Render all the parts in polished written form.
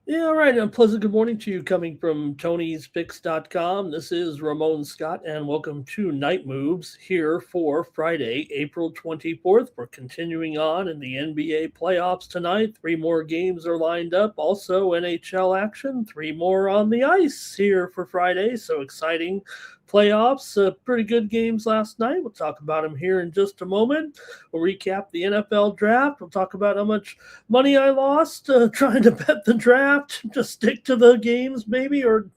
Yeah, all right. A pleasant good morning to you coming from Tony'sPicks.com. This is Ramon Scott, and welcome to Night Moves here for Friday, April 24th. We're continuing on in the NBA playoffs tonight. Three more games are lined up. Also, NHL action, three more on the ice here for Friday. So exciting playoffs. Pretty good games last night. We'll talk about them here in just a moment. We'll recap the NFL draft. We'll talk about how much money I lost trying to bet the draft. Just stick to the games, maybe, or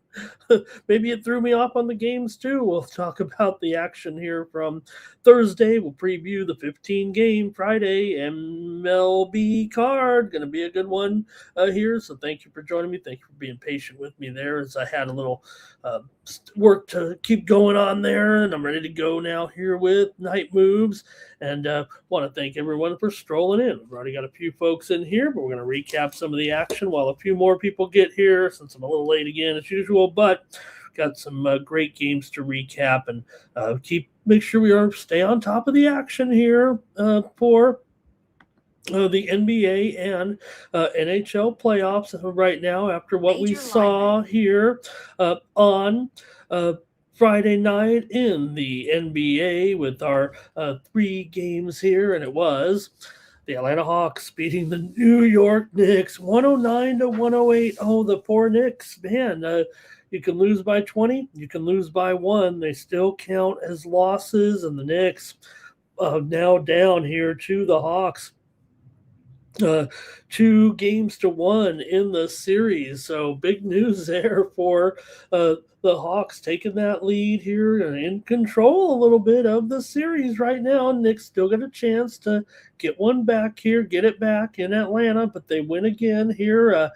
maybe it threw me off on the games too. We'll talk about the action here from Thursday. We'll preview the 15 game Friday MLB card. Going to be a good one here. So thank you for joining me. Thank you for being patient with me there as I had a little uh, work to keep going on there. And I'm ready to go now here with Night Moves. And want to thank everyone for strolling in. We've already got a few folks in here, but we're going to recap some of the action while a few more people get here since I'm a little late again as usual. But got some great games to recap and make sure we are stay on top of the action here for the NBA and NHL playoffs right now after what we saw here on uh, Friday night in the NBA with our three games here, and it was the Atlanta Hawks beating the New York Knicks 109 to 108. Oh, the poor Knicks, man. You can lose by 20, you can lose by one. They still count as losses, and the Knicks now down here to the Hawks uh, 2 games to one in the series. So big news there for the Hawks taking that lead here and in control a little bit of the series right now. Nick's still got a chance to get one back here, get it back in Atlanta, but they win again here.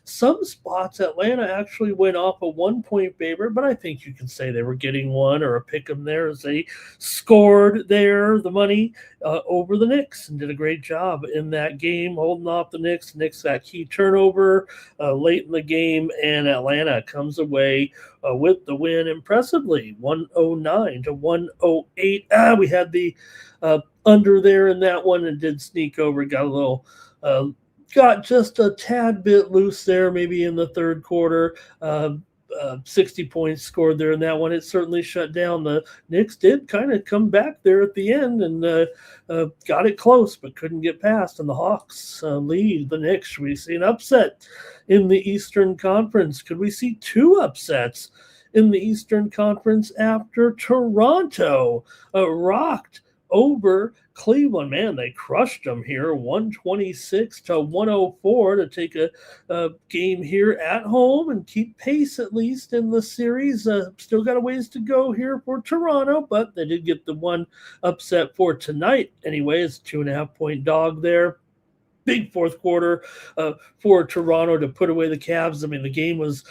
Some spots Atlanta actually went off a 1 point favorite, but I think you can say they were getting one or a pick 'em there as they scored there the money over the Knicks and did a great job in that game, holding off the Knicks. Knicks that key turnover late in the game, and Atlanta comes away with the win impressively, 109 to 108. We had the under there in that one and did sneak over, uh, got just a tad bit loose there, maybe in the third quarter. 60 points scored there in that one. It certainly shut down. The Knicks did kind of come back there at the end and got it close, but couldn't get past. And the Hawks lead the Knicks. Should we see an upset in the Eastern Conference? Could we see two upsets in the Eastern Conference after Toronto rocked over Cleveland? Man, they crushed them here, 126 to 104 to take a game here at home and keep pace at least in the series. Still got a ways to go here for Toronto, but they did get the one upset for tonight. Anyway, it's 2.5 point dog there. Big fourth quarter for Toronto to put away the Cavs. I mean, the game was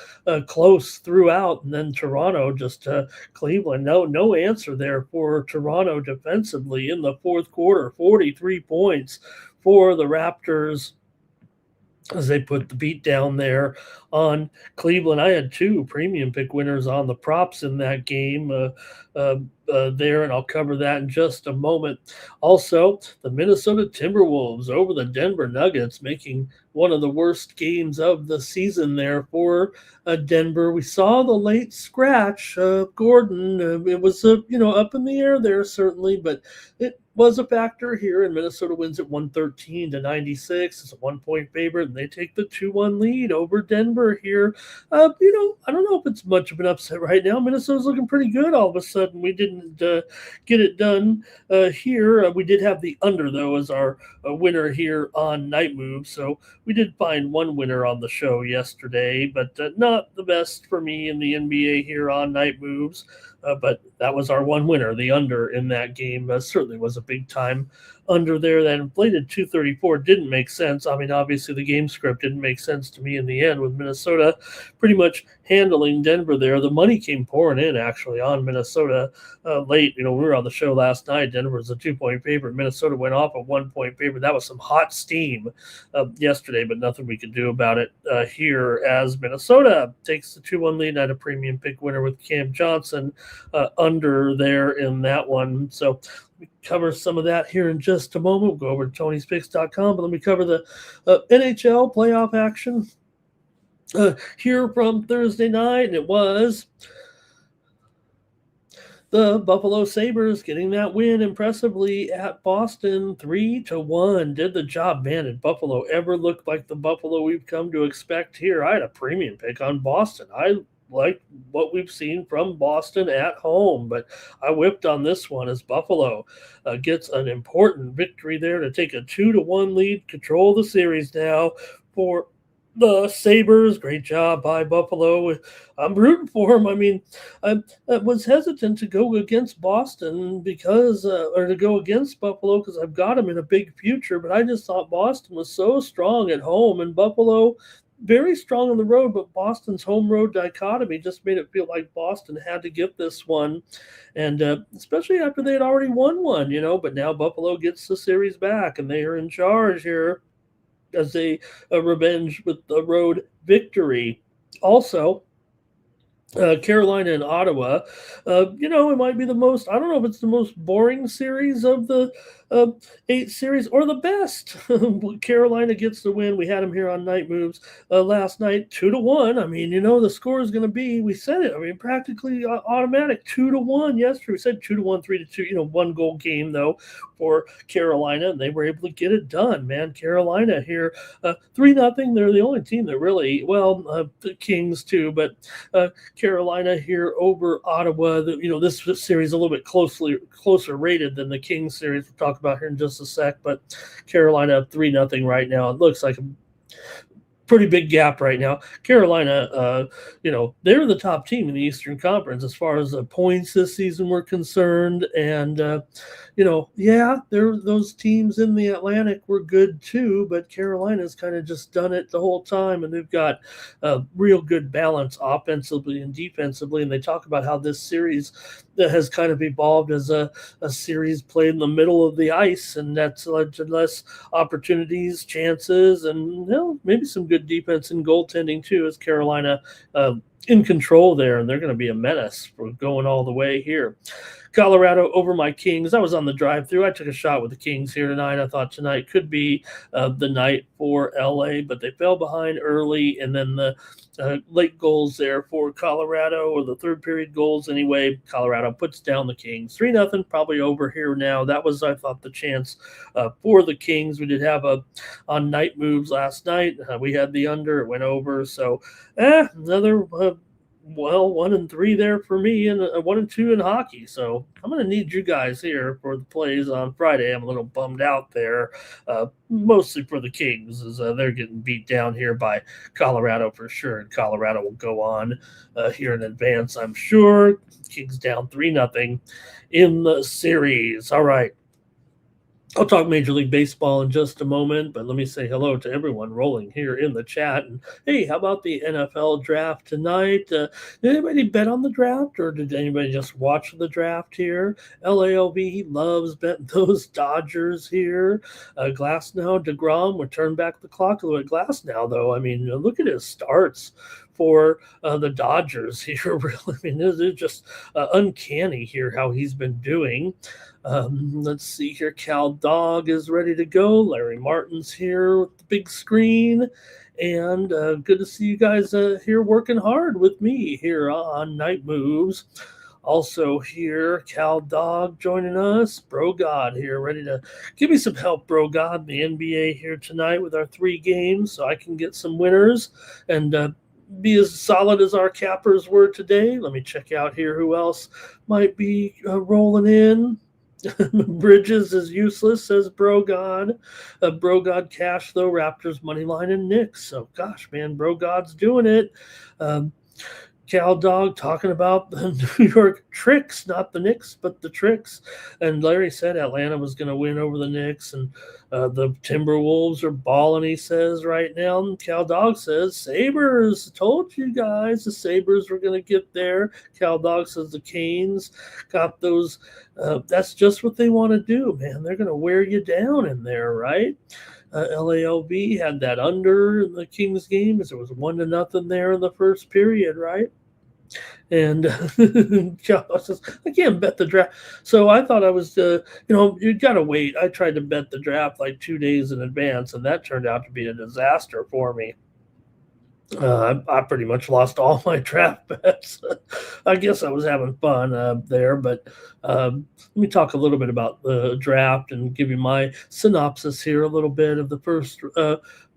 close throughout, and then Toronto just Cleveland. No answer there for Toronto defensively in the fourth quarter. 43 points for the Raptors as they put the beat down there on Cleveland. I had two premium pick winners on the props in that game there, and I'll cover that in just a moment. Also, the Minnesota Timberwolves over the Denver Nuggets, making one of the worst games of the season there for Denver. We saw the late scratch of Gordon. It was up in the air there certainly, but it was a factor here, and Minnesota wins at 113 to 96. It's a 1 point favorite, and they take the 2-1 lead over Denver here. I don't know if it's much of an upset right now. Minnesota's looking pretty good all of a sudden. We didn't get it done here. We did have the under, though, as our winner here on Night Move. So we did find one winner on the show yesterday, but not the best for me in the NBA here on Night Moves. But that was our one winner, the under in that game. Certainly was a big time under there. That inflated 234 didn't make sense. I mean, obviously the game script didn't make sense to me in the end with Minnesota pretty much handling Denver there. The money came pouring in actually on Minnesota late. We were on the show last night. Denver was a 2 point favorite. Minnesota went off a 1 point favorite. That was some hot steam yesterday, but nothing we could do about it here as Minnesota takes the 2-1 lead. I had a premium pick winner with Cam Johnson under there in that one. So we cover some of that here in just a moment. We'll go over to Tony'sPicks.com, but let me cover the NHL playoff action Here from Thursday night, and it was the Buffalo Sabres getting that win impressively at Boston 3-1. Did the job, man. Did Buffalo ever look like the Buffalo we've come to expect here? I had a premium pick on Boston. I like what we've seen from Boston at home, but I whipped on this one as Buffalo gets an important victory there to take a 2-1 lead, control the series now for the Sabres. Great job by Buffalo. I'm rooting for them. I mean, I was hesitant to go against Boston or to go against Buffalo because I've got them in a big future, but I just thought Boston was so strong at home and Buffalo very strong on the road, but Boston's home road dichotomy just made it feel like Boston had to get this one. And especially after they had already won one, but now Buffalo gets the series back and they are in charge here as a revenge with the road victory. Also, Carolina and Ottawa, it might be I don't know if it's the most boring series of the uh, 8 series or the best. Carolina gets the win. We had them here on Night Moves last night, 2-1. I mean, the score is going to be, we said it, I mean, practically automatic, 2-1 yesterday. We said 2-1, 3-2, 1 goal game, though, for Carolina, and they were able to get it done, man. Carolina here, 3-0. They're the only team that really, the Kings, too, but Carolina here over Ottawa. This series a little bit closer rated than the Kings series we'll talk about here in just a sec. But Carolina up 3-0 right now. It looks like a pretty big gap right now. Carolina, they're the top team in the Eastern Conference as far as the points this season were concerned. And, those teams in the Atlantic were good too, but Carolina's kind of just done it the whole time. And they've got a real good balance offensively and defensively. And they talk about how this series that has kind of evolved as a series played in the middle of the ice, and that's led to less opportunities, chances, and maybe some good defense and goaltending too, as Carolina in control there, and they're going to be a menace for going all the way here. Colorado over my Kings. I was on the drive-through. I took a shot with the Kings here tonight. I thought tonight could be the night for LA, but they fell behind early, and then the late goals there for Colorado, or the third period goals anyway. Colorado puts down the Kings 3-0, probably over here now. That was, I thought, the chance for the Kings. We did have on Night Moves last night. We had the under. It went over. So another 1-3 there for me, and 1-2 in hockey. So I'm going to need you guys here for the plays on Friday. I'm a little bummed out there, mostly for the Kings, as they're getting beat down here by Colorado for sure. And Colorado will go on here in advance, I'm sure. Kings down 3-0 in the series. All right. I'll talk Major League Baseball in just a moment, but let me say hello to everyone rolling here in the chat. And hey, how about the NFL draft tonight? Did anybody bet on the draft, or did anybody just watch the draft here? LALV loves betting those Dodgers here. Glasnow, DeGrom would turn back the clock a little bit. Glasnow, though, I mean, look at his starts for the Dodgers here. Really, I mean, it's just uncanny here how he's been doing. Let's see here. Cal Dog is ready to go. Larry Martin's here with the big screen. And good to see you guys here working hard with me here on Night Moves. Also here, Cal Dog joining us. Bro God here, ready to give me some help, Bro God, the NBA here tonight with our 3 games so I can get some winners and be as solid as our cappers were today. Let me check out here who else might be rolling in. Bridges is useless, says Bro God. Bro God cash, though. Raptors, Moneyline, and Knicks. So, gosh, man, Bro God's doing it. Cal Dog talking about the New York Tricks, not the Knicks, but the Tricks. And Larry said Atlanta was going to win over the Knicks, and the Timberwolves are balling, he says, right now. And Cal Dog says, Sabres. Told you guys the Sabres were going to get there. Cal Dog says the Canes got those. That's just what they want to do, man. They're going to wear you down in there, right? LALV had that under in the Kings game as it was 1-0 there in the first period, right? And I can't bet the draft. So I thought I was, you got to wait. I tried to bet the draft like 2 days in advance, and that turned out to be a disaster for me. I pretty much lost all my draft bets. I guess I was having fun there, but let me talk a little bit about the draft and give you my synopsis here a little bit of the first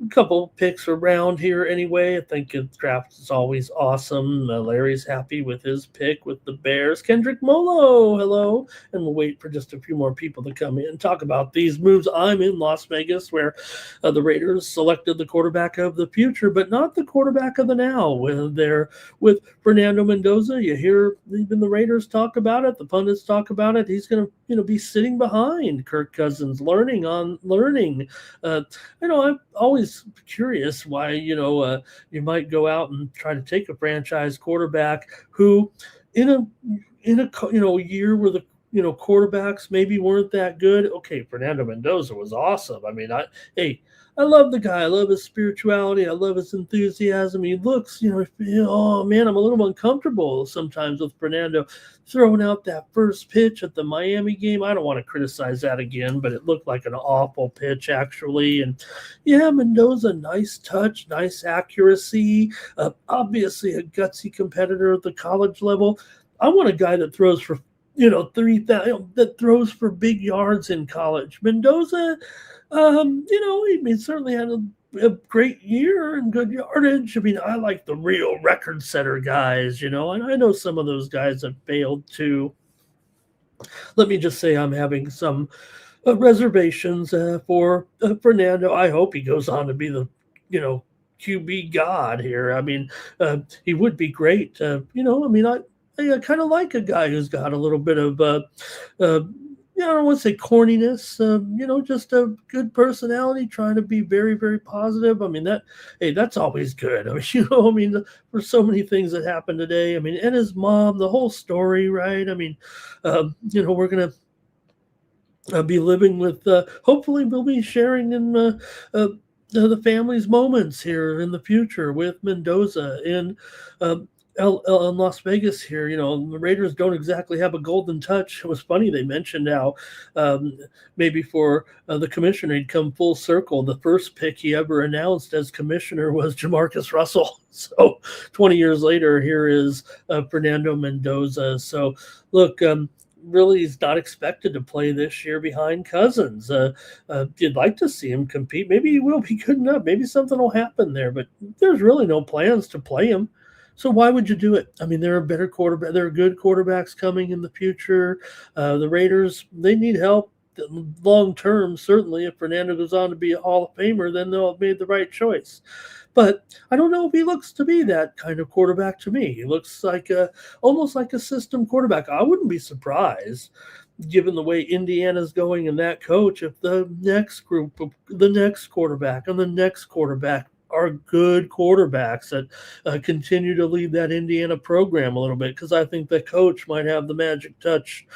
couple picks around here. Anyway, I think the draft is always awesome. Larry's happy with his pick with the Bears. Kendrick Molo, hello, and we'll wait for just a few more people to come in and talk about these moves. I'm in Las Vegas, where the Raiders selected the quarterback of the future, but not the quarterback of the now. With Fernando Mendoza, you hear even the Raiders talk about it, the pundits talk about it. He's going to be sitting behind Kirk Cousins, learning. I'm always curious why you might go out and try to take a franchise quarterback who in a year where the quarterbacks maybe weren't that good. Okay, Fernando Mendoza was awesome. I mean, I love the guy. I love his spirituality. I love his enthusiasm. He looks, oh man, I'm a little uncomfortable sometimes with Fernando throwing out that first pitch at the Miami game. I don't want to criticize that again, but it looked like an awful pitch actually. And yeah, Mendoza, nice touch, nice accuracy. Obviously a gutsy competitor at the college level. I want a guy that throws for 3,000, that throws for big yards in college. Mendoza, certainly had a great year and good yardage. I mean, I like the real record setter guys, and I know some of those guys have failed too. Let me just say I'm having some reservations for Fernando. I hope he goes on to be the, QB god here. I mean, he would be great. I kind of like a guy who's got a little bit of I don't want to say corniness, just a good personality, trying to be very, very positive. I mean, that's always good. I mean, for so many things that happened today. I mean, and his mom, the whole story, right? I mean, we're going to be living with, hopefully, we'll be sharing in the family's moments here in the future with Mendoza in Las Vegas here. The Raiders don't exactly have a golden touch. It was funny they mentioned how maybe for the commissioner, he'd come full circle. The first pick he ever announced as commissioner was Jamarcus Russell. So 20 years later, here is Fernando Mendoza. So look, really is not expected to play this year behind Cousins. You'd like to see him compete. Maybe he will be good enough. Maybe something will happen there, but there's really no plans to play him. So why would you do it? I mean, there are better quarterback. There are good quarterbacks coming in the future. The Raiders, they need help long term. Certainly, if Fernando goes on to be a Hall of Famer, then they'll have made the right choice. But I don't know if he looks to be that kind of quarterback to me. He looks like almost like a system quarterback. I wouldn't be surprised, given the way Indiana's going and that coach, if the next group, the next quarterback and the next quarterback are good quarterbacks that continue to lead that Indiana program a little bit, because I think the coach might have the magic touch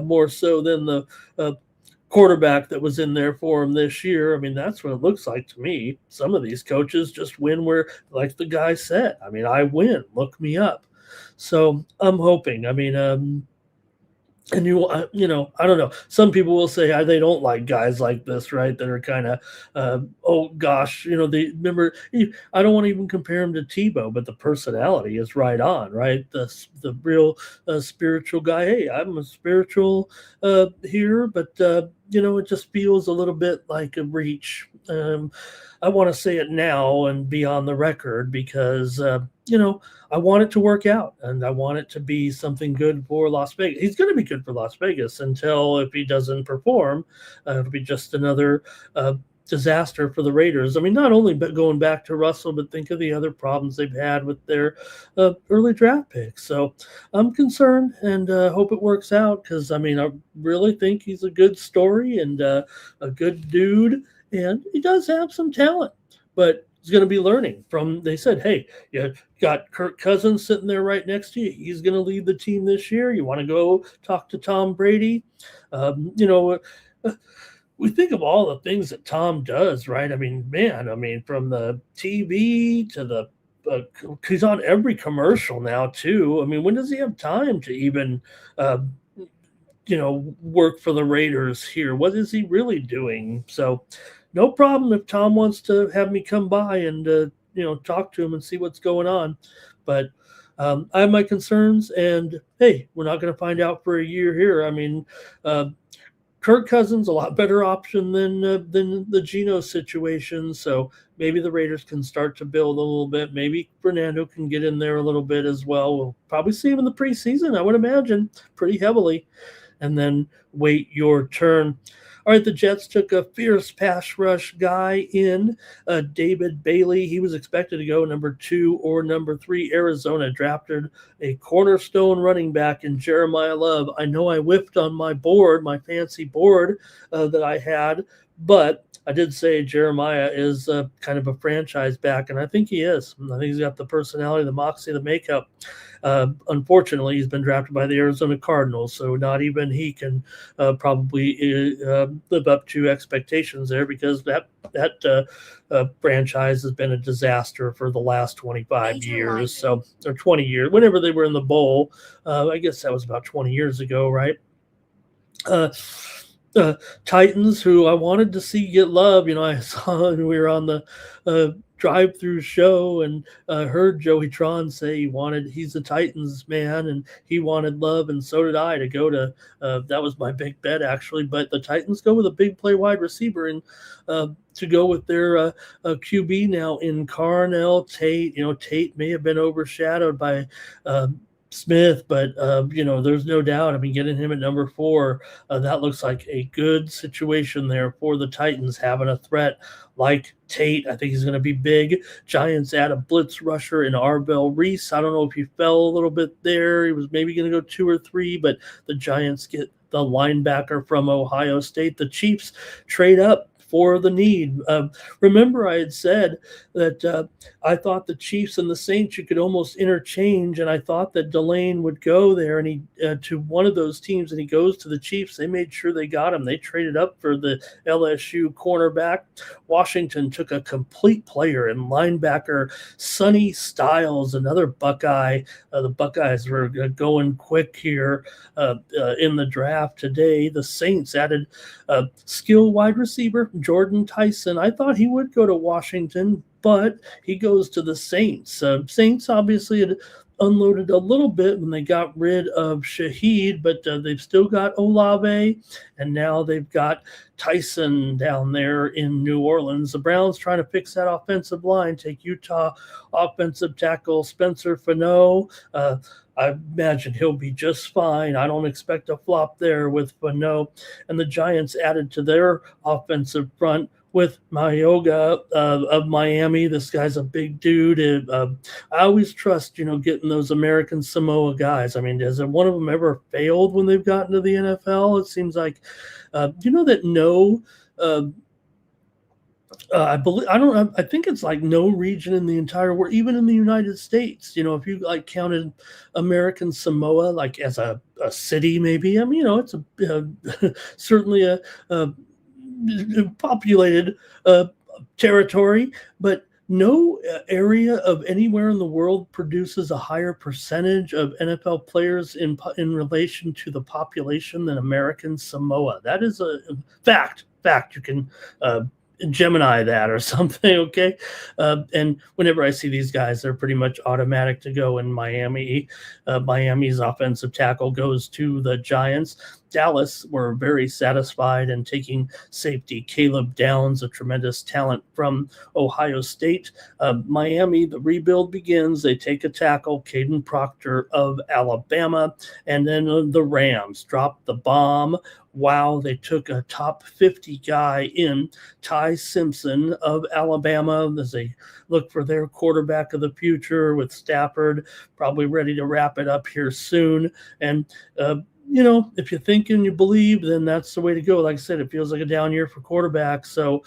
more so than the quarterback that was in there for him this year. I mean, that's what it looks like to me. Some of these coaches just win where, like the guy said, I mean, I win, look me up. So I'm hoping. I mean, and I don't know. Some people will say they don't like guys like this, right? That are kind of, oh gosh, they remember. I don't want to even compare him to Tebow, but the personality is right on, right? The real spiritual guy. Hey, I'm a spiritual here, but it just feels a little bit like a reach. I want to say it now and be on the record because I want it to work out, and I want it to be something good for Las Vegas. He's going to be good for Las Vegas until, if he doesn't perform, it'll be just another disaster for the Raiders. I mean, not only going back to Russell, but think of the other problems they've had with their early draft picks. So I'm concerned and hope it works out, because, I mean, I really think he's a good story and a good dude, and he does have some talent, but he's going to be learning from. They said, hey, you got Kirk Cousins sitting there right next to you. He's going to lead the team this year. You want to go talk to Tom Brady? We think of all the things that Tom does, right? I mean, man, from the TV to the he's on every commercial now too. I mean, when does he have time to even work for the Raiders here? What is he really doing? So no problem if Tom wants to have me come by and talk to him and see what's going on. But I have my concerns, and hey, we're not going to find out for a year here. I mean, uh, Kirk Cousins a lot better option than the Geno situation. So maybe the Raiders can start to build a little bit. Maybe Fernando can get in there a little bit as well. We'll probably see him in the preseason, I would imagine, pretty heavily, and then wait your turn. All right, the Jets took a fierce pass rush guy in, David Bailey. He was expected to go number 2 or number 3. Arizona drafted a cornerstone running back in Jeremiah Love. I know I whiffed on my board, my fancy board that I had, but I did say Jeremiah is kind of a franchise back, and I think he is. I think he's got the personality, the moxie, the makeup. Unfortunately, he's been drafted by the Arizona Cardinals, so not even he can probably live up to expectations there, because that franchise has been a disaster for the last 25 years, so, or 20 years, whenever they were in the bowl. I guess that was about 20 years ago, right? Titans, who I wanted to see get love. I saw we were on the drive-through show and heard Joey Tron say he's a Titans man and he wanted love, and so did I, to go to. That was my big bet, actually. But the Titans go with a big play wide receiver, and to go with their QB now in Carnell Tate. Tate may have been overshadowed by Smith, but there's no doubt. I mean, getting him at number 4, that looks like a good situation there for the Titans, having a threat like Tate. I think he's going to be big. Giants add a blitz rusher in Arvell Reese. I don't know if he fell a little bit there. He was maybe going to go 2 or 3, but the Giants get the linebacker from Ohio State. The Chiefs trade up for the need. Remember, I had said that I thought the Chiefs and the Saints, you could almost interchange, and I thought that Delane would go there and he to one of those teams, and he goes to the Chiefs. They made sure they got him. They traded up for the LSU cornerback. Washington took a complete player in linebacker Sonny Styles, another Buckeye. The Buckeyes were going quick here in the draft today. The Saints added skill wide receiver Jordan Tyson. I thought he would go to Washington, but he goes to the Saints. Saints obviously had unloaded a little bit when they got rid of Shaheed, but they've still got Olave, and now they've got Tyson down there in New Orleans. The Browns trying to fix that offensive line, take Utah offensive tackle Spencer Fano. I imagine he'll be just fine. I don't expect a flop there with Fano. And the Giants added to their offensive front with Mayoga of Miami. This guy's a big dude. I always trust, getting those American Samoa guys. I mean, has one of them ever failed when they've gotten to the NFL? It seems like, that no. I think it's like no region in the entire world, even in the United States. If you counted American Samoa like as a city, maybe. I mean, it's certainly a populated territory, but no area of anywhere in the world produces a higher percentage of NFL players in relation to the population than American Samoa. That is a fact. You can Gemini that or something, okay? And whenever I see these guys, they're pretty much automatic to go in Miami. Miami's offensive tackle goes to the Giants. Dallas were very satisfied in taking safety Caleb Downs, a tremendous talent from Ohio State. Miami, the rebuild begins. They take a tackle, Caden Proctor of Alabama, and then the Rams drop the bomb. Wow, they took a top 50 guy in Ty Simpson of Alabama as they look for their quarterback of the future, with Stafford probably ready to wrap it up here soon. And if you think and you believe, then that's the way to go. Like I said, it feels like a down year for quarterbacks. So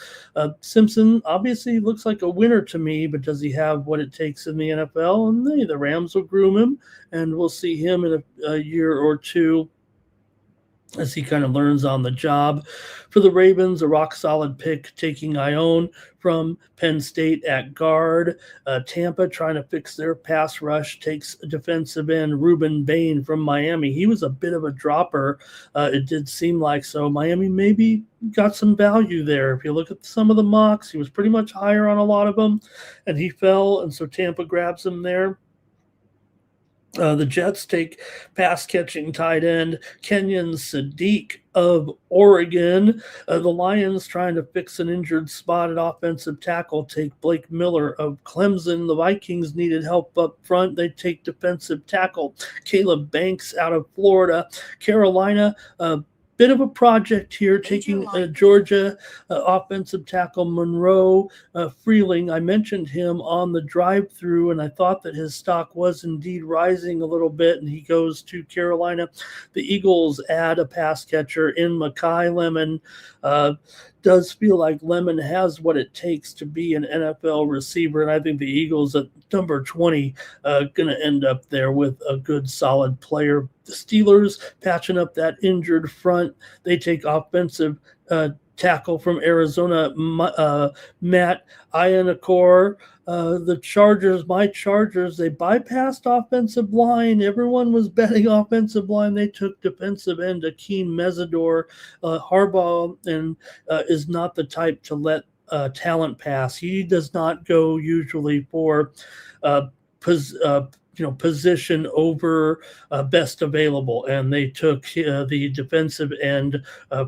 Simpson obviously looks like a winner to me, but does he have what it takes in the NFL? And the Rams will groom him, and we'll see him in a year or two as he kind of learns on the job. For the Ravens, a rock solid pick taking Ione from Penn State at guard. Tampa trying to fix their pass rush takes defensive end Reuben Bain from Miami. He was a bit of a dropper. It did seem like so. Miami maybe got some value there. If you look at some of the mocks, he was pretty much higher on a lot of them, and he fell, and so Tampa grabs him there. The Jets take pass-catching tight end Kenyon Sadiq of Oregon. The Lions, trying to fix an injured spot at offensive tackle, take Blake Miller of Clemson. The Vikings needed help up front. They take defensive tackle Caleb Banks out of Florida. Carolina, bit of a project here, taking Georgia offensive tackle Monroe Freeling. I mentioned him on the drive-through, and I thought that his stock was indeed rising a little bit, and he goes to Carolina. The Eagles add a pass catcher in Mekhi Lemon. Does feel like Lemon has what it takes to be an NFL receiver, and I think the Eagles at number 20 going to end up there with a good, solid player. The Steelers patching up that injured front. They take offensive tackle from Arizona, Matt Ianacor. The Chargers, my Chargers, they bypassed offensive line. Everyone was betting offensive line. They took defensive end Akeem Mesidor. Harbaugh and is not the type to let talent pass. He does not go usually for position over best available, and they took the defensive end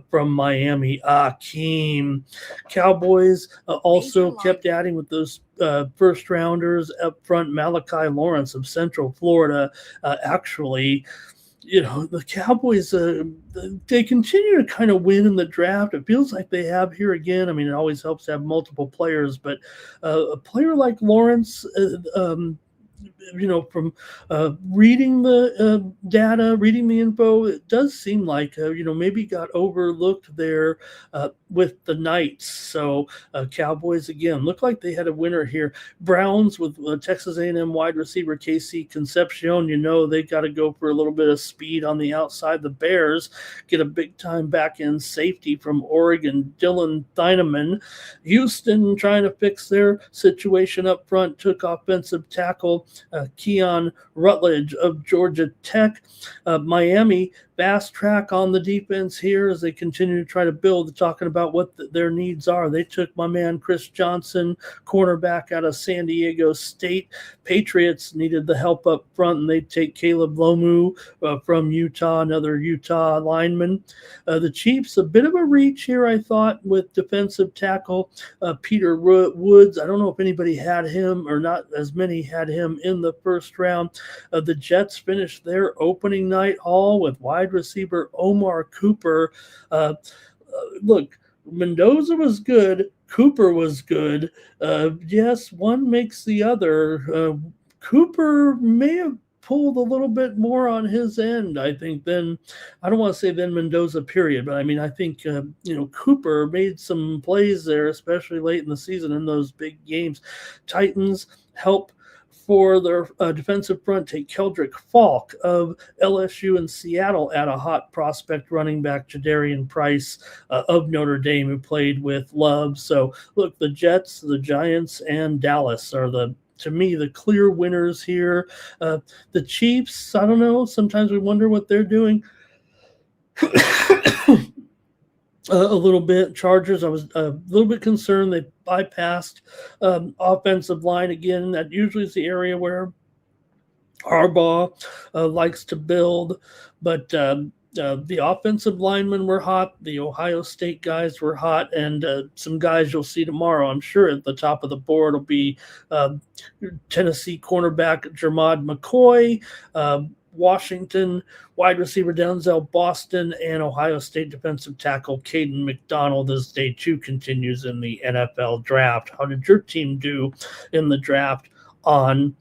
from Miami, Akeem. Cowboys also kept adding with those first rounders up front. Malachi Lawrence of Central Florida, actually. The Cowboys, they continue to kind of win in the draft. It feels like they have here again. I mean, it always helps to have multiple players, but a player like Lawrence, from reading the data, reading the info, it does seem like, maybe got overlooked there with the Knights. So Cowboys, again, look like they had a winner here. Browns with Texas A&M wide receiver Casey Concepcion, they got to go for a little bit of speed on the outside. The Bears get a big-time back-end safety from Oregon, Dylan Thieneman. Houston, trying to fix their situation up front, took offensive tackle Keon Rutledge of Georgia Tech. Miami, fast track on the defense here as they continue to try to build, talking about what their needs are. They took my man Chris Johnson, cornerback out of San Diego State. Patriots needed the help up front, and they take Caleb Lomu from Utah, another Utah lineman. The Chiefs, a bit of a reach here, I thought, with defensive tackle Peter Woods. I don't know if anybody had him or not, as many had him in the first round. The Jets finished their opening night haul with wide receiver Omar Cooper. Look, Mendoza was good. Cooper was good. Yes, one makes the other. Cooper may have pulled a little bit more on his end, I think, than, I don't want to say than Mendoza, period, but I mean, I think, Cooper made some plays there, especially late in the season in those big games. Titans help for their defensive front, take Keldrick Falk of LSU and Seattle at a hot prospect running back Jadarian Price of Notre Dame, who played with Love. So, look, the Jets, the Giants, and Dallas are to me, the clear winners here. The Chiefs, I don't know. Sometimes we wonder what they're doing. A little bit. Chargers, I was a little bit concerned. They bypassed offensive line again. That usually is the area where Harbaugh likes to build. But the offensive linemen were hot. The Ohio State guys were hot. And some guys you'll see tomorrow, I'm sure, at the top of the board will be Tennessee cornerback Jermod McCoy, Washington wide receiver Denzel Boston, and Ohio State defensive tackle Caden McDonald as day 2 continues in the NFL draft. How did your team do in the draft on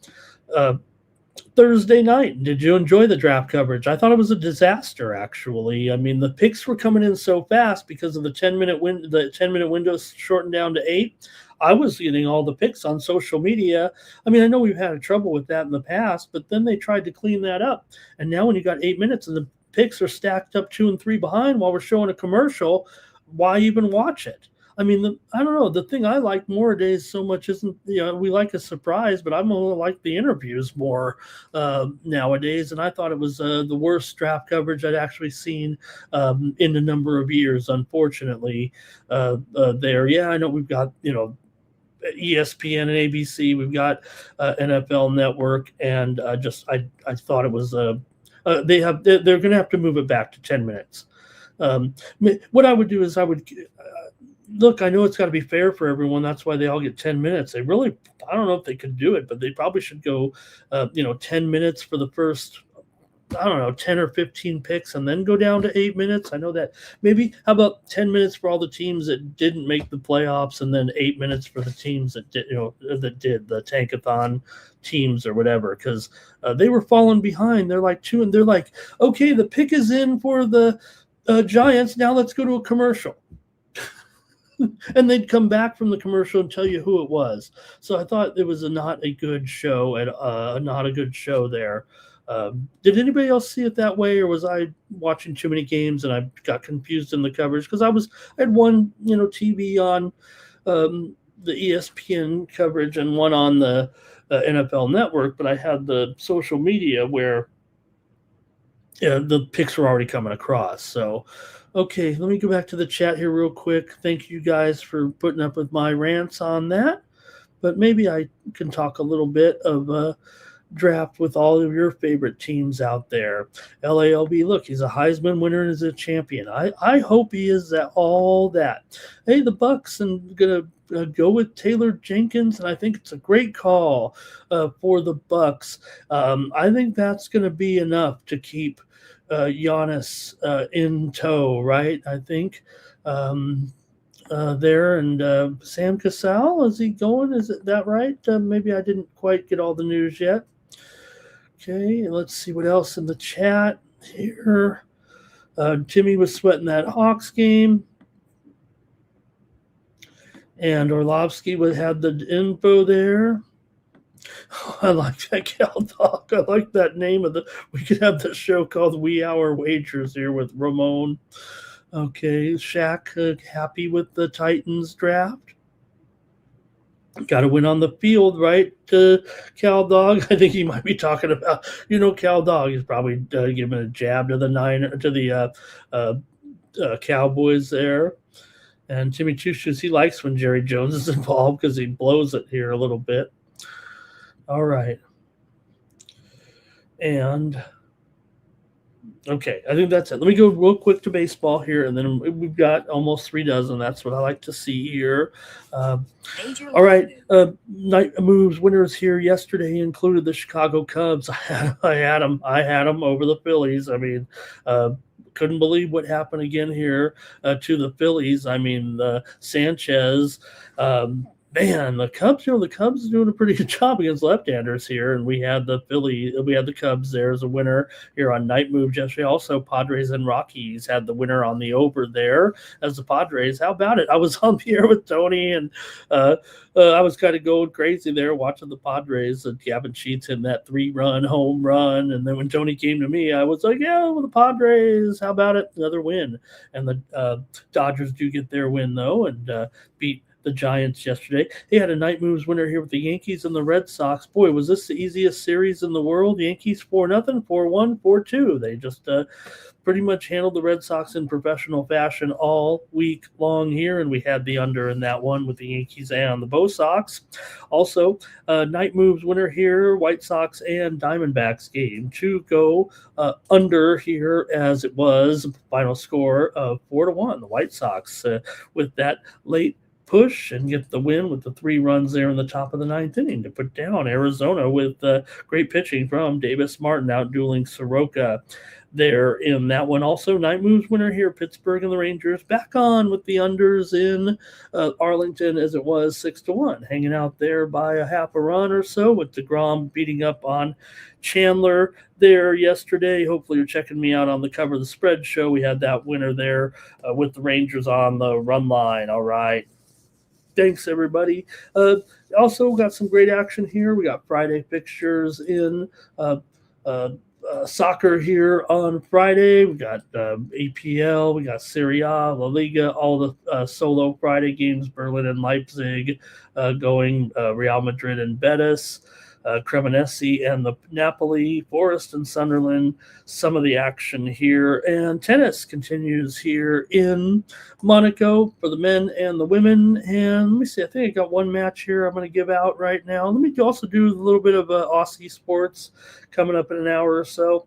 Thursday night? Did you enjoy the draft coverage? I thought it was a disaster, actually. I mean, the picks were coming in so fast because of the 10-minute window shortened down to 8. I was getting all the picks on social media. I mean, I know we've had trouble with that in the past, but then they tried to clean that up. And now when you got 8 minutes and the picks are stacked up 2 and 3 behind while we're showing a commercial, why even watch it? I mean, I don't know. The thing I like more days so much isn't, we like a surprise, but I'm gonna like the interviews more nowadays. And I thought it was the worst draft coverage I'd actually seen in a number of years, unfortunately. There, yeah, I know we've got ESPN and ABC, we've got NFL Network, and I thought it was they're going to have to move it back to 10 minutes. What I would do is I would look, I know it's got to be fair for everyone. That's why they all get 10 minutes. I don't know if they could do it, but they probably should go, 10 minutes for the first, 10 or 15 picks and then go down to 8 minutes. I know that maybe how about 10 minutes for all the teams that didn't make the playoffs and then 8 minutes for the teams that did, the tankathon teams or whatever, because they were falling behind. They're like two and they're like, okay, the pick is in for the Giants. Now let's go to a commercial. And they'd come back from the commercial and tell you who it was. So I thought it was not a good show there. Did anybody else see it that way, or was I watching too many games and I got confused in the coverage? Because I had one, TV on the ESPN coverage and one on the NFL Network, but I had the social media where the picks were already coming across. So, okay, let me go back to the chat here real quick. Thank you guys for putting up with my rants on that. But maybe I can talk a little bit of draft with all of your favorite teams out there. LALB, look, he's a Heisman winner and is a champion. I hope he is all that. Hey, the Bucks, I'm going to go with Taylor Jenkins, and I think it's a great call for the Bucks. I think that's going to be enough to keep Giannis in tow, right? I think there. And Sam Cassell, is he going? Is it that right? Maybe I didn't quite get all the news yet. Okay, let's see what else in the chat here. Timmy was sweating that Hawks game. And Orlovsky would have the info there. I like that Cal Dog. I like that name we could have the show called Wee Hour Wagers here with Ramon. Okay, Shaq happy with the Titans draft. Got to win on the field, right, Cal Dog? I think he might be talking about, Cal Dog is probably giving a jab to the Cowboys there. And Timmy Choo-Shoes, he likes when Jerry Jones is involved because he blows it here a little bit. All right. And, okay, I think that's it. Let me go real quick to baseball here, and then we've got almost 3 dozen. That's what I like to see here. All right, night moves winners here yesterday included the Chicago Cubs. I had them over the Phillies. I mean, couldn't believe what happened again here to the Phillies. I mean, Sanchez, man, the Cubs are doing a pretty good job against left-handers here, and we had the Cubs there as a winner here on Night Move yesterday. Also, Padres and Rockies had the winner on the over there as the Padres. How about it? I was on the air with Tony, and I was kind of going crazy there watching the Padres. And Gavin Sheets in that 3-run home run, and then when Tony came to me, I was like, yeah, well, the Padres, how about it? Another win. And the Dodgers do get their win, though, and beat the Giants yesterday. He had a night moves winner here with the Yankees and the Red Sox. Boy, was this the easiest series in the world. Yankees 4-0, 4-1, 4-2. They just pretty much handled the Red Sox in professional fashion all week long here, and we had the under in that one with the Yankees and the Bo Sox. Also, night moves winner here, White Sox and Diamondbacks game to go under here, as it was final score of 4-1. The White Sox with that late push and get the win with the 3 runs there in the top of the 9th inning to put down Arizona with great pitching from Davis Martin outdueling Soroka there in that one. Also, night moves winner here, Pittsburgh and the Rangers back on with the unders in Arlington, as it was 6-1, hanging out there by a half a run or so with DeGrom beating up on Chandler there yesterday. Hopefully you're checking me out on the Cover the Spread show. We had that winner there with the Rangers on the run line. All right. Thanks, everybody. Also got some great action here. We got Friday fixtures in soccer here on Friday. We got APL, we got Serie A, La Liga, all the solo Friday games, Berlin and Leipzig going, Real Madrid and Betis, Cremonese and the Napoli, Forest and Sunderland, some of the action here. And tennis continues here in Monaco for the men and the women. And let me see, I think I got one match here I'm going to give out right now. Let me also do a little bit of Aussie sports coming up in an hour or so.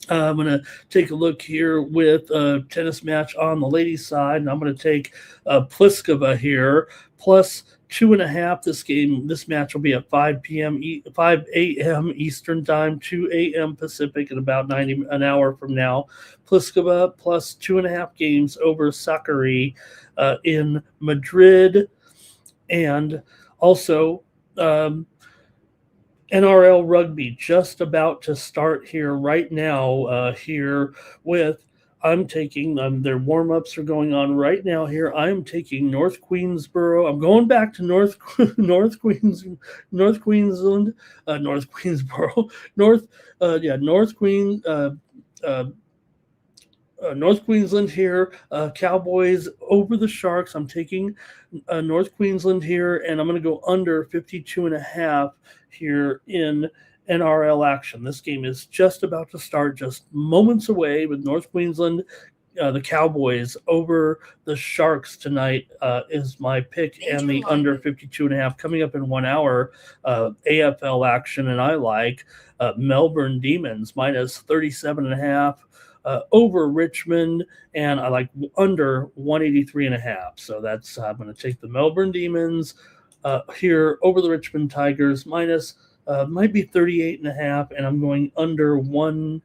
I'm going to take a look here with a tennis match on the ladies' side, and I'm going to take Pliskova here plus 2.5. This match will be at 5 a.m. Eastern time, 2 a.m. Pacific, in about an hour from now. Pliskova plus 2.5 games over Sakari in Madrid, and also NRL rugby just about to start here right now here with I'm taking their warm-ups are going on right now here. I'm taking North Queensborough. I'm going back to North Queensland, North Queensboro, North Queensland here, Cowboys over the Sharks. I'm taking North Queensland here, and I'm going to go under 52.5 here in NRL action. This game is just about to start, just moments away, with North Queensland, the Cowboys over the Sharks tonight is my pick, and the under 52.5 coming up in 1 hour. AFL action, and I like Melbourne Demons minus 37.5. Over Richmond, and I like under 183.5. So that's I'm going to take the Melbourne Demons here over the Richmond Tigers minus might be 38.5, and I'm going under one.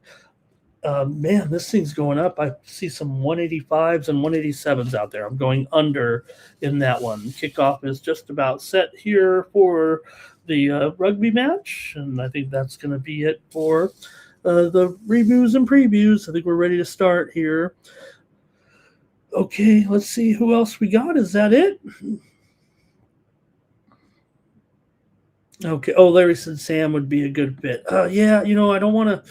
Man, this thing's going up. I see some 185s and 187s out there. I'm going under in that one. Kickoff is just about set here for the rugby match, and I think that's going to be it for the reviews and previews. I think we're ready to start here. Okay, let's see who else we got. Is that it? Okay. Oh, Larry said Sam would be a good fit. Yeah, I don't want to.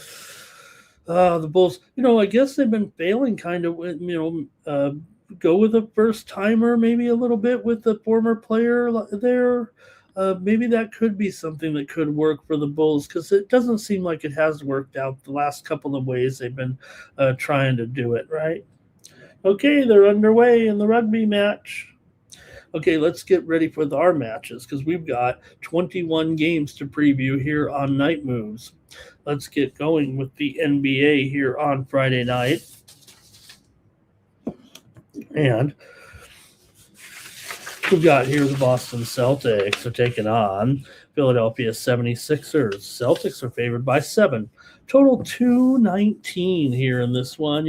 The Bulls, I guess they've been failing kind of with, go with a first timer, maybe a little bit with the former player there. Maybe that could be something that could work for the Bulls, because it doesn't seem like it has worked out the last couple of ways they've been trying to do it, right? Okay, they're underway in the rugby match. Okay, let's get ready for our matches, because we've got 21 games to preview here on Night Moves. Let's get going with the NBA here on Friday night. And we've got here the Boston Celtics are taking on Philadelphia 76ers. Celtics are favored by 7. Total 219 here in this one.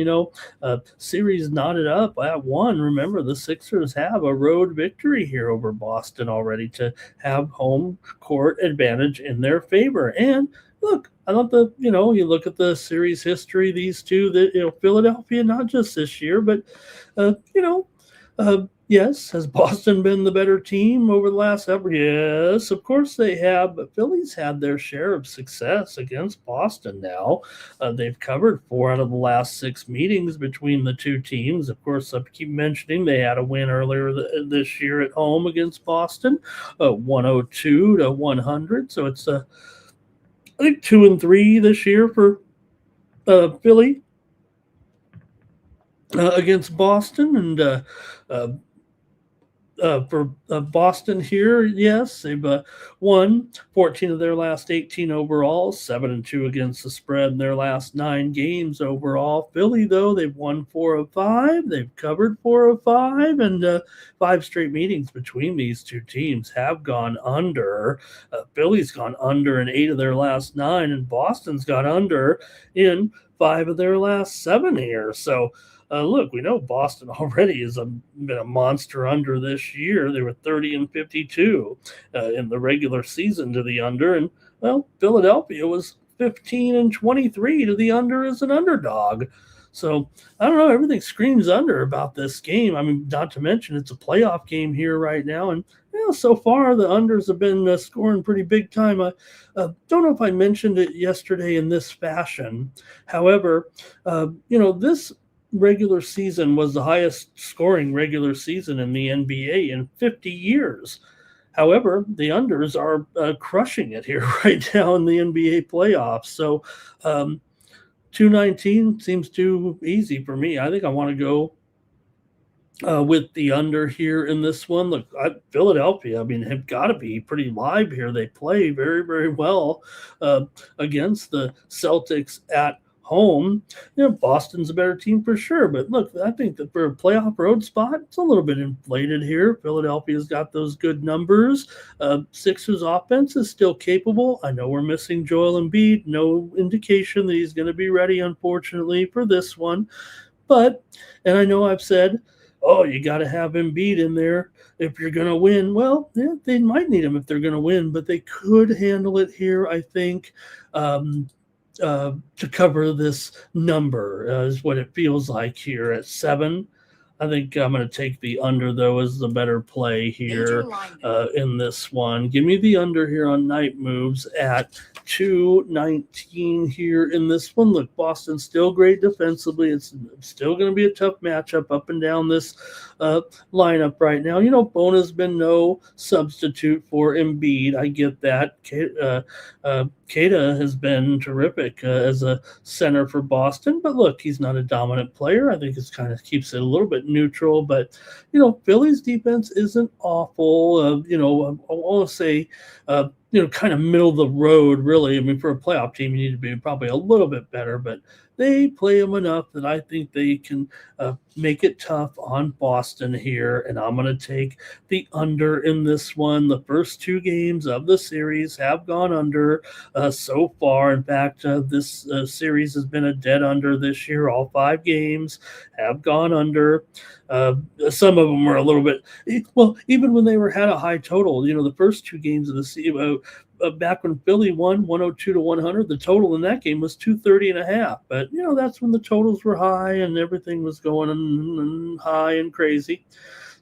Series knotted up at 1. Remember, the Sixers have a road victory here over Boston already to have home court advantage in their favor. And look, I thought you look at the series history, these two, Philadelphia, not just this year, but, yes, has Boston been the better team over the last ever? Yes, of course they have, but Philly's had their share of success against Boston now. They've covered 4 out of the last 6 meetings between the two teams. Of course, I keep mentioning they had a win earlier this year at home against Boston, 102-100. So it's I think 2-3 this year for Philly against Boston, and for Boston here, yes, they've won 14 of their last 18 overall, 7-2 against the spread in their last 9 games overall. Philly, though, they've won 4 of 5. They've covered 4 of 5, and 5 straight meetings between these two teams have gone under. Philly's gone under in 8 of their last 9, and Boston's got under in 5 of their last 7 here. So, look, we know Boston already has been a monster under this year. They were 30-52 in the regular season to the under, and Philadelphia was 15-23 to the under as an underdog. So I don't know. Everything screams under about this game. I mean, not to mention it's a playoff game here right now, and so far the unders have been scoring pretty big time. I don't know if I mentioned it yesterday in this fashion. However, this regular season was the highest scoring regular season in the NBA in 50 years. However, the unders are crushing it here right now in the NBA playoffs. So 219 seems too easy for me. I think I want to go with the under here in this one. Look, Philadelphia, I mean, have got to be pretty live here. They play very, very well against the Celtics at home. Boston's a better team for sure. But look, I think that for a playoff road spot, it's a little bit inflated here. Philadelphia's got those good numbers. Sixers offense is still capable. I know we're missing Joel Embiid. No indication that he's going to be ready, unfortunately, for this one. But, and I know I've said, oh, you got to have Embiid in there if you're going to win. Well, yeah, they might need him if they're going to win, but they could handle it here, I think, to cover this number is what it feels like here at 7. I think I'm going to take the under, though, as the better play here in this one. Give me the under here on night moves at 219 here in this one. Look, Boston's still great defensively. It's still going to be a tough matchup up and down this lineup right now. Bona's been no substitute for Embiid. I get that. Keita has been terrific as a center for Boston, but look, he's not a dominant player. I think it kind of keeps it a little bit neutral, but Philly's defense isn't awful. I want to say, kind of middle of the road, really. I mean, for a playoff team, you need to be probably a little bit better, but they play them enough that I think they can make it tough on Boston here, and I'm going to take the under in this one. The first 2 games of the series have gone under so far. In fact, this series has been a dead under this year. All 5 games have gone under. Some of them were a little bit, well, even when they had a high total, the first 2 games of the season, back when Philly won 102-100, the total in that game was 230.5. But, that's when the totals were high and everything was going high and crazy.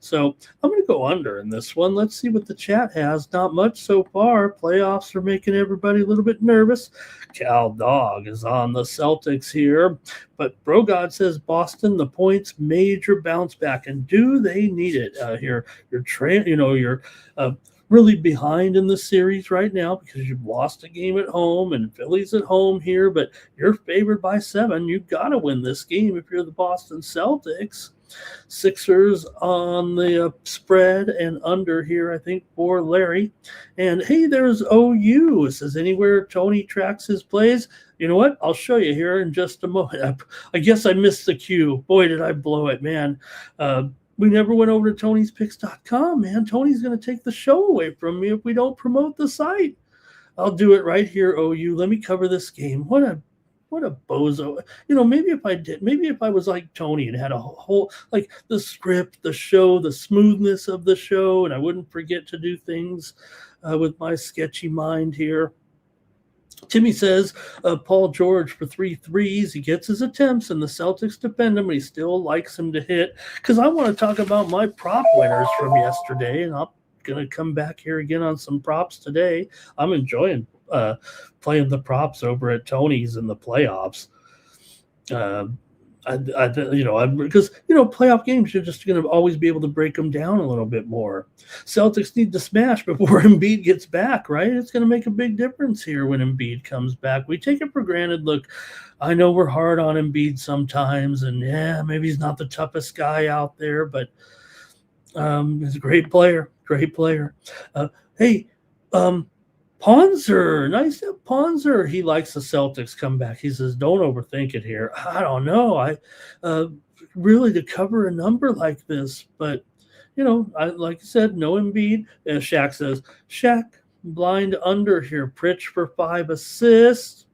So I'm going to go under in this one. Let's see what the chat has. Not much so far. Playoffs are making everybody a little bit nervous. Cal Dog is on the Celtics here. But Brogod says Boston, the points, major bounce back. And do they need it here? You're really behind in the series right now because you've lost a game at home and Philly's at home here, but you're favored by 7. You've got to win this game if you're the Boston Celtics. Sixers on the spread and under here, I think, for Larry. And hey, there's OU. It says anywhere Tony tracks his plays. You know what? I'll show you here in just a moment. I guess I missed the cue. Boy, did I blow it, man. We never went over to Tony'sPicks.com, man. Tony's going to take the show away from me if we don't promote the site. I'll do it right here, OU. Let me cover this game. What a bozo. Maybe if I was like Tony and had a whole, like the script, the show, the smoothness of the show, and I wouldn't forget to do things with my sketchy mind here. Timmy says Paul George for 3 threes. He gets his attempts, and the Celtics defend him, but he still likes him to hit. Because I want to talk about my prop winners from yesterday, and I'm going to come back here again on some props today. I'm enjoying playing the props over at Tony's in the playoffs. Because playoff games, you're just going to always be able to break them down a little bit more. Celtics need to smash before Embiid gets back, right? It's going to make a big difference here when Embiid comes back. We take it for granted. Look, I know we're hard on Embiid sometimes, and yeah, maybe he's not the toughest guy out there, but he's a great player. Ponzer, nice Ponzer. He likes the Celtics comeback. He says, don't overthink it here. I don't know. Really to cover a number like this, but like I said, no Embiid. Shaq says, Shaq blind under here. Pritch for 5 assists.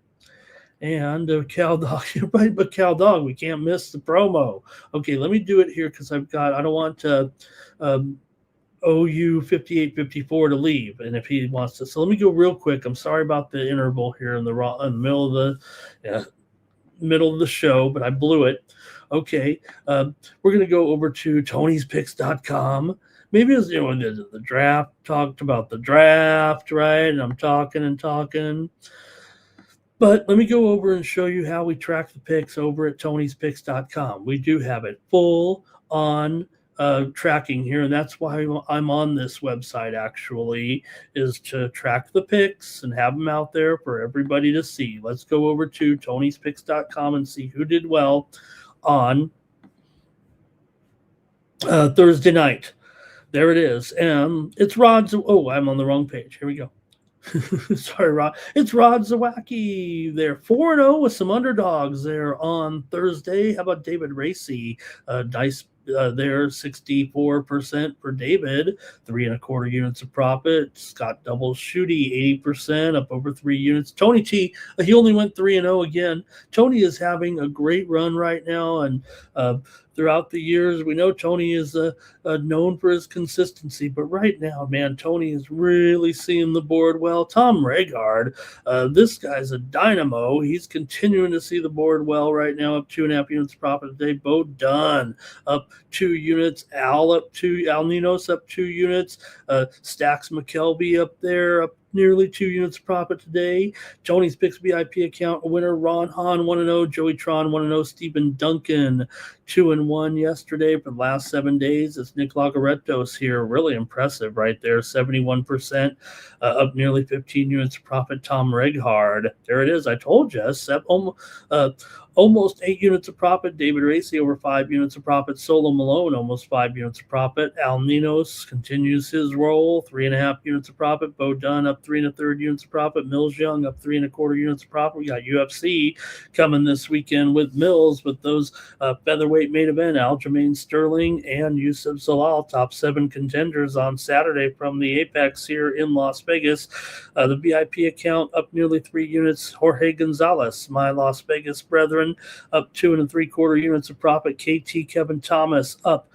And Cal Dog, right? But Cal Dog, we can't miss the promo. Okay, let me do it here because I don't want to OU 58-54 to leave, and if he wants to. So let me go real quick. I'm sorry about the interval here in the middle of the show, but I blew it. Okay, we're going to go over to Tony'sPicks.com. maybe it's, the draft, talked about the draft, right? And I'm talking and talking. But let me go over and show you how we track the picks over at tonyspicks.com. We do have it full on tracking here, and that's why I'm on this website, actually, is to track the picks and have them out there for everybody to see. Let's go over to tonyspicks.com and see who did well on Thursday night. There it is. And it's Rod. Oh, I'm on the wrong page. Here we go. Sorry, Rod. It's Rod Zawacki. They're 4-0 with some underdogs there on Thursday. How about David Racy? Nice there, 64% for David, 3.25 units of profit. Scott Double Shooty, 80%, up over 3 units. Tony T, he only went 3-0 again. Tony is having a great run right now, and throughout the years, we know Tony is known for his consistency, but right now, man, Tony is really seeing the board well. Tom Regard, this guy's a dynamo. He's continuing to see the board well right now, up 2.5 units of profit today. Bo Dunn up 2 units. Al Ninos up 2 units. Stacks McKelvey up there, up nearly 2 units of profit today. Tony's Picks VIP account winner Ron Hahn 1-0, Joey Tron 1-0, Stephen Duncan 2-1 yesterday for the last 7 days. It's Nick Lagarettos here, really impressive right there, 71%, up nearly 15 units of profit. Tom Reghard, there it is. I told you, almost 8 units of profit. David Racy over 5 units of profit. Solo Malone almost 5 units of profit. Al Ninos continues his roll, 3.5 units of profit. Bo Dunn up 3 1/3 units of profit. Mills Young up 3 1/4 units of profit. We got UFC coming this weekend with Mills, with those featherweight main event, Aljamain Sterling and Yusuf Zalal, top 7 contenders on Saturday from the Apex here in Las Vegas. The VIP account up nearly 3 units. Jorge Gonzalez, my Las Vegas brethren, up 2 3/4 units of profit. KT Kevin Thomas up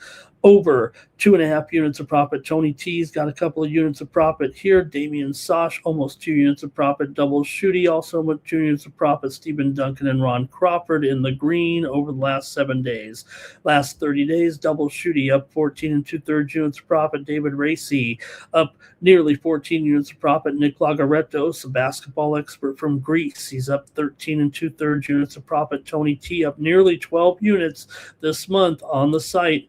over 2.5 units of profit. Tony T's got a couple of units of profit here. Damian Sosh, almost 2 units of profit. Double Shooty, also with 2 units of profit. Stephen Duncan and Ron Crawford in the green over the last 7 days. Last 30 days, Double Shooty up 14 2/3 units of profit. David Racy up nearly 14 units of profit. Nick Lagarettos, a basketball expert from Greece, he's up 13 2/3 units of profit. Tony T up nearly 12 units this month on the site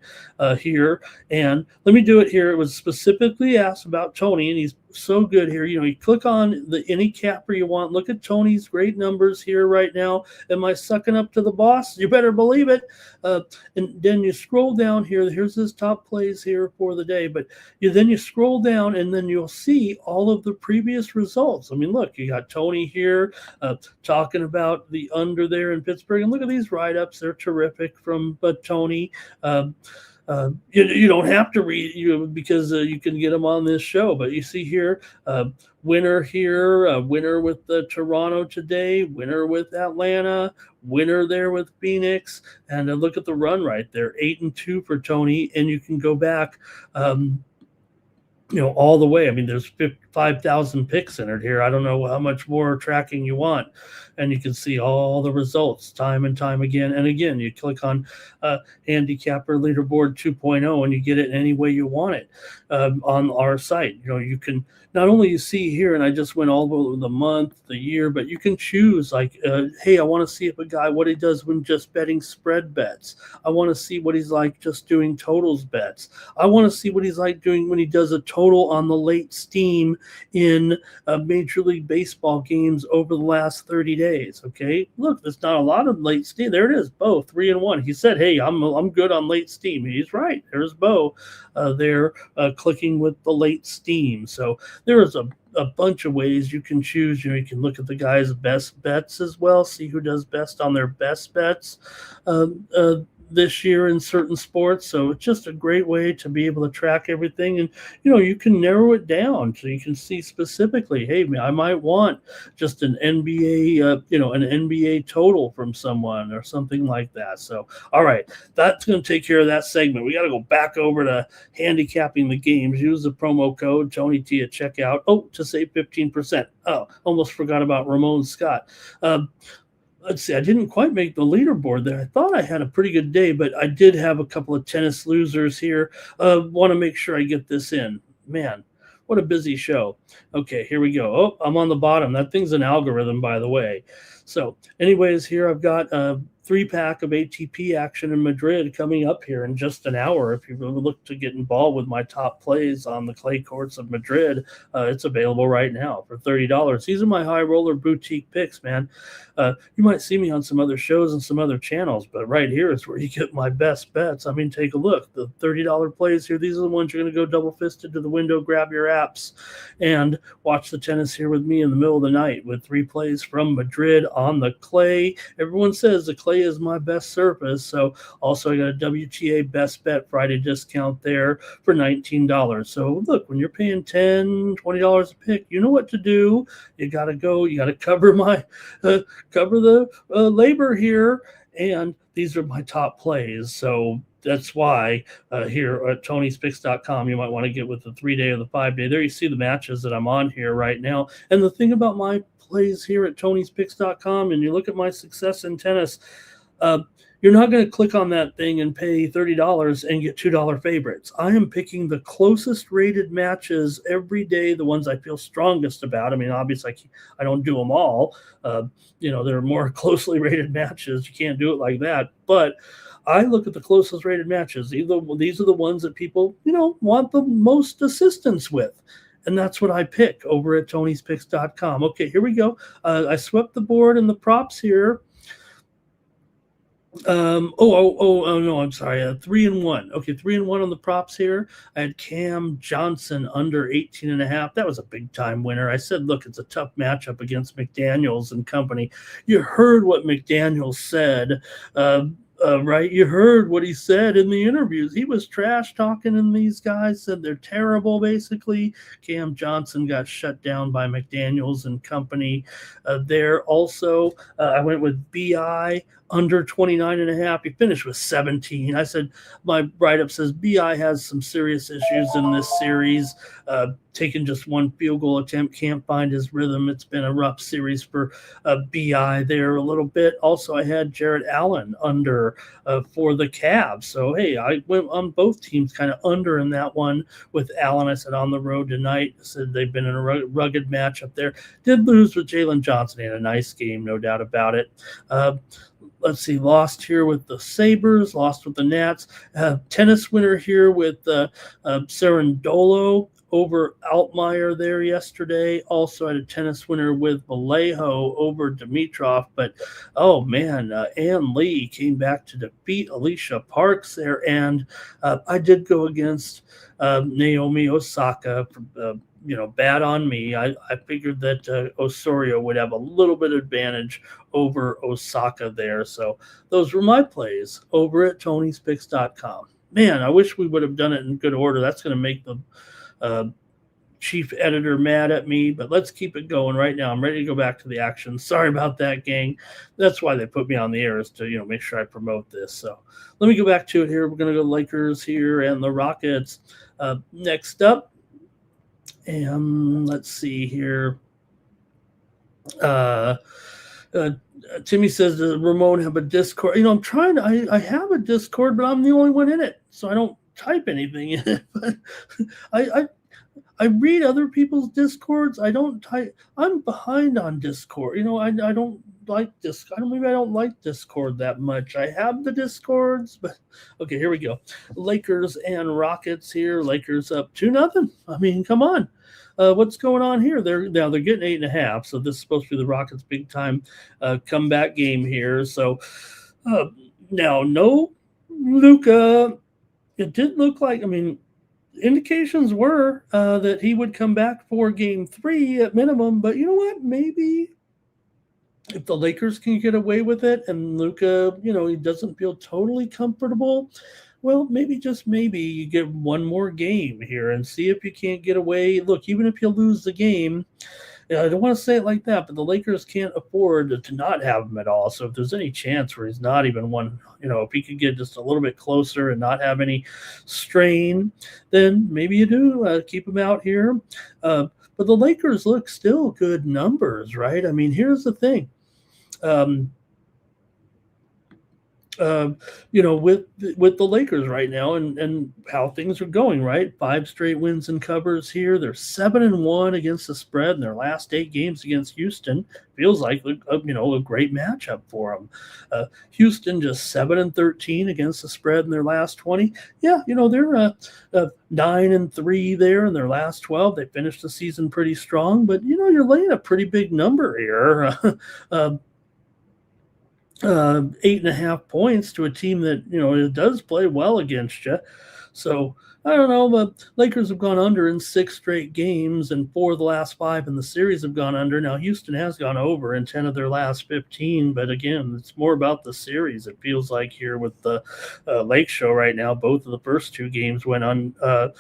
here. And let me do it here. It was specifically asked about Tony, and he's so good here. You click on any capper you want. Look at Tony's great numbers here right now. Am I sucking up to the boss? You better believe it. And then you scroll down here. Here's his top plays here for the day. But then you scroll down, and then you'll see all of the previous results. I mean, look, you got Tony here talking about the under there in Pittsburgh. And look at these write-ups. They're terrific from Tony. You don't have to read because you can get them on this show. But you see here, winner here, winner with Toronto today, winner with Atlanta, winner there with Phoenix, and look at the run right there, 8-2 for Tony. And you can go back, all the way. I mean, there's 5,000 picks entered here. I don't know how much more tracking you want. And you can see all the results time and time again. And again, you click on Handicapper Leaderboard 2.0 and you get it any way you want it on our site. You can not only see here, and I just went all over the month, the year, but you can choose like, hey, I want to see if a guy, what he does when just betting spread bets. I want to see what he's like just doing totals bets. I want to see what he's like doing when he does a total on the late steam in Major League Baseball games over the last 30 days. Okay, look, there's not a lot of late steam. There it is, Bo, 3-1. He said, hey, I'm good on late steam. He's right. There's Bo there clicking with the late steam. So there is a bunch of ways you can choose. You can look at the guy's best bets as well, see who does best on their best bets this year in certain sports. So it's just a great way to be able to track everything. And, you can narrow it down so you can see specifically, hey, I might want just an NBA, an NBA total from someone or something like that. So, all right, that's going to take care of that segment. We got to go back over to handicapping the games. Use the promo code Tony T at checkout. To save 15%. Oh, almost forgot about Ramon Scott. let's see, I didn't quite make the leaderboard there. I thought I had a pretty good day, but I did have a couple of tennis losers here. Want to make sure I get this in. Man, what a busy show. Okay, here we go. Oh, I'm on the bottom. That thing's an algorithm, by the way. So, anyways, here I've got a 3-pack of ATP action in Madrid coming up here in just an hour. If you really look to get involved with my top plays on the clay courts of Madrid, it's available right now for $30. These are my high roller boutique picks, man. You might see me on some other shows and some other channels, but right here is where you get my best bets. I mean, take a look. The $30 plays here, these are the ones you're going to go double fisted to the window, grab your apps, and watch the tennis here with me in the middle of the night with 3 plays from Madrid on the clay. Everyone says the clay is my best surface, so also I got a WTA best bet Friday discount there for $19. So look, when you're paying $10, $20 a pick, you know what to do. You got to go. You got to cover my cover the labor here, and these are my top plays. So that's why here at Tony'sPicks.com, you might want to get with the 3-day or the 5-day. There you see the matches that I'm on here right now. And the thing about my plays here at Tony'sPicks.com, and you look at my success in tennis, you're not going to click on that thing and pay $30 and get $2 favorites. I am picking the closest rated matches every day, the ones I feel strongest about. I mean, obviously, I don't do them all. There are more closely rated matches. You can't do it like that. But I look at the closest rated matches. These are the ones that people, want the most assistance with. And that's what I pick over at Tony'sPicks.com. Okay, here we go. I swept the board and the props here. No, I'm sorry. 3-1. Okay, 3-1 on the props here. I had Cam Johnson under 18.5. That was a big time winner. I said, look, it's a tough matchup against McDaniels and company. You heard what McDaniels said. Right? You heard what he said in the interviews. He was trash talking, and these guys said they're terrible, basically. Cam Johnson got shut down by McDaniels and company there. Also, I went with BI under 29.5. He finished with 17. I said, my write-up says BI has some serious issues in this series. Taking just one field goal attempt, can't find his rhythm. It's been a rough series for BI there a little bit. Also, I had Jared Allen under for the Cavs. So, hey, I went on both teams kind of under in that one with Allen. I said on the road tonight. I said they've been in a rugged match up there. Did lose with Jalen Johnson. He had a nice game, no doubt about it. Let's see, lost here with the Sabres, lost with the Nats. Tennis winner here with Cerundolo over Altmaier there yesterday. Also had a tennis winner with Vallejo over Dimitrov. But, oh, man, Ann Lee came back to defeat Alicia Parks there. And I did go against Naomi Osaka for bad on me. I figured that Osorio would have a little bit of advantage over Osaka there. So those were my plays over at Tony'sPicks.com. Man, I wish we would have done it in good order. That's going to make the chief editor mad at me, but let's keep it going right now. I'm ready to go back to the action. Sorry about that, gang. That's why they put me on the air, is to make sure I promote this. So let me go back to it here. We're going to go Lakers here and the Rockets next up. And let's see here. Timmy says, does Ramon have a Discord? I'm trying to, I have a Discord, but I'm the only one in it, so I don't type anything in it. But I read other people's Discords. I don't type. I'm behind on Discord. I don't like Discord. Maybe I don't like Discord that much. I have the Discords, but okay, here we go. Lakers and Rockets here. Lakers up 2-0. I mean, come on. What's going on here? They're getting 8.5. So this is supposed to be the Rockets' big time comeback game here. So now no Luka. It did look like, indications were that he would come back for game 3 at minimum. But you know what? Maybe if the Lakers can get away with it and Luka, he doesn't feel totally comfortable, well, maybe, just maybe, you get one more game here and see if you can't get away. Look, even if you lose the game, I don't want to say it like that, but the Lakers can't afford to not have him at all. So if there's any chance where he's not even one, if he could get just a little bit closer and not have any strain, then maybe you do keep him out here. But the Lakers look still good numbers, right? Here's the thing. with the Lakers right now and how things are going, right? 5 straight wins and covers here. They're 7-1 against the spread in their last 8 games against Houston. Feels like a great matchup for them. Houston just 7-13 against the spread in their last 20. Yeah, they're 9-3 there in their last 12. They finished the season pretty strong, but you're laying a pretty big number here. 8.5 points to a team that it does play well against you. So I don't know, but Lakers have gone under in 6 straight games, and 4 of the last 5 in the series have gone under. Now Houston has gone over in 10 of their last 15, but again, it's more about the series. It feels like here with the Lake Show right now, both of the first 2 games went under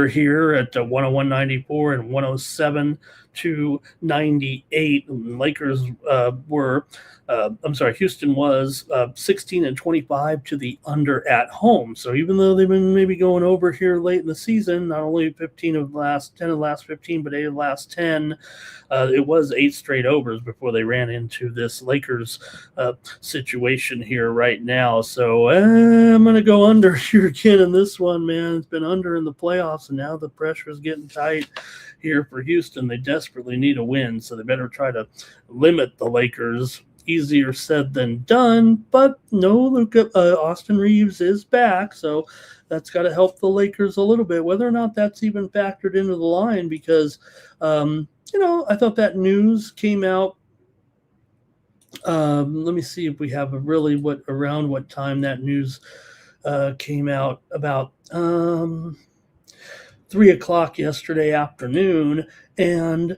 here at 101.94 and 107-98. Lakers Houston was 16-25 to the under at home. So even though they've been maybe going over here late in the season, not only 10 of the last 15, but 8 of the last 10, it was 8 straight overs before they ran into this Lakers situation here right now. So I'm going to go under here again in this one, man. It's been under in the playoffs, and now the pressure is getting tight here for Houston. They desperately need a win, so they better try to limit the Lakers. Easier said than done, but no, Austin Reeves is back, so that's got to help the Lakers a little bit. Whether or not that's even factored into the line, because I thought that news came out. Let me see if we have around what time that news came out, about 3:00 yesterday afternoon, and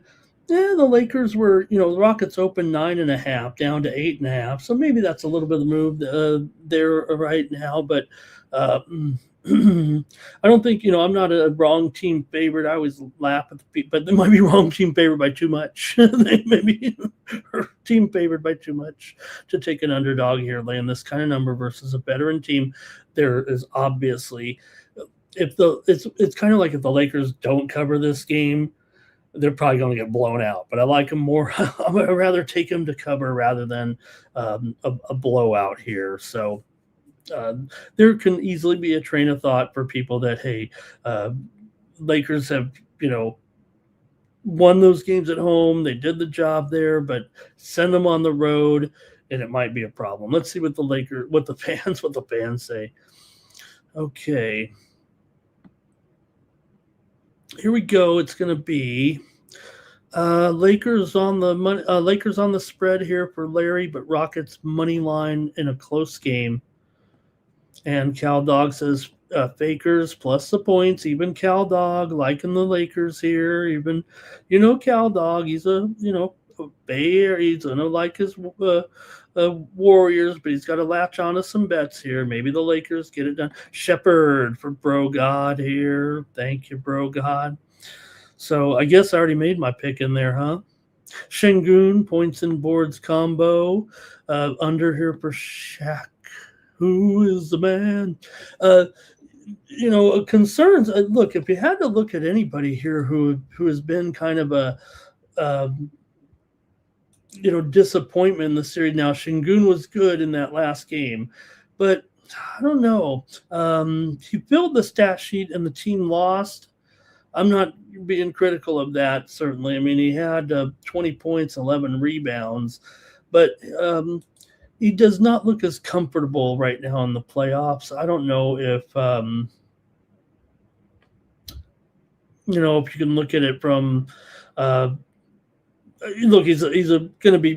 the Lakers were, the Rockets opened 9.5 down to 8.5, so maybe that's a little bit of a move there right now, but I don't think, I'm not a wrong team favorite. I always laugh at the people, but they might be wrong team favorite by too much. They may be team favored by too much to take an underdog here, laying this kind of number versus a veteran team. There is obviously, it's kind of like if the Lakers don't cover this game, they're probably going to get blown out. But I like them more. I'd rather take them to cover rather than a blowout here. So there can easily be a train of thought for people that, hey, Lakers have, won those games at home. They did the job there, but send them on the road, and it might be a problem. Let's see what the fans say. Okay. Here we go. It's going to be Lakers on the spread here for Larry, but Rockets money line in a close game. And Cal Dog says Fakers plus the points. Even Cal Dog liking the Lakers here. Even Cal Dog. He's a Bay Area. He's gonna like his Warriors, but he's got to latch on to some bets here. Maybe the Lakers get it done. Shepard for Bro God here. Thank you, Bro God. So I guess I already made my pick in there, huh? Shengun points and boards combo. Under here for Shaq. Who is the man? Concerns. Look, if you had to look at anybody here who has been kind of a disappointment in the series. Now, Shingun was good in that last game, but I don't know. He filled the stat sheet and the team lost. I'm not being critical of that, certainly. I mean, he had 20 points, 11 rebounds, but he does not look as comfortable right now in the playoffs. I don't know if, if you can look at it from look, he's going to be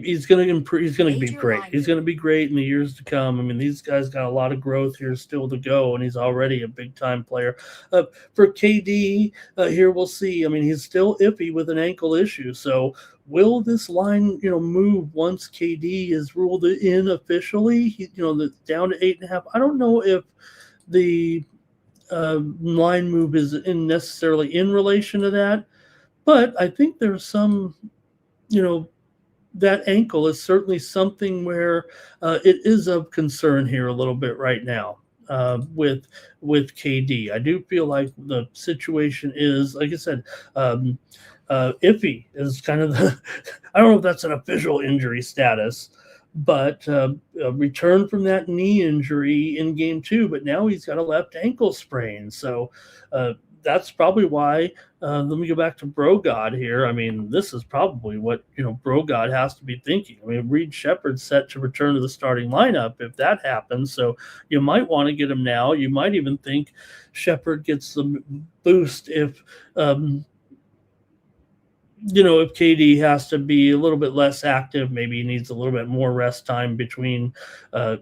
great. He's going to be great in the years to come. I mean, these guys got a lot of growth here still to go, and he's already a big time player. For KD, here we'll see. I mean, he's still iffy with an ankle issue. So will this line, move once KD is ruled in officially? Down to 8.5. I don't know if the line move is necessarily in relation to that, but I think there's some. That ankle is certainly something where it is of concern here a little bit right now with KD. I do feel like the situation is, like I said, iffy is kind of I don't know if that's an official injury status, but returned from that knee injury in game two, but now he's got a left ankle sprain. So uh, that's probably why. Let me go back to Brogard here. I mean, this is probably what Brogard has to be thinking. I mean, Reed Shepard's set to return to the starting lineup if that happens. So you might want to get him now. You might even think Shepard gets the boost um, if KD has to be a little bit less active, maybe he needs a little bit more rest time between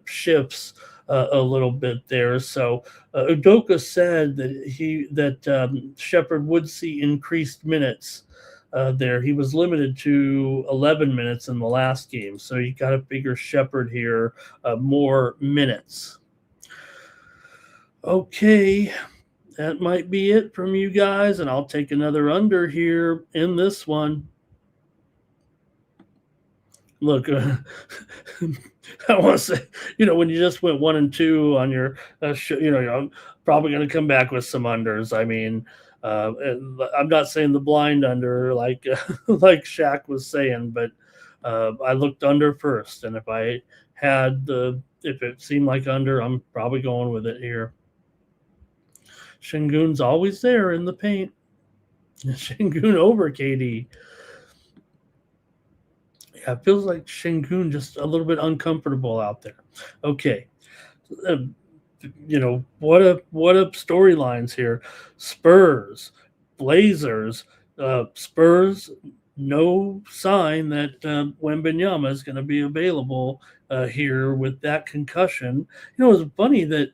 shifts a little bit there. So Udoka said that Shepard would see increased minutes there. He was limited to 11 minutes in the last game, so you got to figure Shepard here more minutes. Okay, that might be it from you guys, and I'll take another under here in this one. Look, I want to say, when you just went 1-2 on your, I'm probably going to come back with some unders. I mean, and I'm not saying the blind under like like Shaq was saying, but I looked under first, and if it seemed like under, I'm probably going with it here. Şengün's always there in the paint. Şengün over KD. Yeah, it feels like Şengün just a little bit uncomfortable out there. Okay. What a storylines here. Spurs, Blazers, Spurs, no sign that Wembanyama is going to be available here with that concussion. It's funny that,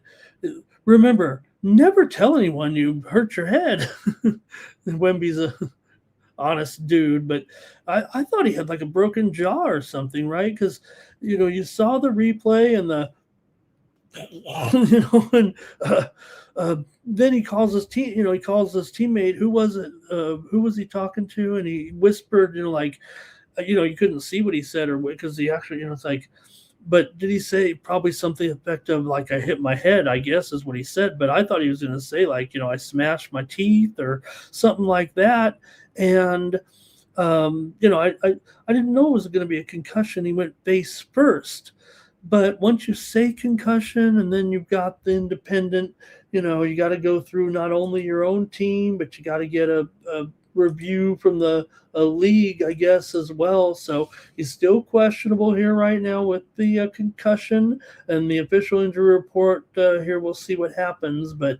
remember, never tell anyone you hurt your head. Wemby's a honest dude, but I thought he had like a broken jaw or something, right? Because you saw the replay and and then he calls his he calls his teammate. Who was it? Who was he talking to? And he whispered, you couldn't see what he said, or because he actually, it's like. But did he say probably something effective like I hit my head, I guess is what he said. But I thought he was going to say like, I smashed my teeth or something like that. And, I didn't know it was going to be a concussion. He went face first. But once you say concussion and then you've got the independent, you got to go through not only your own team, but you got to get a review from the league, I guess, as well. So he's still questionable here right now with the concussion and the official injury report here. We'll see what happens, but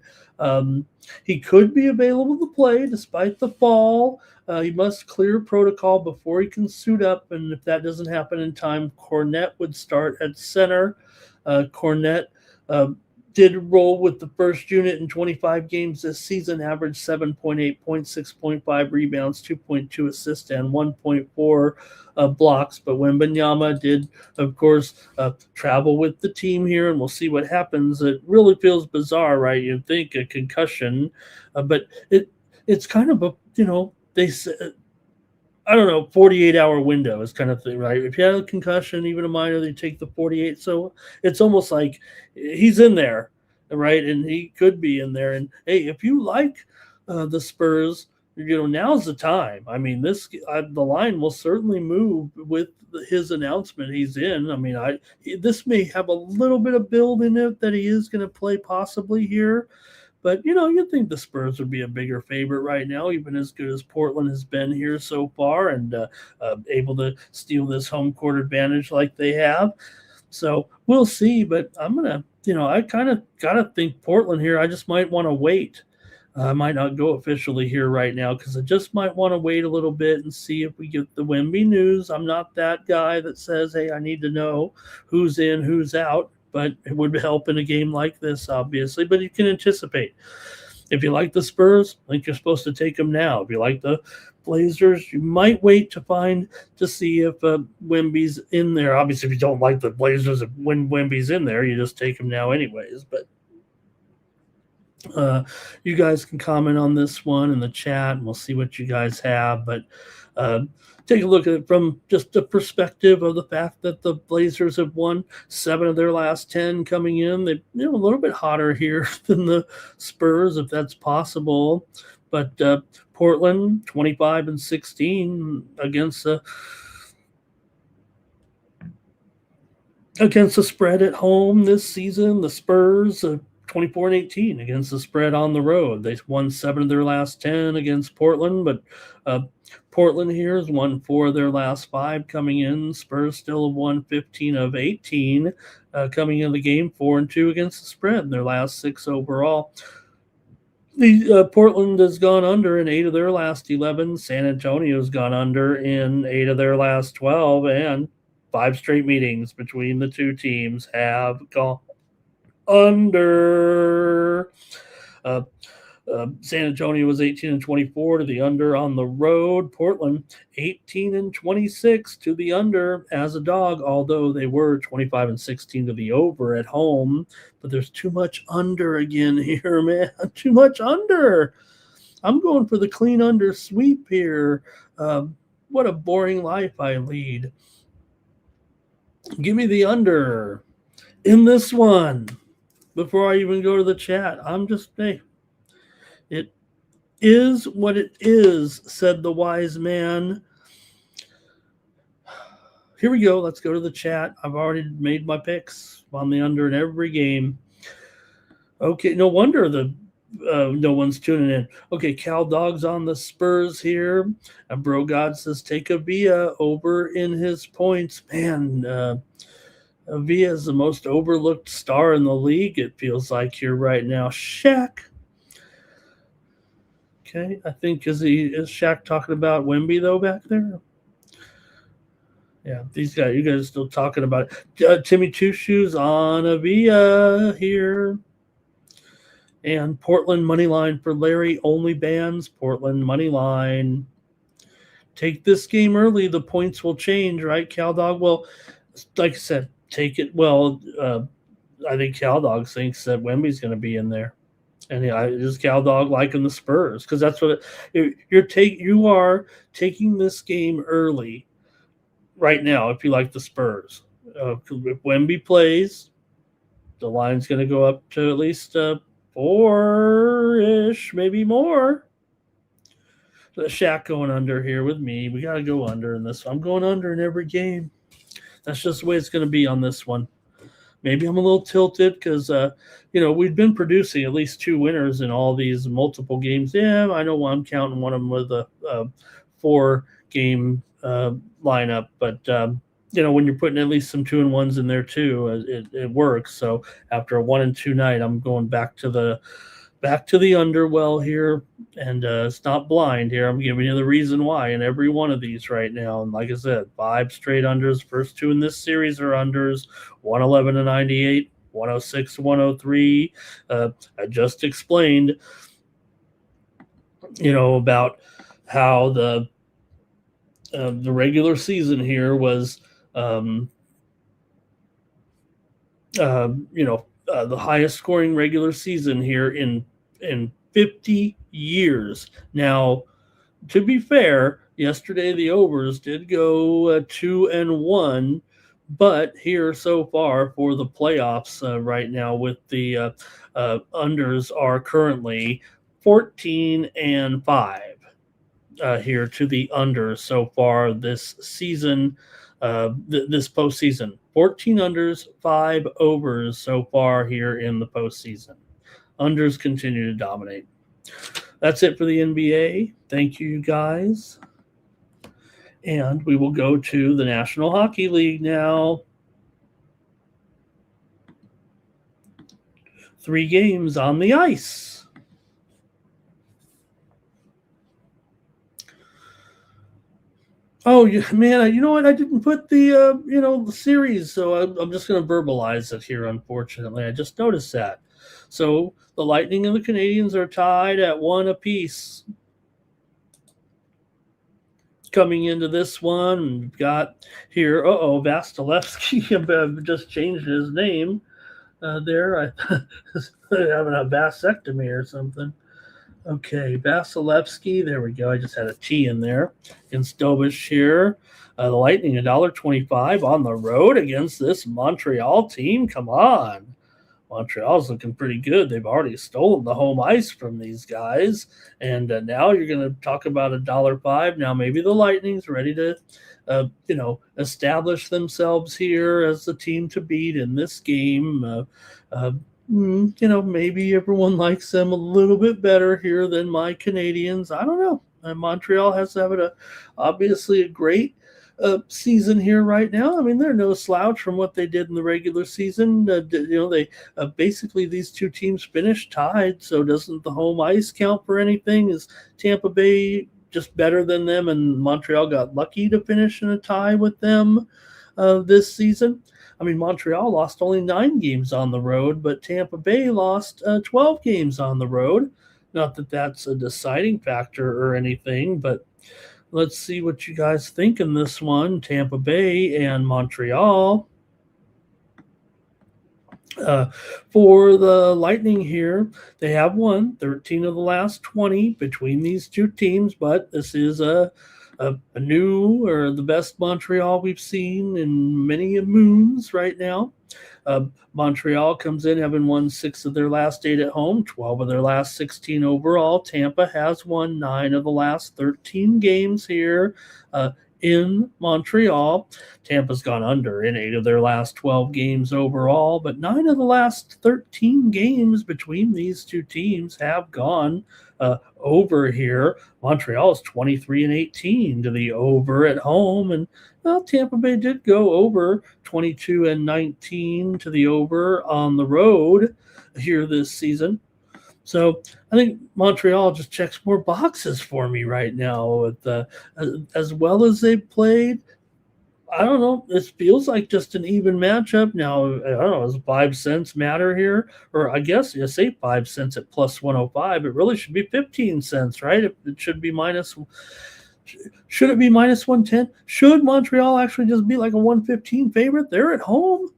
he could be available to play despite the fall. He must clear protocol before he can suit up, and if that doesn't happen in time, Cornette would start at center. Cornette did roll with the first unit in 25 games this season, averaged 7.8 points, 6.5 rebounds, 2.2 assists, and 1.4 blocks. But Wembanyama did, of course, travel with the team here, and we'll see what happens. It really feels bizarre, right? You'd think a concussion, but it's kind of a, they said, I don't know, 48-hour window is kind of thing, right? If you have a concussion, even a minor, they take the 48. So it's almost like he's in there, right? And he could be in there. And hey, if you like the Spurs, now's the time. I mean, the line will certainly move with his announcement he's in. I mean, this may have a little bit of build in it that he is going to play possibly here. But, you'd think the Spurs would be a bigger favorite right now, even as good as Portland has been here so far and able to steal this home court advantage like they have. So we'll see. But I'm going to, I kind of got to think Portland here. I just might want to wait. I might not go officially here right now because I just might want to wait a little bit and see if we get the Wemby news. I'm not that guy that says, hey, I need to know who's in, who's out. But it would help in a game like this, obviously. But you can anticipate. If you like the Spurs, I think you're supposed to take them now. If you like the Blazers, you might wait to see if Wemby's in there. Obviously, if you don't like the Blazers, when Wemby's in there, you just take him now anyways. But you guys can comment on this one in the chat, and we'll see what you guys have. But take a look at it from just the perspective of the fact that the Blazers have won 7 of their last 10 coming in. They're a little bit hotter here than the Spurs, if that's possible. But Portland, 25-16 against against the spread at home this season. The Spurs 24-18 against the spread on the road. They won 7 of their last 10 against Portland, but Portland here has won 4 of their last 5 coming in. Spurs still have won 15 of 18 coming in the game, 4-2 against the spread in their last 6 overall. Portland has gone under in 8 of their last 11. San Antonio's gone under in 8 of their last 12, and 5 straight meetings between the two teams have gone under. San Antonio was 18-24 to the under on the road. Portland 18-26 to the under as a dog, although they were 25-16 to the over at home. But there's too much under again here, man. Too much under. I'm going for the clean under sweep here. What a boring life I lead. Give me the under in this one. Before I even go to the chat, I'm just, hey, it is what it is, said the wise man. Here we go. Let's go to the chat. I've already made my picks on the under in every game. Okay, no wonder no one's tuning in. Okay, Cal Dog's on the Spurs here. Bro God says take a Villa over in his points. Man, Villa is the most overlooked star in the league, it feels like here right now. Shaq. Okay, I think is Shaq talking about Wemby though back there? Yeah, these guys, you guys are still talking about it. Timmy Two Shoes on a Villa here. And Portland money line for Larry only bands. Portland money line. Take this game early. The points will change, right, Cal Dog? Well, like I said, take it. Well, I think Cal Dog thinks that Wemby's going to be in there. And yeah, is Cal Dog liking the Spurs? Because that's what you are taking this game early right now if you like the Spurs. If Wemby plays, the line's going to go up to at least 4-ish, maybe more. So Shaq going under here with me. We got to go under in this one. I'm going under in every game. That's just the way it's going to be on this one. Maybe I'm a little tilted because, we've been producing at least 2 winners in all these multiple games. Yeah, I know I'm counting one of them with a 4-game lineup. But, when you're putting at least some 2-1s in there too, it works. So after a 1-2 night, I'm going back to the under well here. And it's not blind here. I'm giving you the reason why in every one of these right now. And like I said, 5 straight unders. First 2 in this series are unders. 111-98, 106-103. I just explained, about how the regular season here was, the highest scoring regular season here in 50 years. Now, to be fair, yesterday the overs did go 2-1, but here so far for the playoffs right now with the unders are currently 14-5 here to the under so far this season, this postseason. 14 unders, 5 overs so far here in the postseason. Unders continue to dominate. That's it for the NBA. Thank you, guys. And we will go to the National Hockey League now. 3 games on the ice. Oh, man, you know what? I didn't put the, the series, so I'm just going to verbalize it here, unfortunately. I just noticed that. So the Lightning and the Canadiens are tied at 1 apiece. Coming into this one, we've got here, Vasilevsky just changed his name there. I having a vasectomy or something. Okay, Vasilevsky. There we go. I just had a T in there. Against Dobish here. The Lightning, $1.25 on the road against this Montreal team. Come on. Montreal's looking pretty good. They've already stolen the home ice from these guys, and now you're going to talk about $1.05. Now maybe the Lightning's ready to, establish themselves here as the team to beat in this game. Uh, maybe everyone likes them a little bit better here than my Canadians. I don't know. Montreal has having obviously a great season here right now. I mean, they're no slouch from what they did in the regular season. They basically these two teams finished tied. So doesn't the home ice count for anything? Is Tampa Bay just better than them, and Montreal got lucky to finish in a tie with them this season? I mean, Montreal lost only 9 games on the road, but Tampa Bay lost 12 games on the road. Not that that's a deciding factor or anything, but let's see what you guys think in this one. Tampa Bay and Montreal. For the Lightning here, they have won 13 of the last 20 between these two teams, but this is a new or the best Montreal we've seen in many moons right now. Montreal comes in having won 6 of their last 8 at home, 12 of their last 16 overall. Tampa has won 9 of the last 13 games here in Montreal. Tampa's gone under in 8 of their last 12 games overall, but 9 of the last 13 games between these two teams have gone over here. Montreal is 23-18 to the over at home, and Tampa Bay did go over 22-19 to the over on the road here this season. So I think Montreal just checks more boxes for me right now. With as well as they've played, I don't know. This feels like just an even matchup. Now, I don't know, does 5 cents matter here? Or I guess you say 5 cents at plus 105. It really should be 15 cents, right? It should be should it be minus 110? Should Montreal actually just be like a 115 favorite? They're at home.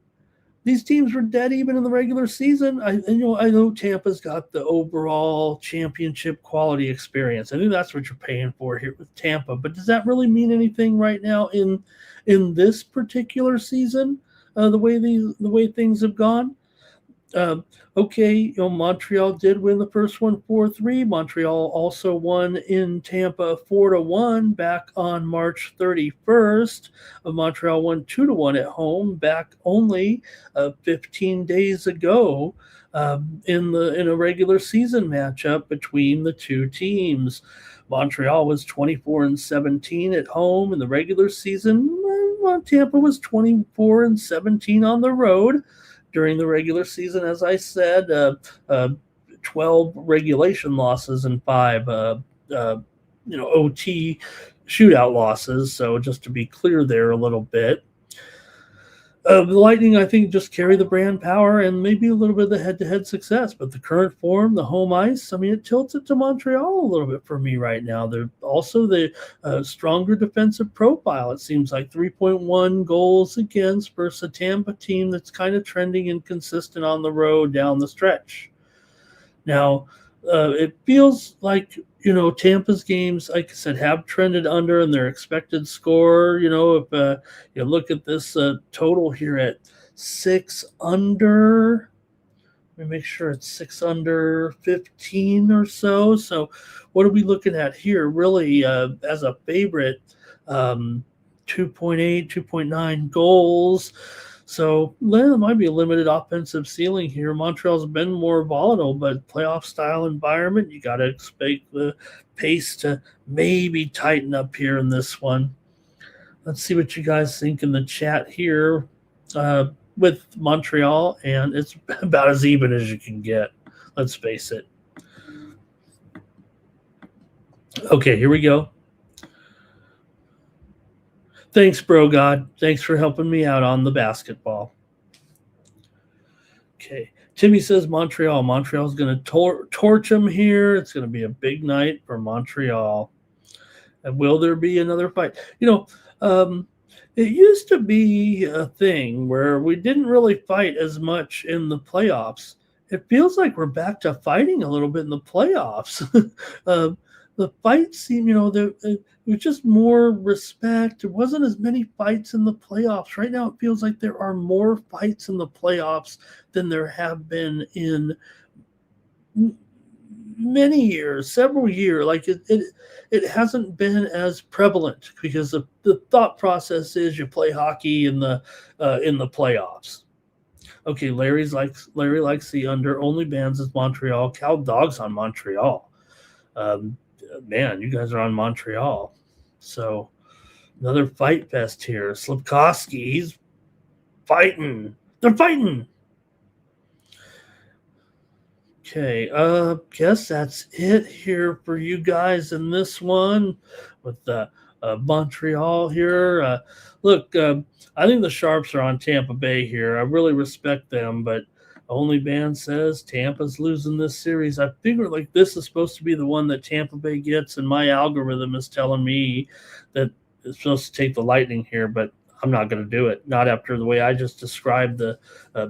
These teams were dead even in the regular season. I know Tampa's got the overall championship quality experience. I think that's what you're paying for here with Tampa. But does that really mean anything right now in this particular season? The way things have gone. Okay, Montreal did win the first one 4-3. Montreal also won in Tampa 4-1 back on March 31st. Montreal won 2-1 at home back only 15 days ago in a regular season matchup between the two teams. Montreal was 24-17 at home in the regular season. Tampa was 24-17 on the road. During the regular season, as I said, 12 regulation losses and 5, OT shootout losses. So just to be clear there a little bit. The Lightning, I think, just carry the brand power and maybe a little bit of the head-to-head success. But the current form, the home ice, I mean, it tilts it to Montreal a little bit for me right now. They're also the stronger defensive profile. It seems like 3.1 goals against versus a Tampa team that's kind of trending inconsistent on the road down the stretch. Now, it feels like, Tampa's games, like I said, have trended under and their expected score. If you look at this total here at 6 under, let me make sure it's 6 under 15 or so. So what are we looking at here? Really, as a favorite, 2.8, 2.9 goals. So there might be a limited offensive ceiling here. Montreal's been more volatile, but playoff style environment, you got to expect the pace to maybe tighten up here in this one. Let's see what you guys think in the chat here with Montreal, and it's about as even as you can get. Let's face it. Okay, here we go. Thanks, Bro God. Thanks for helping me out on the basketball. Okay. Timmy says Montreal. Montreal's going to torch them here. It's going to be a big night for Montreal. And will there be another fight? It used to be a thing where we didn't really fight as much in the playoffs. It feels like we're back to fighting a little bit in the playoffs. the fight seemed, it was just more respect. There wasn't as many fights in the playoffs. Right now, it feels like there are more fights in the playoffs than there have been in many years, several years. Like it hasn't been as prevalent because the thought process is you play hockey in the playoffs. Okay, Larry likes the under. Only bans is Montreal. Cow dogs on Montreal. Um, Man, you guys are on Montreal. So another fight fest here. Slipkowski, he's fighting. They're fighting. Okay, guess that's it here for you guys in this one with Montreal here. Look, I think the Sharps are on Tampa Bay here. I really respect them, but only band says Tampa's losing this series. I figure like this is supposed to be the one that Tampa Bay gets, and my algorithm is telling me that it's supposed to take the Lightning here, but I'm not going to do it. Not after the way I just described the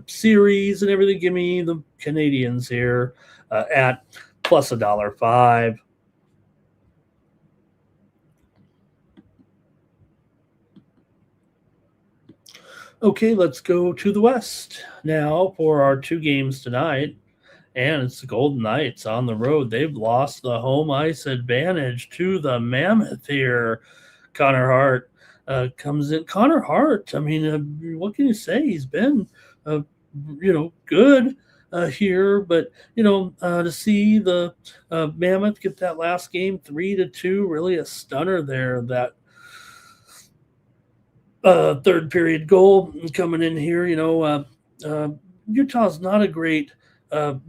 series and everything. Give me the Canadians here at plus $1.05. Okay, let's go to the West now for our two games tonight. And it's the Golden Knights on the road. They've lost the home ice advantage to the Mammoth here. Connor Hart comes in. Connor Hart, I mean, what can you say? He's been, good here, but to see the Mammoth get that last game 3-2, really a stunner there. That third period goal coming in here. Utah's not a great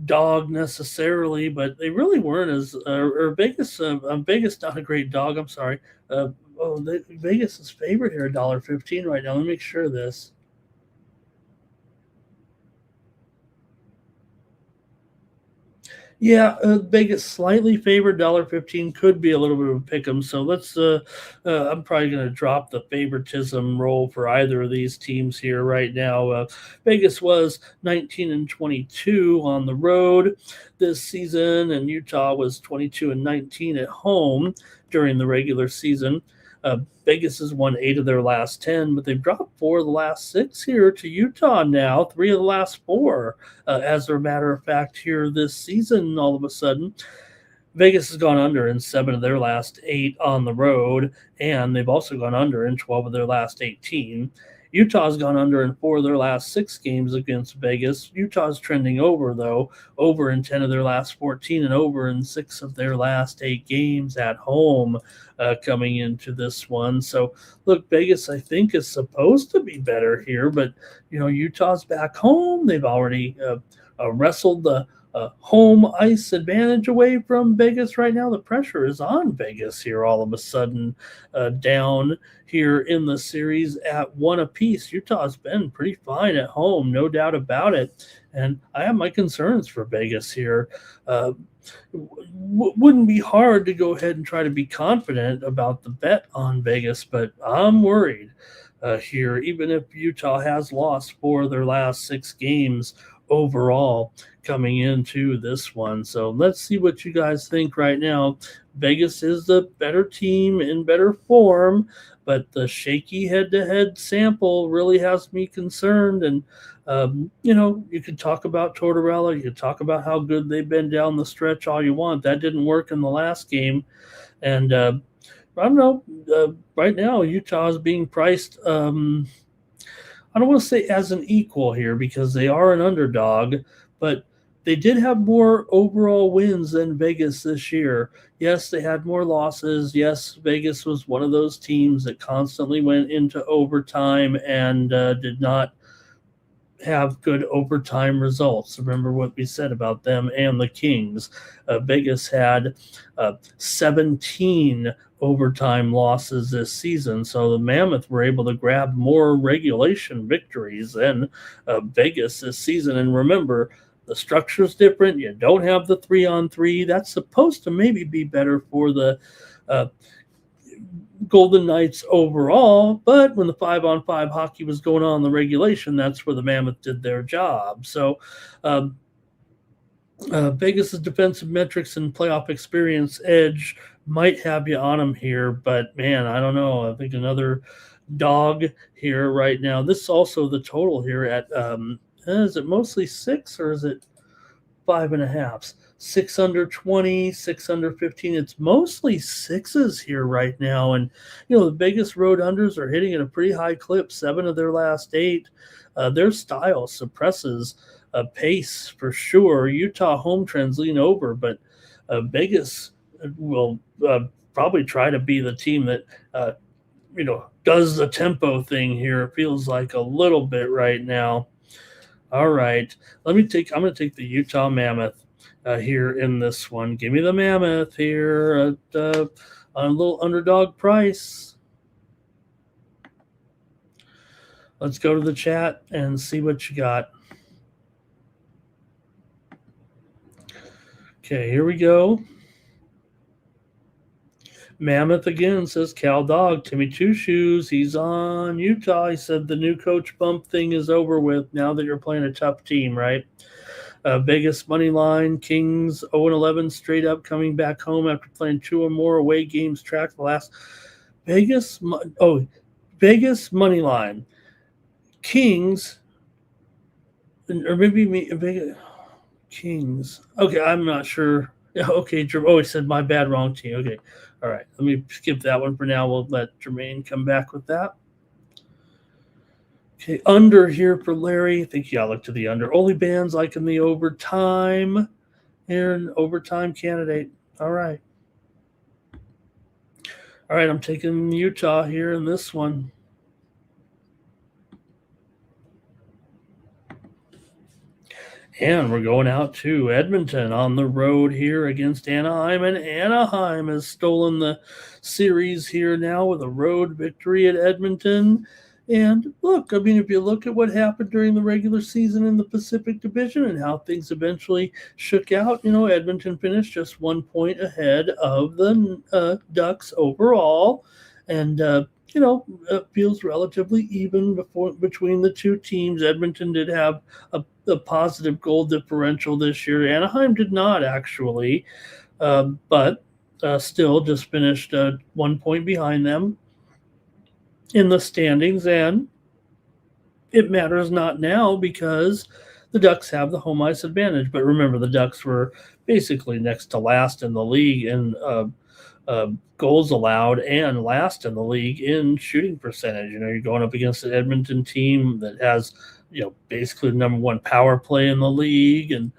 dog necessarily, but they really weren't as or Vegas. Vegas not a great dog. I'm sorry. Vegas is favorite here, $1.15 right now. Let me make sure of this. Yeah, Vegas slightly favored, $1.15 could be a little bit of a pick 'em. So let's. I'm probably going to drop the favoritism role for either of these teams here right now. Vegas was 19-22 on the road this season, and Utah was 22-19 at home during the regular season. Vegas has won 8 of their last 10, but they've dropped 4 of the last 6 here to Utah now, 3 of the last 4, as a matter of fact, here this season, all of a sudden. Vegas has gone under in 7 of their last 8 on the road, and they've also gone under in 12 of their last 18. Utah's gone under in 4 of their last 6 games against Vegas. Utah's trending over, though, over in 10 of their last 14 and over in 6 of their last 8 games at home coming into this one. So, look, Vegas, I think, is supposed to be better here, but, Utah's back home. They've already wrestled the home ice advantage away from Vegas right now. The pressure is on Vegas here all of a sudden, down here in the series at 1 apiece. Utah's been pretty fine at home, no doubt about it. And I have my concerns for Vegas here. Wouldn't be hard to go ahead and try to be confident about the bet on Vegas, but I'm worried here, even if Utah has lost 4 of their last 6 games overall coming into this one. So let's see what you guys think right now. Vegas is the better team in better form, but the shaky head-to-head sample really has me concerned. And you could talk about Tortorella, you could talk about how good they've been down the stretch all you want. That didn't work in the last game, and I don't know. Right now, Utah is being priced. I don't want to say as an equal here because they are an underdog, but they did have more overall wins than Vegas this year. Yes, they had more losses. Yes, Vegas was one of those teams that constantly went into overtime and did not have good overtime results. Remember what we said about them and the Kings. Vegas had 17 overtime losses this season, so the Mammoth were able to grab more regulation victories than Vegas this season. And remember, the structure is different. You don't have the 3-on-3. That's supposed to maybe be better for the Golden Knights overall, but when the 5-on-5 hockey was going on in the regulation, that's where the Mammoth did their job. So Vegas's defensive metrics and playoff experience edge might have you on them here, but man, I don't know. I think another dog here right now. This is also the total here at is it mostly 6 or is it 5.5? 6 under 20, 6 under 15. It's mostly sixes here right now. And, the biggest road unders are hitting at a pretty high clip, 7 of their last 8. Their style suppresses pace for sure. Utah home trends lean over, but Vegas will probably try to be the team that, does the tempo thing here. It feels like a little bit right now. All right, I'm going to take the Utah Mammoth here in this one. Give me the Mammoth here at a little underdog price. Let's go to the chat and see what you got. Okay, here we go. Mammoth again, says Cal Dog. Timmy Two Shoes, he's on Utah. He said the new coach bump thing is over with now that you're playing a tough team, right? Vegas money line, Kings 0-11 straight up, coming back home after playing 2 or more away games tracked the last. Vegas money line, Kings, or maybe Vegas Kings. Okay, I'm not sure. Yeah, okay, he said my bad, wrong team. Okay, all right, let me skip that one for now. We'll let Jermaine come back with that. Okay, under here for Larry. I think, yeah, look to the under. Only bands like in the overtime. Here, an overtime candidate. All right. All right, I'm taking Utah here in this one. And we're going out to Edmonton on the road here against Anaheim. And Anaheim has stolen the series here now with a road victory at Edmonton. And look, I mean, if you look at what happened during the regular season in the Pacific Division and how things eventually shook out, Edmonton finished just 1 point ahead of the Ducks overall. And, it feels relatively even between the two teams. Edmonton did have a positive goal differential this year. Anaheim did not, actually, but still just finished 1 point behind them in the standings, and it matters not now because the Ducks have the home ice advantage. But remember, the Ducks were basically next to last in the league in goals allowed and last in the league in shooting percentage. You're going up against an Edmonton team that has, basically the number 1 power play in the league and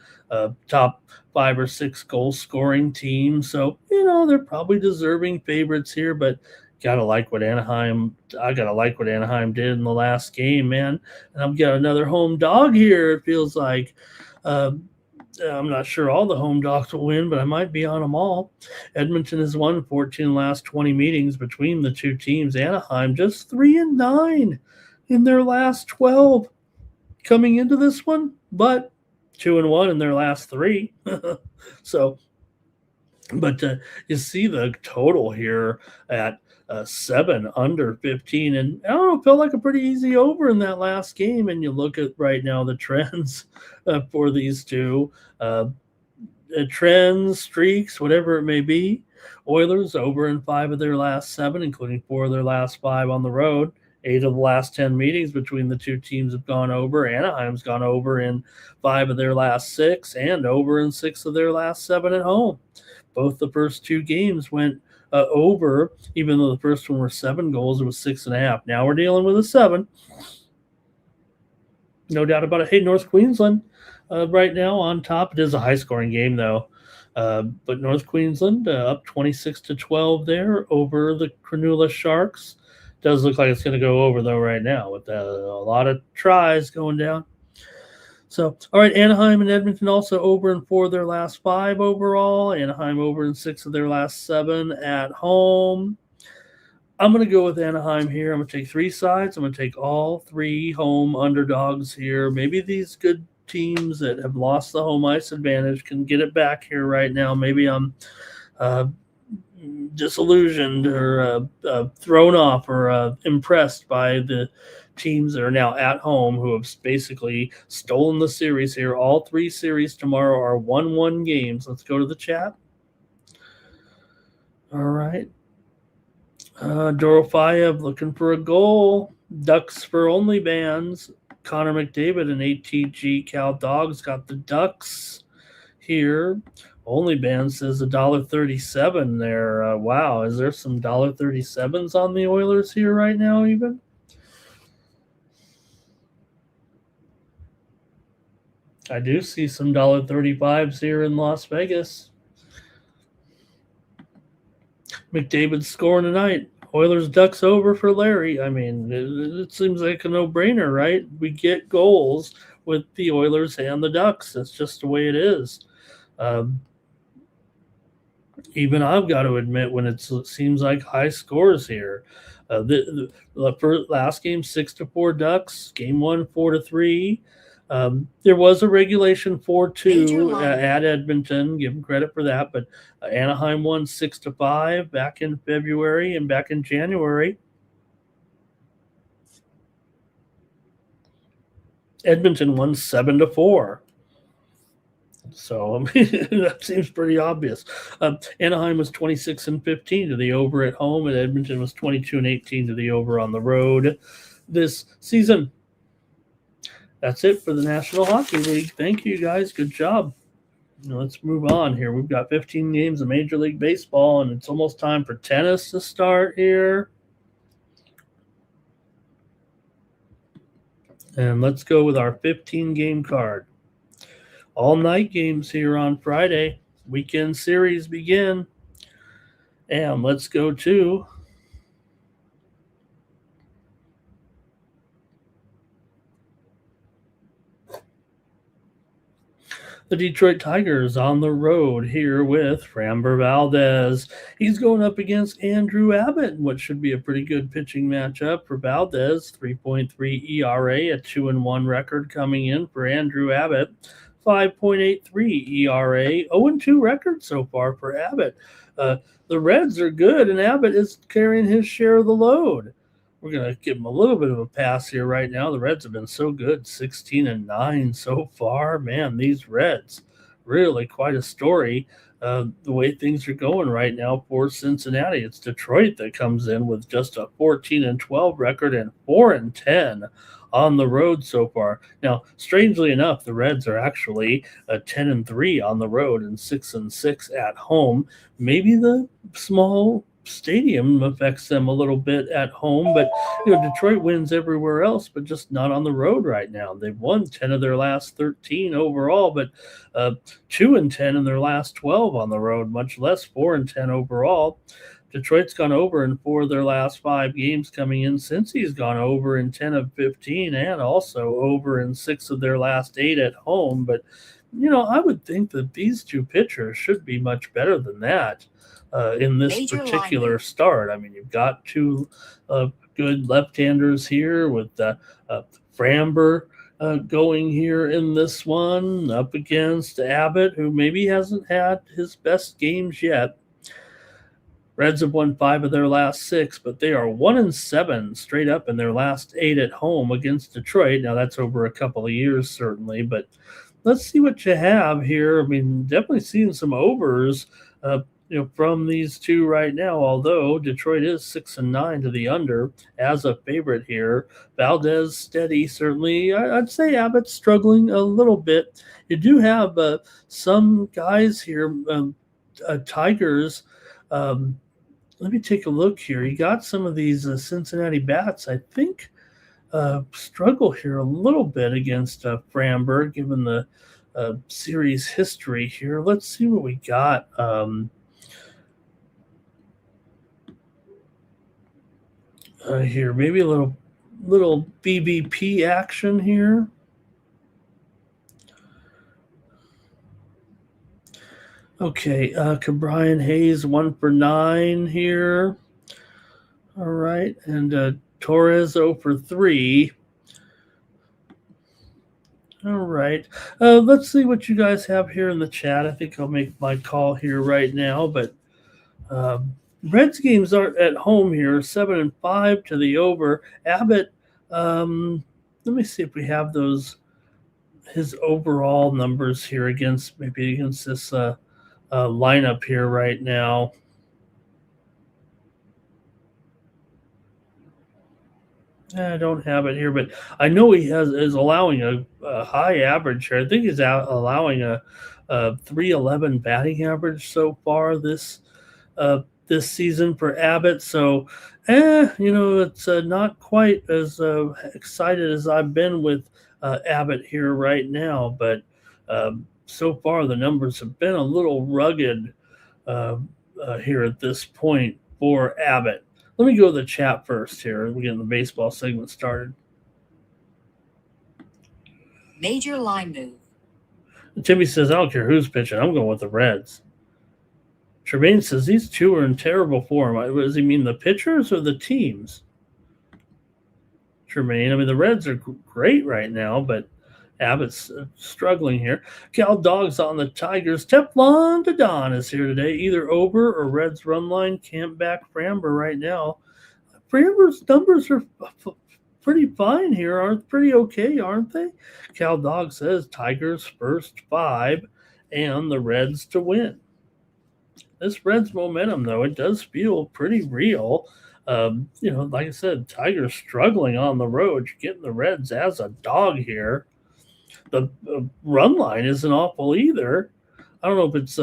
top 5 or 6 goal scoring team. So, they're probably deserving favorites here, but I gotta like what Anaheim did in the last game, man. And I've got another home dog here. It feels like I'm not sure all the home dogs will win, but I might be on them all. Edmonton has won 14 last 20 meetings between the two teams. Anaheim just 3-9 in their last 12 coming into this one, but 2-1 in their last 3. So, but you see the total here at 7 under 15, and I don't know, felt like a pretty easy over in that last game. And you look at right now the trends for these two trends, streaks, whatever it may be. Oilers over in 5 of their last 7, including 4 of their last 5 on the road. 8 of the last 10 meetings between the two teams have gone over. Anaheim's gone over in 5 of their last 6 and over in 6 of their last 7 at home. Both the first 2 games went over, even though the first one were 7 goals, it was 6.5. Now we're dealing with a 7. No doubt about it. Hey, North Queensland right now on top. It is a high-scoring game, though. But North Queensland up 26-12 there over the Cronulla Sharks. Does look like it's going to go over, though, right now with a lot of tries going down. So, all right, Anaheim and Edmonton also over in 4 of their last 5 overall. Anaheim over in 6 of their last 7 at home. I'm going to go with Anaheim here. I'm going to take 3 sides. I'm going to take all 3 home underdogs here. Maybe these good teams that have lost the home ice advantage can get it back here right now. Maybe I'm disillusioned or thrown off or impressed by the teams that are now at home who have basically stolen the series here. All 3 series tomorrow are 1-1 games. Let's go to the chat. All right. Dorofayev looking for a goal. Ducks for only bands. Connor McDavid and ATG Cal Dogs got the Ducks here. Only band says $1.37 there. Wow, is there some $1.37s on the Oilers here right now even? I do see some $1.35s here in Las Vegas. McDavid scoring tonight. Oilers Ducks over for Larry. I mean, it seems like a no-brainer, right? We get goals with the Oilers and the Ducks. That's just the way it is. Even I've got to admit when it seems like high scores here. The last game 6-4 Ducks. Game 1 4-3. There was a regulation 4-2 at Edmonton. Give them credit for that. But Anaheim won 6-5 back in February, and back in January, Edmonton won 7-4. So, I mean, that seems pretty obvious. Anaheim was 26-15 to the over at home, and Edmonton was 22-18 to the over on the road this season. That's it for the National Hockey League. Thank you, guys. Good job. Now let's move on here. We've got 15 games of Major League Baseball, and it's almost time for tennis to start here. And let's go with our 15-game card. All-night games here on Friday. Weekend series begin. And let's go to the Detroit Tigers on the road here with Framber Valdez. He's going up against Andrew Abbott, what should be a pretty good pitching matchup for Valdez. 3.3 ERA, a 2-1 record coming in for Andrew Abbott. 5.83 ERA, 0-2 record so far for Abbott. The Reds are good, and Abbott is carrying his share of the load. We're going to give them a little bit of a pass here right now. The Reds have been so good, 16-9 so far. Man, these Reds, really quite a story. The way things are going right now for Cincinnati. It's Detroit that comes in with just a 14-12 record and 4-10 on the road so far. Now, strangely enough, the Reds are actually 10-3 on the road and 6-6 at home. Maybe the small stadium affects them a little bit at home, but Detroit wins everywhere else, but just not on the road right now. They've won 10 of their last 13 overall, but 2-10 in their last 12 on the road, much less 4-10 overall. Detroit's gone over in 4 of their last 5 games coming in. Cincy's gone over in 10 of 15 and also over in 6 of their last 8 at home. But, I would think that these two pitchers should be much better than that. In this particular start. I mean, you've got 2 good left-handers here with Framber going here in this one up against Abbott, who maybe hasn't had his best games yet. Reds have won 5 of their last 6, but they are 1-7 straight up in their last 8 at home against Detroit. Now, that's over a couple of years, certainly, but let's see what you have here. I mean, definitely seeing some overs from these two right now, although Detroit is 6-9 to the under as a favorite here. Valdez steady, certainly. I'd say Abbott's struggling a little bit. You do have some guys here, Tigers. Let me take a look here. You got some of these Cincinnati bats, I think, struggle here a little bit against Framber, given the series history here. Let's see what we got. Here, maybe a little BBP action here. Okay, Cabrian Hayes 1 for 9 here. All right, and Torres 0 for 3. All right, let's see what you guys have here in the chat. I think I'll make my call here right now, but Reds games are at home here, 7-5 to the over. Abbott Let me see if we have his overall numbers here against this lineup here right now. I don't have it here, but I know he is allowing a high average here. I think he's allowing a 311 batting average so far this season for Abbott. So, it's not quite as excited as I've been with Abbott here right now, but so far the numbers have been a little rugged uh, here at this point for Abbott. Let me go to the chat first here. We're getting the baseball segment started. Major line move. Timmy says, I don't care who's pitching. I'm going with the Reds. Tremaine says these two are in terrible form. Does he mean the pitchers or the teams? Tremaine, I mean, the Reds are great right now, but Abbott's struggling here. Cal Dogs on the Tigers. Teflon to Don is here today. Either over or Reds run line. Can't back Framber right now. Framber's numbers are pretty fine here. Pretty okay, aren't they? Cal Dog says Tigers first 5 and the Reds to win. This Reds momentum, though, it does feel pretty real. Like I said, Tigers struggling on the road. You're getting the Reds as a dog here. The run line isn't awful either. I don't know if it's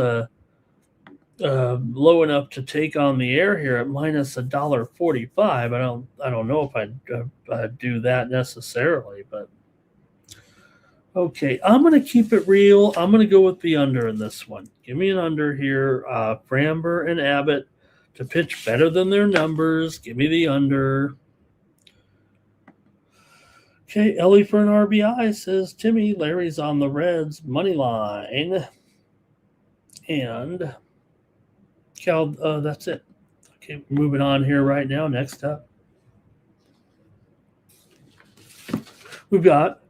low enough to take on the air here at minus $1.45. I don't know if I'd do that necessarily, but okay. I'm going to keep it real. I'm going to go with the under in this one. Give me an under here. Framber and Abbott to pitch better than their numbers. Give me the under. Okay, Ellie for an RBI, says Timmy. Larry's on the Reds money line. And Cal, that's it. Okay, moving on here right now. Next up, we've got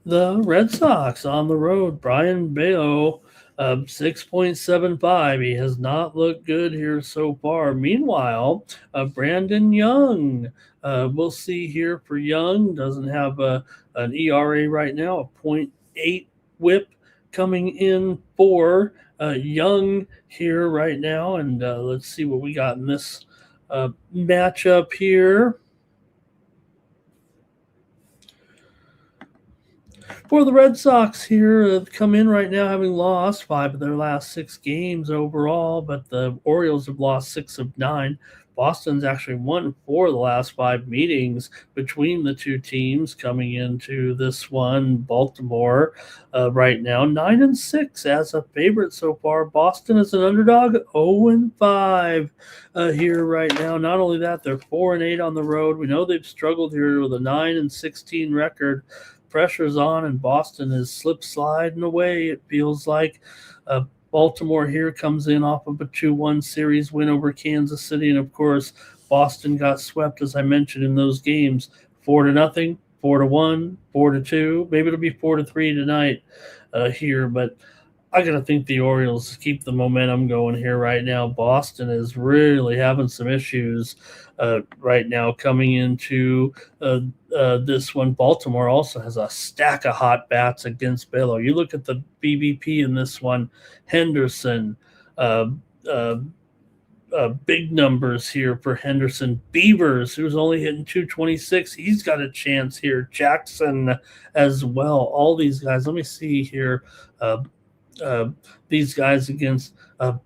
the Red Sox on the road. Brian Bello, 6.75. He has not looked good here so far. Meanwhile, Brandon Young, we'll see here for Young. Doesn't have an ERA right now, a 0.8 whip coming in for Young here right now. And let's see what we got in this matchup here. For the Red Sox here, come in right now having lost 5 of their last 6 games overall, but the Orioles have lost 6 of 9. Boston's actually won 4 of the last 5 meetings between the two teams coming into this one. Baltimore right now 9-6 as a favorite so far. Boston is an underdog, 0-5 here right now. Not only that, they're 4-8 on the road. We know they've struggled here with a 9-16 record. Pressure's on, and Boston is slip sliding away. It feels like Baltimore here comes in off of a 2-1 series win over Kansas City, and of course Boston got swept, as I mentioned, in those games, 4-0, 4-1, 4-2. Maybe it'll be 4-3 tonight here, but I gotta think the Orioles keep the momentum going here right now. Boston is really having some issues right now coming into this one. Baltimore also has a stack of hot bats against Bello. You look at the BVP in this one, Henderson, big numbers here for Henderson. Beavers, who's only hitting 226, he's got a chance here. Jackson as well. All these guys. Let me see here. These guys against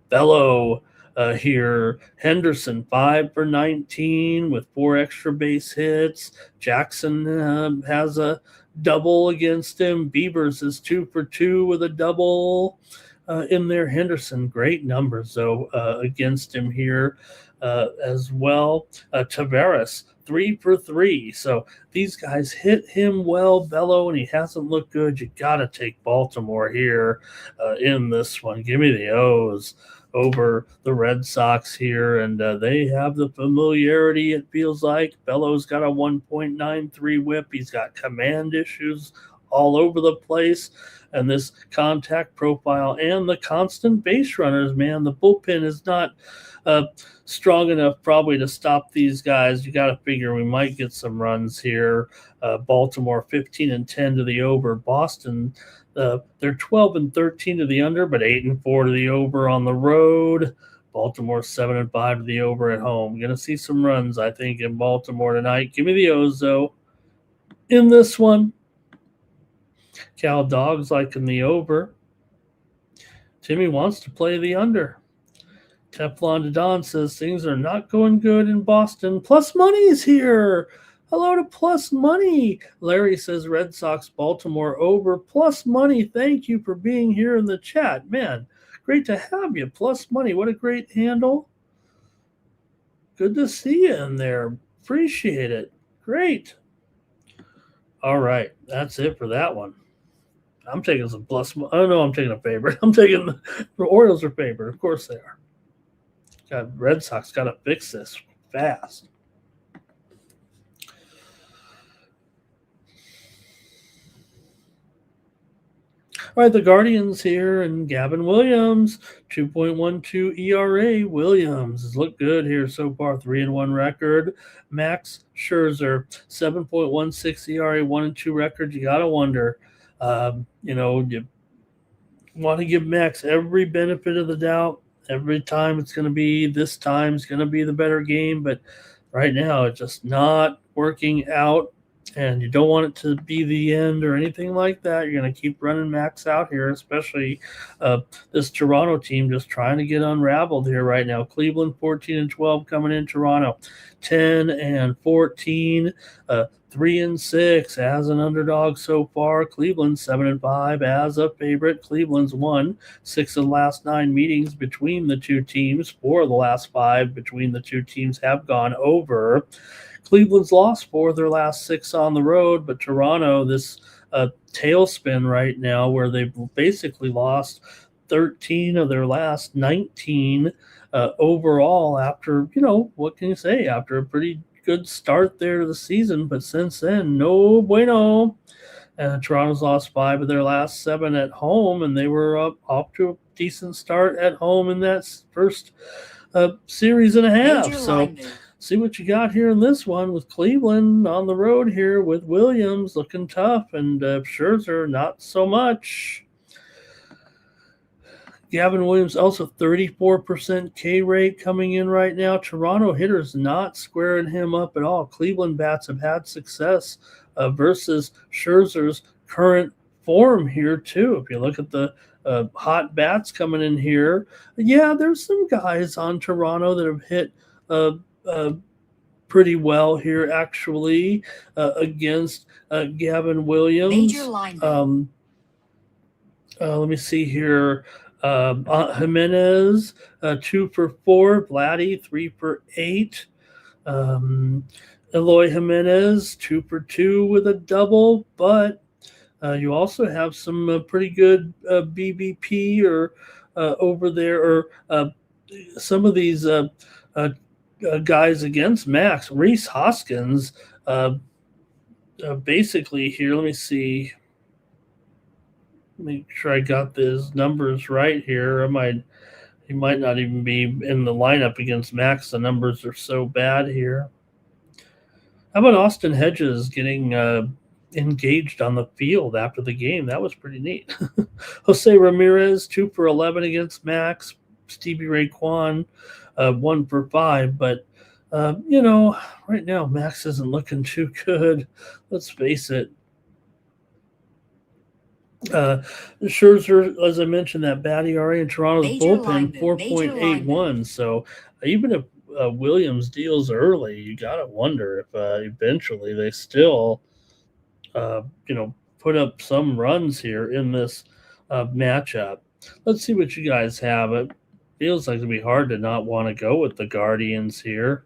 Bello here. Henderson 5 for 19 with 4 extra base hits. Jackson has a double against him. Beavers is 2 for 2 with a double in there. Henderson, great numbers though against him here as well. Tavares 3 for 3. So these guys hit him well, Bello, and he hasn't looked good. You got to take Baltimore here in this one. Give me the O's over the Red Sox here, and they have the familiarity, it feels like. Bello's got a 1.93 whip. He's got command issues all over the place. And this contact profile and the constant base runners, man, the bullpen is not strong enough probably to stop these guys. You got to figure we might get some runs here. Baltimore 15-10 to the over. Boston, they're 12-13 to the under, but 8-4 to the over on the road. Baltimore 7-5 to the over at home. Going to see some runs, I think, in Baltimore tonight. Give me the Ozo in this one. Cal Dogs liking the over. Timmy wants to play the under. Teflon Don says things are not going good in Boston. Plus Money's here. Hello to Plus Money. Larry says Red Sox Baltimore over. Plus Money, thank you for being here in the chat. Man, great to have you. Plus Money, what a great handle. Good to see you in there. Appreciate it. Great. All right, that's it for that one. I'm taking some plus. I don't know. I'm taking a favorite. I'm taking the Orioles are favorite. Of course they are. God, Red Sox got to fix this fast. All right, the Guardians here and Gavin Williams, 2.12 ERA. Williams has looked good here so far, 3-1 record. Max Scherzer, 7.16 ERA, 1-2 record. You gotta wonder, you want to give Max every benefit of the doubt. Every time it's going to be this time is going to be the better game, but right now it's just not working out. And you don't want it to be the end or anything like that. You're going to keep running Max out here, especially this Toronto team just trying to get unraveled here right now. Cleveland 14-12 coming in. Toronto 10-14, 3-6 as an underdog so far. Cleveland 7-5 as a favorite. Cleveland's won 6 of the last 9 meetings between the two teams. 4 of the last 5 between the two teams have gone over. Cleveland's lost 4 of their last 6 on the road, but Toronto, this tailspin right now where they've basically lost 13 of their last 19 overall after, what can you say, after a pretty good start there to the season, but since then, no bueno. And Toronto's lost 5 of their last 7 at home, and they were off to a decent start at home in that first series and a half. So see what you got here in this one with Cleveland on the road here with Williams looking tough and Scherzer not so much. Gavin Williams also 34% K rate coming in right now. Toronto hitters not squaring him up at all. Cleveland bats have had success versus Scherzer's current form here too. If you look at the hot bats coming in here, yeah, there's some guys on Toronto that have hit pretty well here actually against Gavin Williams. Major line. Let me see here. Jimenez, 2 for 4. Vladdy, 3 for 8. Eloy Jimenez, 2 for 2 with a double, but you also have some pretty good BBP or over there, or some of these guys against Max. Reese Hoskins, basically here, let me see. Make sure I got these numbers right here. He might not even be in the lineup against Max. The numbers are so bad here. How about Austin Hedges getting engaged on the field after the game? That was pretty neat. Jose Ramirez, 2 for 11 against Max. Stevie Ray Kwan, 1 for 5. But, right now Max isn't looking too good. Let's face it. Scherzer, as I mentioned, that bad ERA in Toronto's bullpen, 4.81. So even if Williams deals early, you got to wonder if eventually they still, put up some runs here in this matchup. Let's see what you guys have. It feels like it'd be hard to not want to go with the Guardians here.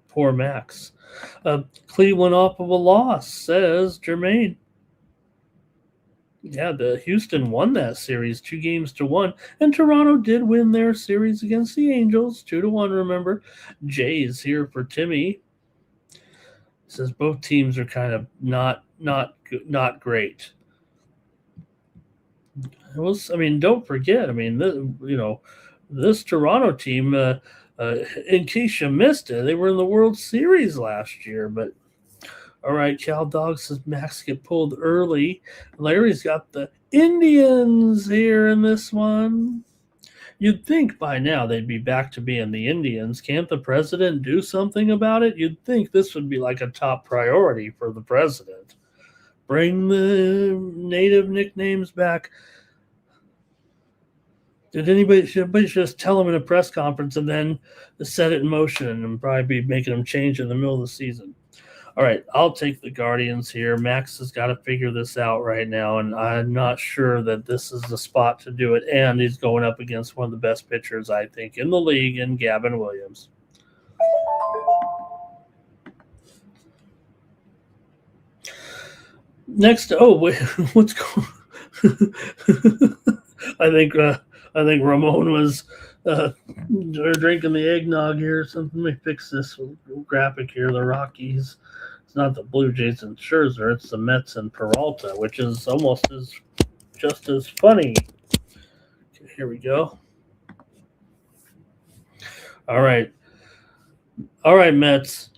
Poor Max. Cleveland off of a loss, says Jermaine. Yeah, the Houston won that series 2-1, and Toronto did win their series against the Angels 2-1. Remember, Jays here for Timmy. says both teams are kind of not great. Don't forget. This Toronto team. In case you missed it, they were in the World Series last year. But all right, Cal Dog says Max get pulled early. Larry's got the Indians here in this one. You'd think by now they'd be back to being the Indians. Can't the president do something about it? You'd think this would be like a top priority for the president. Bring the native nicknames back. Should anybody just tell them in a press conference and then set it in motion and probably be making them change in the middle of the season? All right, I'll take the Guardians here. Max has got to figure this out right now, and I'm not sure that this is the spot to do it. And he's going up against one of the best pitchers, I think, in the league, in Gavin Williams. Next, what's going on? I think Ramon was drinking the eggnog here or something. Let me fix this graphic here. The Rockies. It's not the Blue Jays and Scherzer. It's the Mets and Peralta, which is almost just as funny. Okay, here we go. All right, Mets.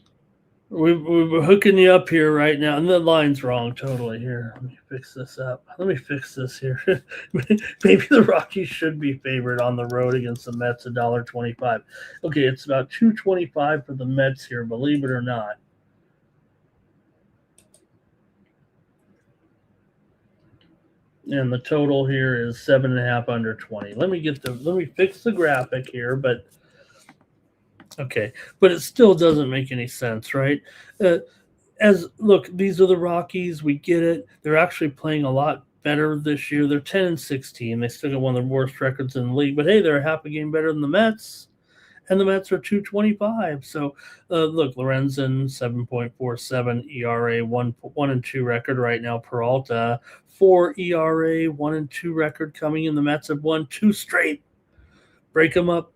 We're hooking you up here right now, and the line's wrong totally here. Let me fix this up. Let me fix this here. Maybe the Rockies should be favored on the road against the Mets, $1.25. Okay, it's about $2.25 for the Mets here, believe it or not. And the total here is 7.5 under 20. Let me fix the graphic here, but okay, but it still doesn't make any sense, right? Look, these are the Rockies. We get it. They're actually playing a lot better this year. They're 10-16. They still got one of the worst records in the league, but hey, they're half a game better than the Mets, and the Mets are 2.25. So look, Lorenzen 7.47 ERA, 1-2 record right now. Peralta 4 ERA, 1-2 record coming in. The Mets have won 2 straight. Break them up.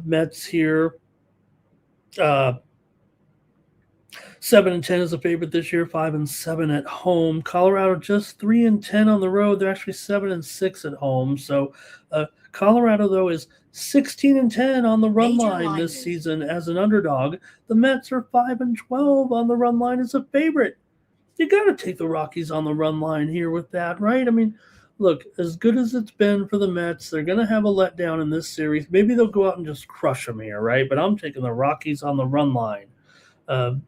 Mets here, 7-10 is a favorite this year, 5-7 at home. Colorado just 3-10 on the road. They're actually 7-6 at home. So Colorado though is 16-10 on the run line this season as an underdog. The Mets are 5-12 on the run line as a favorite. You got to take the Rockies on the run line here with that, right? I mean, look, as good as it's been for the Mets, they're going to have a letdown in this series. Maybe they'll go out and just crush them here, right? But I'm taking the Rockies on the run line.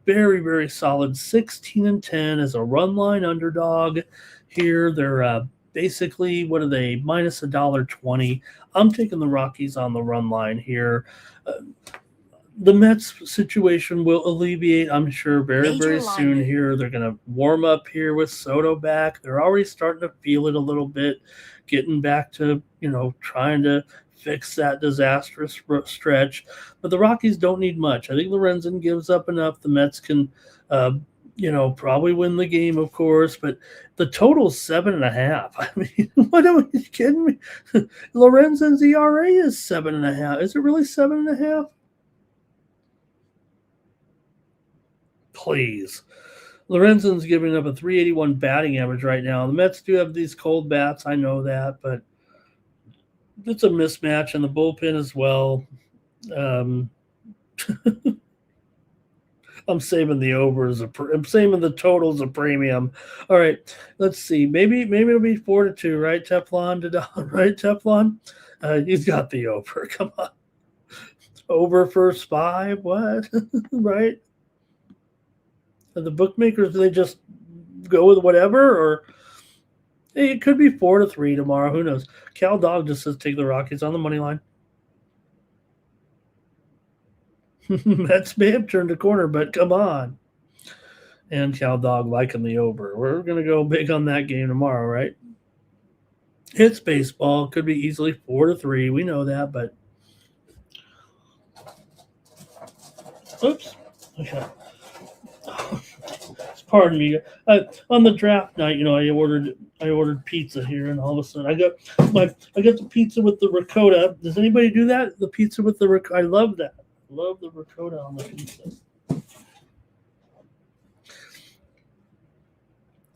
Very, very solid 16-10 as a run line underdog here. They're basically, what are they, minus $1.20. I'm taking the Rockies on the run line here. The Mets situation will alleviate, I'm sure, very soon here. They're going to warm up here with Soto back. They're already starting to feel it a little bit, getting back to, trying to fix that disastrous stretch. But the Rockies don't need much. I think Lorenzen gives up enough. The Mets can, probably win the game, of course. But the total's 7.5. I mean, what are you kidding me? Lorenzen's ERA is 7.5. Is it really 7.5? Please. Lorenzen's giving up a 381 batting average right now. The Mets do have these cold bats. I know that, but it's a mismatch in the bullpen as well. I'm saving the overs. I'm saving the totals a premium. All right, let's see. Maybe it'll be 4-2, right, Teflon? Right, Teflon? He's got the over. Come on. Over first 5? What? Right? The bookmakers, do they just go with whatever? Or hey, it could be 4-3 tomorrow. Who knows? Cal Dog just says take the Rockies on the money line. Mets may have turned a corner, but come on. And Cal Dog liking the over. We're going to go big on that game tomorrow, right? It's baseball. Could be easily 4-3. We know that, but oops. Okay. Pardon me. On the draft night, I ordered pizza here, and all of a sudden I got the pizza with the ricotta. Does anybody do that? The pizza with the ricotta. I love that. Love the ricotta on the pizza.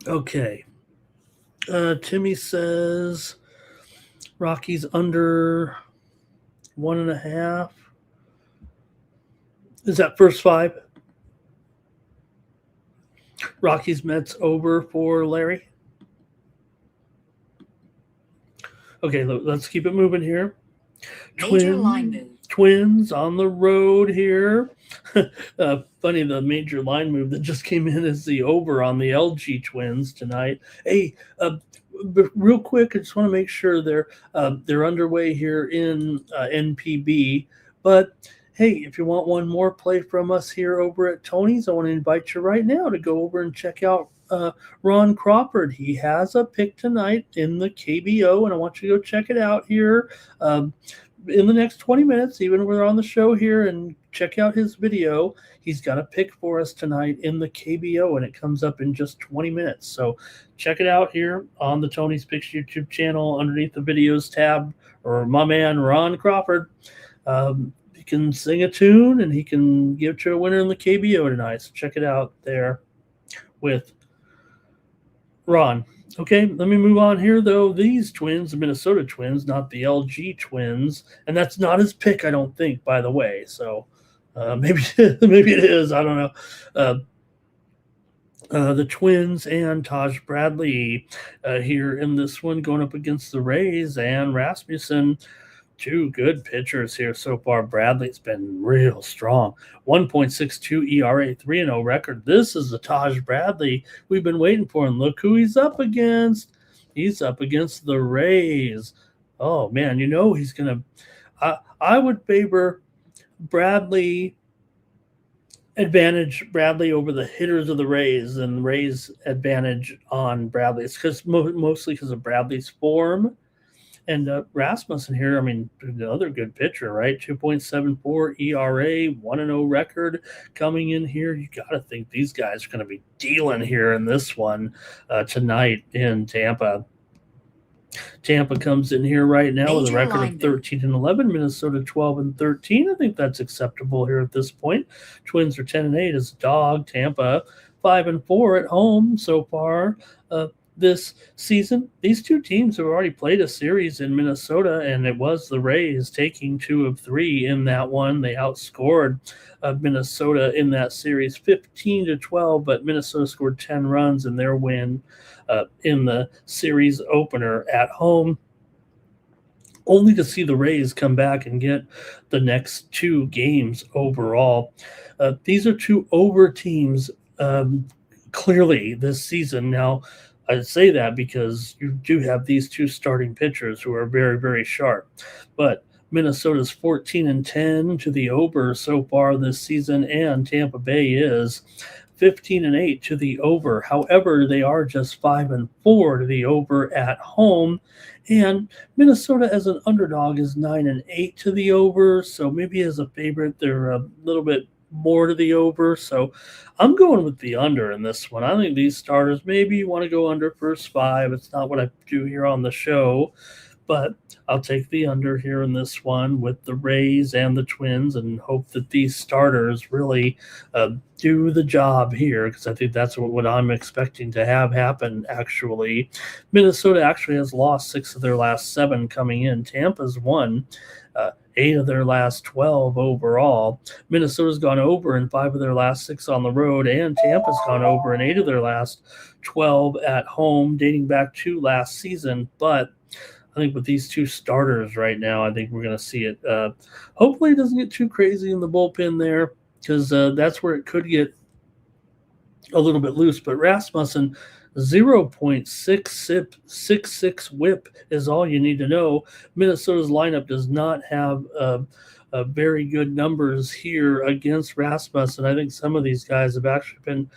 Okay. Timmy says Rockies under 1.5. Is that first 5? Rockies Mets over for Larry. Okay, let's keep it moving here. Major line move. Twins on the road here. Funny, the major line move that just came in is the over on the LG Twins tonight. Hey, real quick, I just want to make sure they're underway here in NPB. But hey, if you want one more play from us here over at Tony's, I want to invite you right now to go over and check out Ron Crawford. He has a pick tonight in the KBO, and I want you to go check it out here in the next 20 minutes, even when we're on the show here, and check out his video. He's got a pick for us tonight in the KBO, and it comes up in just 20 minutes. So check it out here on the Tony's Picks YouTube channel underneath the videos tab, or my man Ron Crawford. He can sing a tune, and he can give you a winner in the KBO tonight. So check it out there with Ron. Okay, let me move on here, though. These Twins, the Minnesota Twins, not the LG Twins, and that's not his pick, I don't think, by the way. So maybe it is. I don't know. The Twins and Taj Bradley here in this one, going up against the Rays and Rasmussen. Two good pitchers here so far. Bradley's been real strong. 1.62 ERA, 3-0 record. This is the Taj Bradley we've been waiting for. And look who he's up against. He's up against the Rays. Oh, man, he's going to – I would favor Bradley over the hitters of the Rays, and the Rays advantage on Bradley. It's mostly because of Bradley's form. And Rasmussen here, I mean, another good pitcher, right? 2.74 ERA, 1-0 record coming in here. You got to think these guys are going to be dealing here in this one tonight in Tampa. Tampa comes in here right now with a record of 13-11. Minnesota 12-13. I think that's acceptable here at this point. Twins are 10-8 as a dog. Tampa 5-4 at home so far. This season, these two teams have already played a series in Minnesota, and it was the Rays taking 2 of 3 in that one. They outscored Minnesota in that series 15-12, but Minnesota scored 10 runs in their win in the series opener at home, only to see the Rays come back and get the next 2 games overall. These are 2 over teams clearly this season. Now, I say that because you do have these 2 starting pitchers who are very, very sharp. But Minnesota's 14-10 to the over so far this season, and Tampa Bay is 15-8 to the over. However, they are just 5-4 to the over at home. And Minnesota as an underdog is 9-8 to the over. So maybe as a favorite, they're a little bit more to the over. So I'm going with the under in this one. I think these starters, maybe you want to go under first 5. It's not what I do here on the show, but I'll take the under here in this one with the Rays and the Twins, and hope that these starters really do the job here, because I think that's what I'm expecting to have happen, actually. Minnesota actually has lost 6 of their last 7 coming in. Tampa's won 8 of their last 12 overall. Minnesota's gone over in 5 of their last 6 on the road, and Tampa's gone over in 8 of their last 12 at home, dating back to last season. But I think with these 2 starters right now, I think we're going to see it. Hopefully it doesn't get too crazy in the bullpen there, because that's where it could get a little bit loose. But Rasmussen, 0.66 whip is all you need to know. Minnesota's lineup does not have very good numbers here against Rasmussen. I think some of these guys have actually been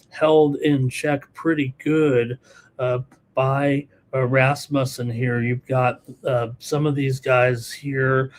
held in check pretty good by Rasmussen here. You've got some of these guys here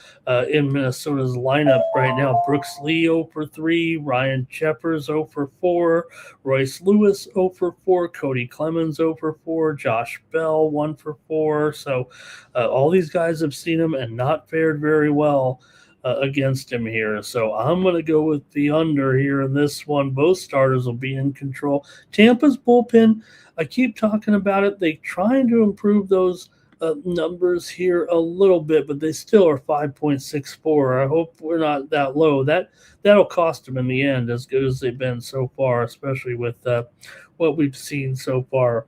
in Minnesota's lineup right now. Brooks Lee 0 for 3, Ryan Jeffers 0 for 4, Royce Lewis 0 for 4, Cody Clemens 0 for 4, Josh Bell 1 for 4. So all these guys have seen him and not fared very well against him here. So I'm going to go with the under here in this one. Both starters will be in control. Tampa's bullpen, I keep talking about it. They're trying to improve those numbers here a little bit, but they still are 5.64. I hope we're not that low. That'll cost them in the end, as good as they've been so far, especially with what we've seen so far.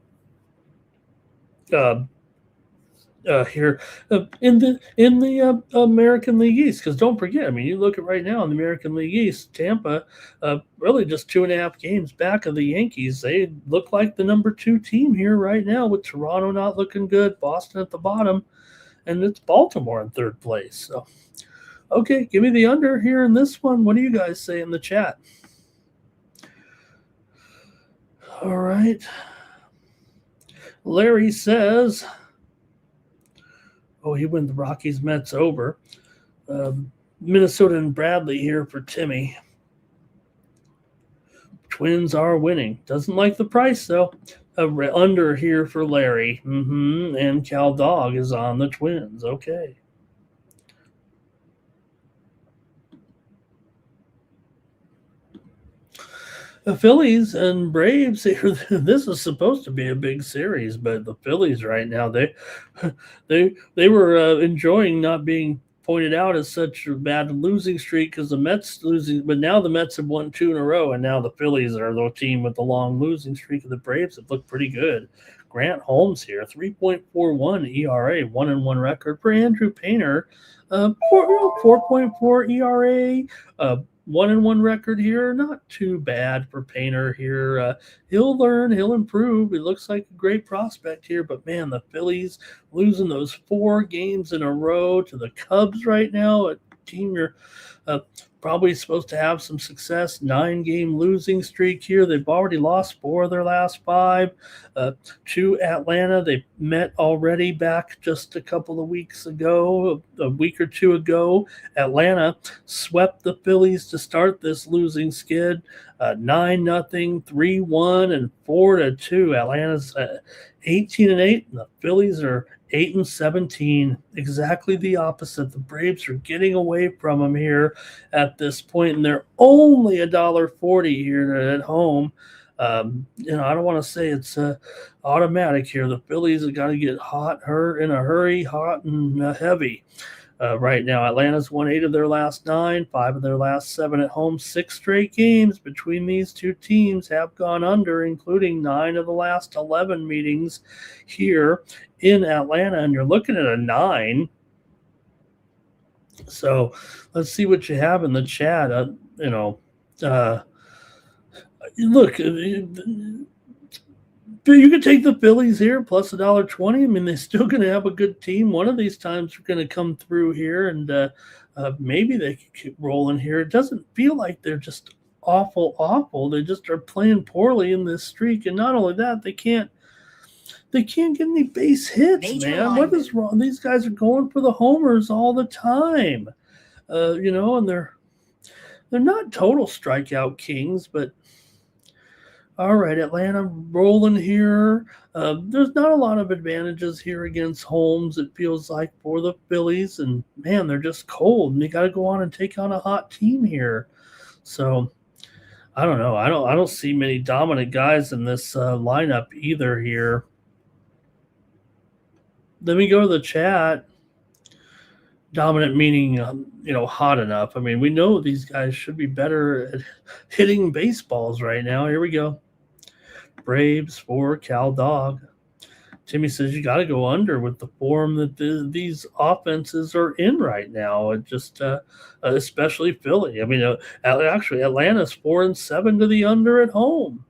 Here in the American League East, because don't forget, I mean, you look at right now in the American League East, Tampa, really just 2.5 games back of the Yankees. They look like the number 2 team here right now, with Toronto not looking good, Boston at the bottom, and it's Baltimore in 3rd place. So, okay, give me the under here in this one. What do you guys say in the chat? All right, Larry says, oh, he went the Rockies Mets over. Minnesota and Bradley here for Timmy. Twins are winning. Doesn't like the price, though. Under here for Larry. And Cal Dog is on the Twins. Okay. The Phillies and Braves, this is supposed to be a big series, but the Phillies right now, they were enjoying not being pointed out as such a bad losing streak because the Mets losing, but now the Mets have won 2 in a row, and now the Phillies are the team with the long losing streak, of the Braves have looked pretty good. Grant Holmes here, 3.41 ERA, 1-1 record for Andrew Painter, 4.4 ERA, 1-1 record here. Not too bad for Painter here. He'll learn, he'll improve. It looks like a great prospect here, but man, the Phillies losing those 4 games in a row to the Cubs right now, a team you're probably supposed to have some success. 9-game losing streak here. They've already lost 4 of their last 5 to Atlanta. They met already back just a couple of weeks ago, a week or 2 ago. Atlanta swept the Phillies to start this losing skid, 9-0, 3-1, and 4-2. Atlanta's 18-8, and the Phillies are 8-17, exactly the opposite. The Braves are getting away from them here at this point, and they're only $1.40 here at home. I don't want to say it's automatic here. The Phillies have got to get hot, in a hurry, hot and heavy. Right now, Atlanta's won 8 of their last 9, 5 of their last 7 at home. 6 straight games between these 2 teams have gone under, including 9 of the last 11 meetings here in Atlanta, and you're looking at a 9. So let's see what you have in the chat. Look, you could take the Phillies here plus $1.20. I mean, they're still going to have a good team. One of these times they're going to come through here, and maybe they could keep rolling here. It doesn't feel like they're just awful. They just are playing poorly in this streak, and not only that, they can't get any base hits, man. What is wrong? These guys are going for the homers all the time, and they're not total strikeout kings, but. All right, Atlanta rolling here. There's not a lot of advantages here against Holmes, it feels like, for the Phillies. And, man, they're just cold, and they got to go on and take on a hot team here. So, I don't know. I don't see many dominant guys in this lineup either here. Let me go to the chat. Dominant meaning, hot enough. I mean, we know these guys should be better at hitting baseballs right now. Here we go. Braves for Cal Dog. Timmy says you got to go under with the form that these offenses are in right now. It just, especially Philly. I mean, actually, Atlanta's 4-7 to the under at home.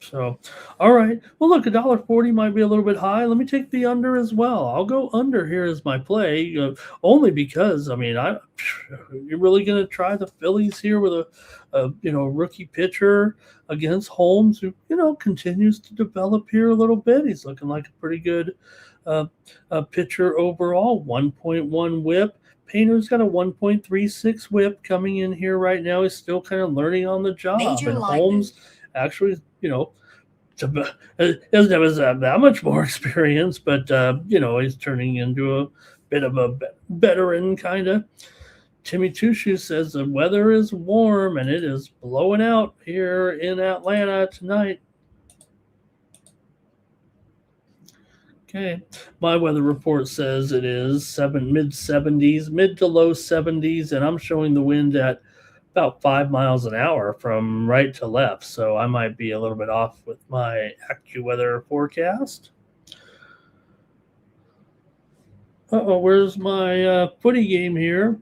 So, all right. Well, look, $1.40 might be a little bit high. Let me take the under as well. I'll go under here as my play, only because, I mean, you're really going to try the Phillies here with a rookie pitcher against Holmes, who, continues to develop here a little bit. He's looking like a pretty good pitcher overall, 1.1 whip. Painter's got a 1.36 whip coming in here right now. He's still kind of learning on the job. And Holmes actually, doesn't have that much more experience, but he's turning into a bit of a veteran kind of. Timmy Tushu says the weather is warm and it is blowing out here in Atlanta tonight. Okay, my weather report says it is mid 70s, mid to low 70s, and I'm showing the wind at about 5 miles an hour from right to left. So I might be a little bit off with my AccuWeather forecast. Where's my footy game here?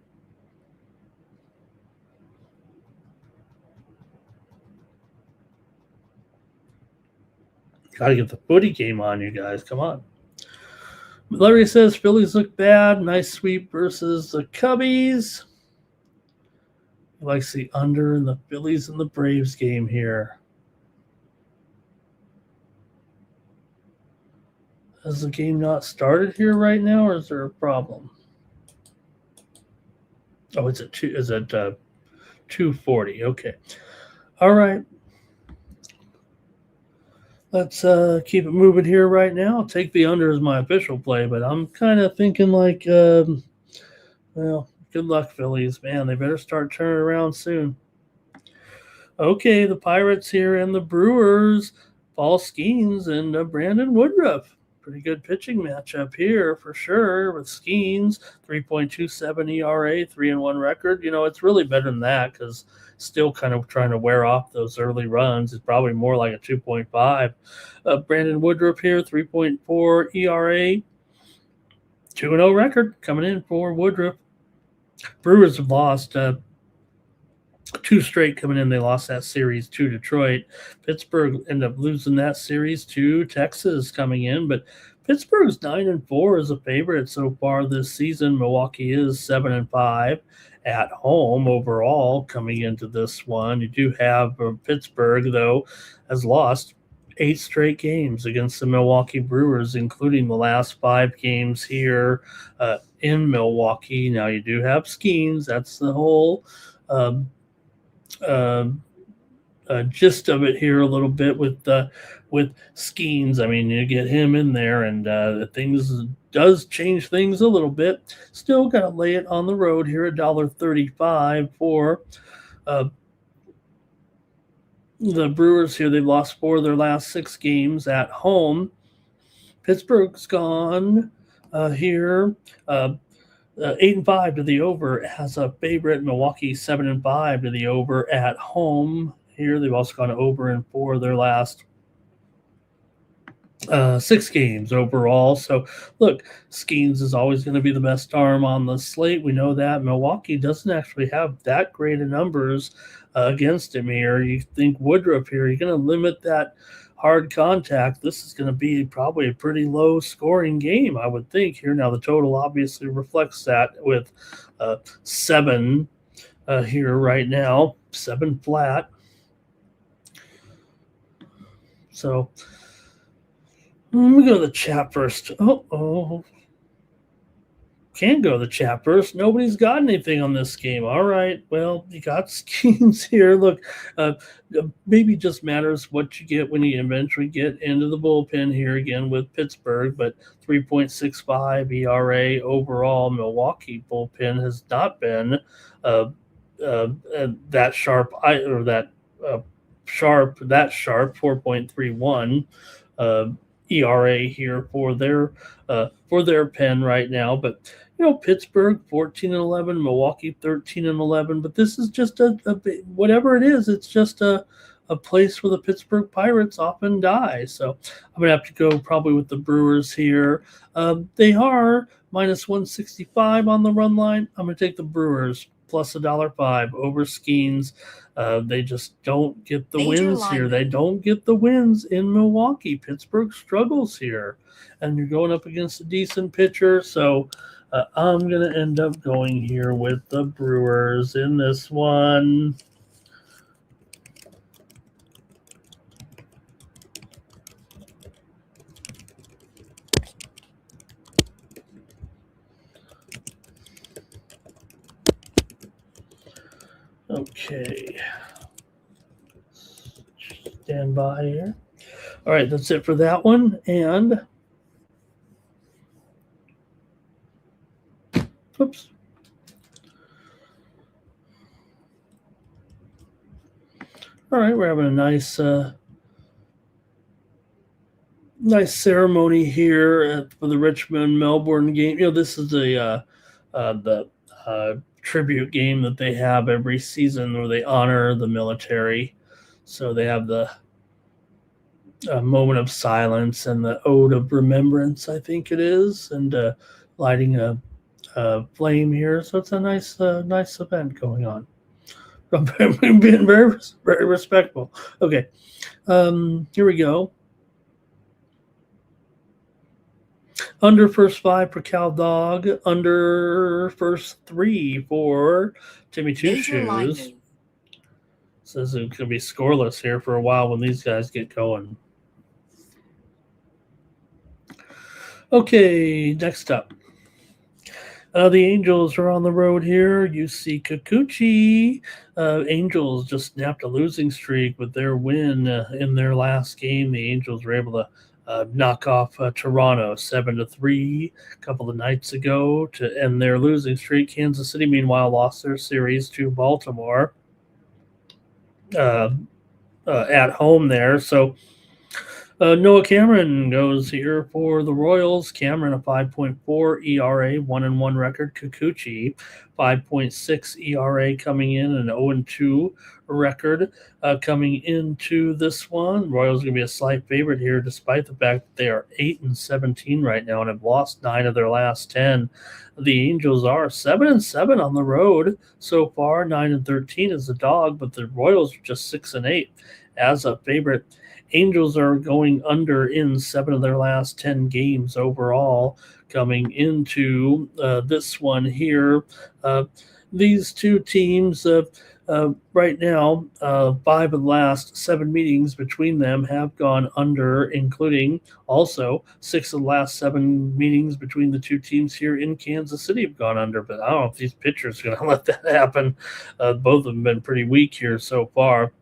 Got to get the footy game on, you guys. Come on. Larry says Phillies look bad. Nice sweep versus the Cubbies. He likes the under in the Phillies and the Braves game here. Has the game not started here right now, or is there a problem? Oh, it's at 2:40. Okay. All right. Let's keep it moving here right now. I'll take the under as my official play, but I'm kind of thinking like, good luck, Phillies. Man, they better start turning around soon. Okay, the Pirates here and the Brewers. Paul Skeens and Brandon Woodruff. Pretty good pitching matchup here for sure with Skeens, 3.27 ERA, 3-1 record. It's really better than that because still kind of trying to wear off those early runs. It's probably more like a 2.5. Brandon Woodruff here, 3.4 ERA, 2-0 record coming in for Woodruff. Brewers have lost two straight coming in. They lost that series to Detroit. Pittsburgh ended up losing that series to Texas coming in, but Pittsburgh's 9-4 as a favorite so far this season. Milwaukee is 7-5 at home overall coming into this one. You do have Pittsburgh, though, has lost 8 straight games against the Milwaukee Brewers, including the last 5 games here in Milwaukee. Now you do have Skeens. That's the whole gist of it here a little bit with Skeens. I mean, you get him in there, and things does change things a little bit. Still got to lay it on the road here, $1.35 for the Brewers here. They've lost 4 of their last 6 games at home. Pittsburgh's gone here. 8-5 to the over as a favorite. Milwaukee 7-5 to the over at home. Here they've also gone over in 4 of their last 6 games overall. So look, Skeens is always going to be the best arm on the slate. We know that. Milwaukee doesn't actually have that great of numbers against him here. You think Woodruff here, you're going to limit that hard contact. This is going to be probably a pretty low scoring game, I would think here. Now the total obviously reflects that with 7 here right now, 7 flat. So let me go to the chat first. Can't go to the chat first. Nobody's got anything on this game. All right. Well, you got schemes here. Look, maybe just matters what you get when you eventually get into the bullpen here again with Pittsburgh, but 3.65 ERA overall. Milwaukee bullpen has not been that sharp, or that sharp, 4.31 ERA here for their pen right now. But Pittsburgh 14-11, Milwaukee 13-11. But this is just a whatever it is. It's just a place where the Pittsburgh Pirates often die. So I'm gonna have to go probably with the Brewers here. They are minus 165 on the run line. I'm gonna take the Brewers plus $1.05 over Skeens. They just don't get the wins here. They don't get the wins in Milwaukee. Pittsburgh struggles here, and you're going up against a decent pitcher. So I'm going to end up going here with the Brewers in this one. Okay. Stand by here. All right, that's it for that one. And oops. All right, we're having a nice ceremony here for the Richmond Melbourne game. This is the tribute game that they have every season where they honor the military. So they have the moment of silence and the ode of remembrance, I think it is, and lighting a flame here. So it's a nice event going on. Being very respectful. Okay, here we go. Under first 5 for Cal Dog. Under first 3 for Timmy Two Major line Shoes. move. Says it's going to be scoreless here for a while when these guys get going. Okay, next up. The Angels are on the road here. You see Kikuchi. Angels just snapped a losing streak with their win in their last game. The Angels were able to knock off Toronto 7-3 a couple of nights ago to end their losing streak. Kansas City, meanwhile, lost their series to Baltimore at home there. So Noah Cameron goes here for the Royals. Cameron, a 5.4 ERA, 1-1 record. Kikuchi, 5.6 ERA coming in, an 0-2 record coming into this one. Royals going to be a slight favorite here, despite the fact that they are 8-17 right now and have lost 9 of their last 10. The Angels are 7-7 on the road so far. 9-13 is the dog, but the Royals are just 6-8 as a favorite. Angels are going under in 7 of their last 10 games overall coming into this one here. These two teams right now, 5 of the last 7 meetings between them have gone under, including also 6 of the last 7 meetings between the two teams here in Kansas City have gone under. But I don't know if these pitchers are going to let that happen. Both of them have been pretty weak here so far.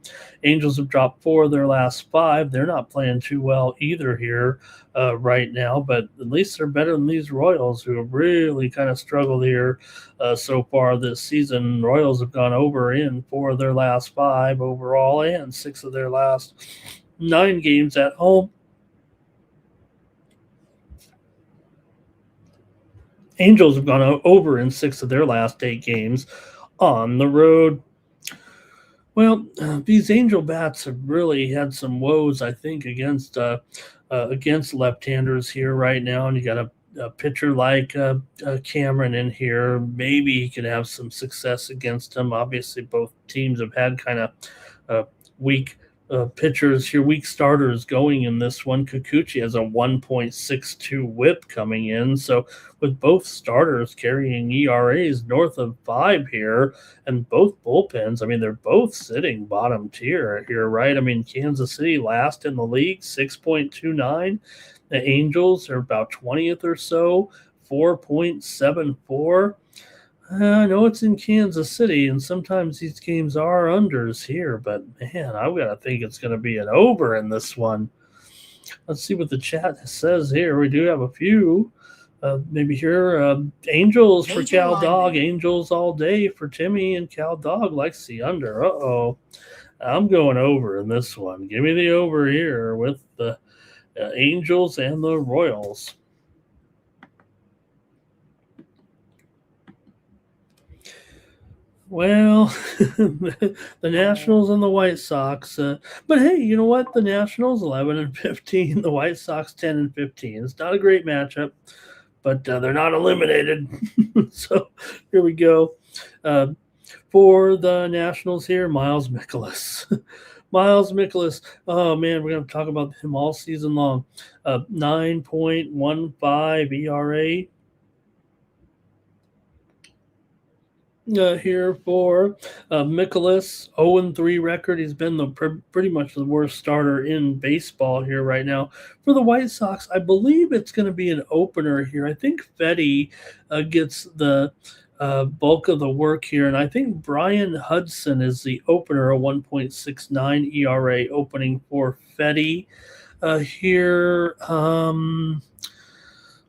Angels have dropped 4 of their last 5. They're not playing too well either here right now, but at least they're better than these Royals, who have really kind of struggled here so far this season. Royals have gone over in 4 of their last 5 overall and 6 of their last 9 games at home. Angels have gone over in 6 of their last 8 games on the road. Well, these Angel bats have really had some woes, I think, against left-handers here right now. And you got a pitcher like Cameron in here. Maybe he could have some success against him. Obviously, both teams have had kind of weak pitchers here, weak starters going in this one. Kikuchi has a 1.62 whip coming in. So with both starters carrying ERAs north of 5 here, and both bullpens, I mean, they're both sitting bottom tier here, right? I mean, Kansas City last in the league, 6.29. The Angels are about 20th or so, 4.74. I know it's in Kansas City, and sometimes these games are unders here, but man, I've got to think it's going to be an over in this one. Let's see what the chat says here. We do have a few. Maybe here, Angels for Major Cal line Dog. move. Angels all day for Timmy, and Cal Dog likes the under. Uh-oh. I'm going over in this one. Give me the over here with the Angels and the Royals. Well, the Nationals and the White Sox. But hey, you know what? The Nationals 11-15, the White Sox 10-15. It's not a great matchup, but they're not eliminated. So here we go. For the Nationals here, Miles Mikolas. Miles Mikolas. Oh man, we're going to talk about him all season long. 9.15 ERA. Here for Mikolas, 0-3 record. He's been pretty much the worst starter in baseball here right now. For the White Sox, I believe it's going to be an opener here. I think Fetty gets the bulk of the work here, and I think Brian Hudson is the opener, a 1.69 ERA opening for Fetty. here. I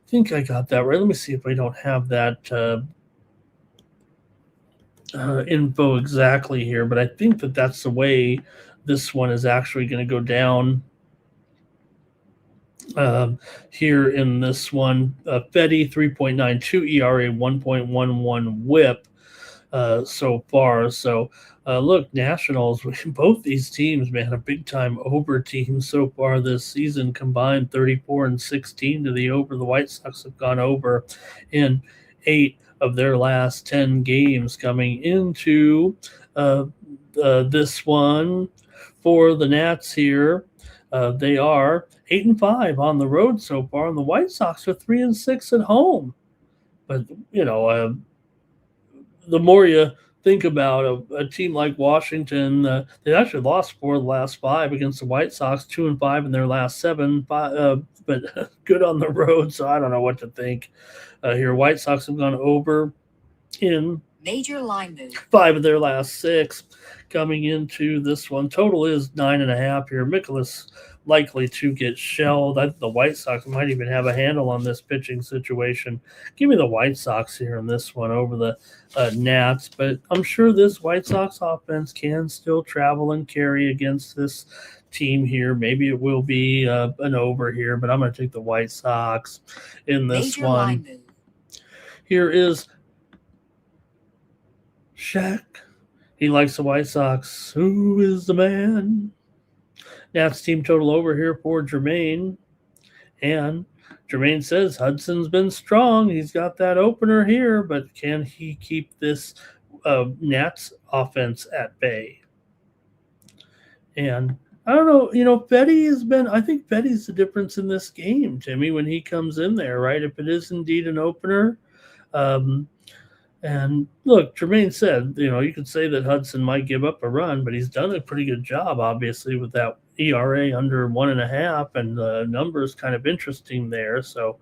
think I got that right. Let me see if I don't have that info exactly here, but I think that that's the way this one is actually going to go down. Here in this one, Fetty 3.92 ERA, 1.11 WHIP so far. So look, Nationals, both these teams, man, a big time over team so far this season, combined 34-16 to the over. The White Sox have gone over in 8 of their last 10 games coming into this one for the Nats here. They are 8-5 on the road so far, and the White Sox are 3-6 at home. But the more you think about a team like Washington, they actually lost 4 of the last 5 against the White Sox, 2-5 in their last 7, but good on the road. So I don't know what to think here. White Sox have gone over in Major line move. 5 of their last 6 coming into this one. Total is 9.5 here. Mikolas likely to get shelled. I think the White Sox might even have a handle on this pitching situation. Give me the White Sox here in this one over the Nats, but I'm sure this White Sox offense can still travel and carry against this team here. Maybe it will be an over here, but I'm going to take the White Sox in this Major one. line move. Here is Shaq. He likes the White Sox. Who is the man? Nats team total over here for Jermaine. And Jermaine says Hudson's been strong. He's got that opener here, but can he keep this Nats offense at bay? And I don't know, Betty has been, I think Betty's the difference in this game, Timmy, when he comes in there, right? If it is indeed an opener. And look, Jermaine said, you could say that Hudson might give up a run, but he's done a pretty good job, obviously, with that ERA under 1.5, and the numbers kind of interesting there. So,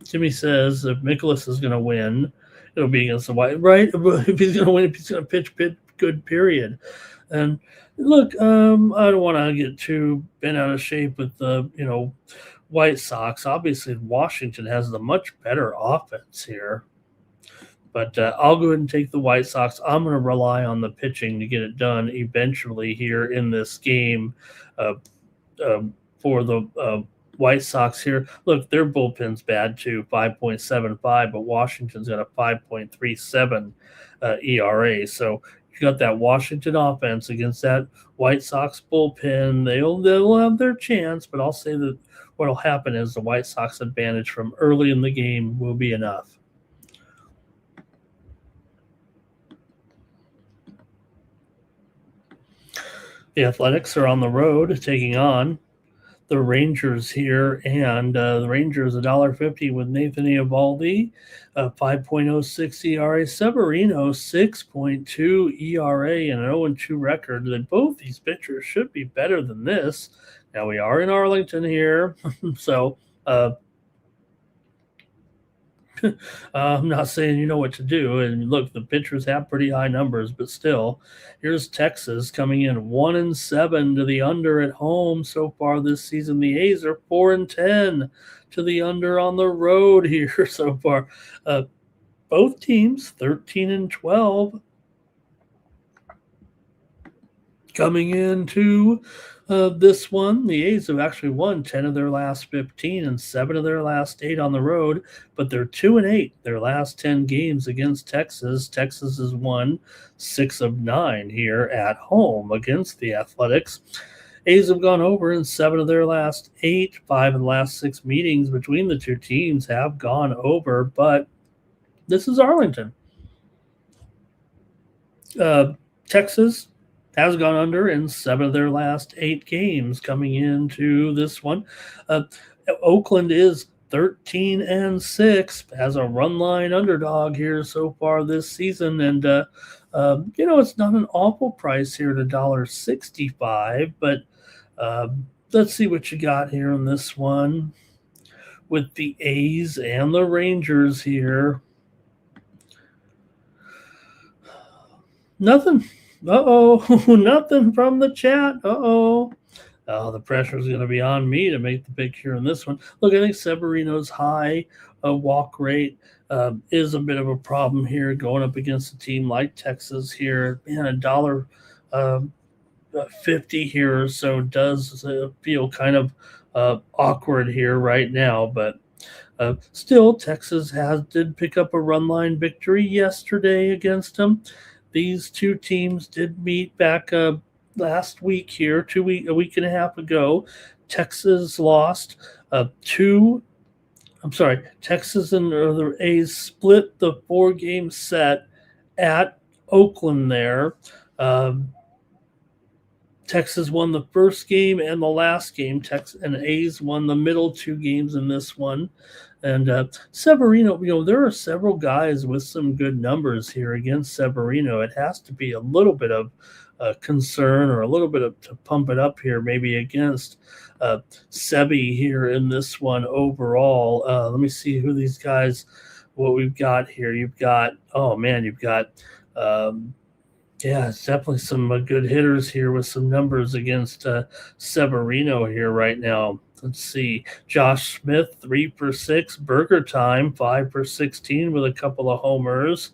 Jimmy says if Mikolas is going to win, it'll be against the White, right? If he's going to win, if he's going to pitch good, period. And look, I don't want to get too bent out of shape with the, White Sox. Obviously, Washington has the much better offense here. But I'll go ahead and take the White Sox. I'm going to rely on the pitching to get it done eventually here in this game for the White Sox here. Look, their bullpen's bad too, 5.75, but Washington's got a 5.37 ERA. So you got that Washington offense against that White Sox bullpen. They'll have their chance, but I'll say that what will happen is the White Sox advantage from early in the game will be enough. The Athletics are on the road taking on the Rangers here, and the Rangers $1.50 with Nathan Eovaldi, 5.06 ERA. Severino 6.2 ERA and an 0-2 record. That both these pitchers should be better than this. Now we are in Arlington here, so I'm not saying you know what to do. And look, the pitchers have pretty high numbers, but still, here's Texas coming in 1-7 to the under at home so far this season. The A's are 4-10 to the under on the road here so far. Both teams 13-12 coming into this one. The A's have actually won 10 of their last 15 and 7 of their last 8 on the road, but they're 2-8 their last 10 games against Texas. Texas has won 6 of 9 here at home against the Athletics. A's have gone over in 7 of their last 8. 5 of the last 6 meetings between the two teams have gone over, but this is Arlington. Texas has gone under in 7 of their last 8 games coming into this one. Oakland is 13-6 as a run line underdog here so far this season. And, it's not an awful price here at $1.65, but let's see what you got here in this one with the A's and the Rangers here. Nothing. Uh-oh, nothing from the chat. Uh-oh. Oh, the pressure is going to be on me to make the pick here in this one. Look, I think Severino's high walk rate is a bit of a problem here going up against a team like Texas here. Man, a dollar 50 here or so does feel kind of awkward here right now, but still, Texas did pick up a run line victory yesterday against them. These two teams did meet back last week here, a week and a half ago. Texas lost two. I'm sorry, Texas and the A's split the 4-game set at Oakland there. Texas won the first game and the last game. Texas and A's won the middle 2 games in this one. And Severino, there are several guys with some good numbers here against Severino. It has to be a little bit of concern or a little bit of to pump it up here, maybe against Sebi here in this one overall. Let me see who these guys, what we've got here. You've got, yeah, it's definitely some good hitters here with some numbers against Severino here right now. Let's see. Josh Smith, 3 for 6. Burger Time, 5 for 16 with a couple of homers.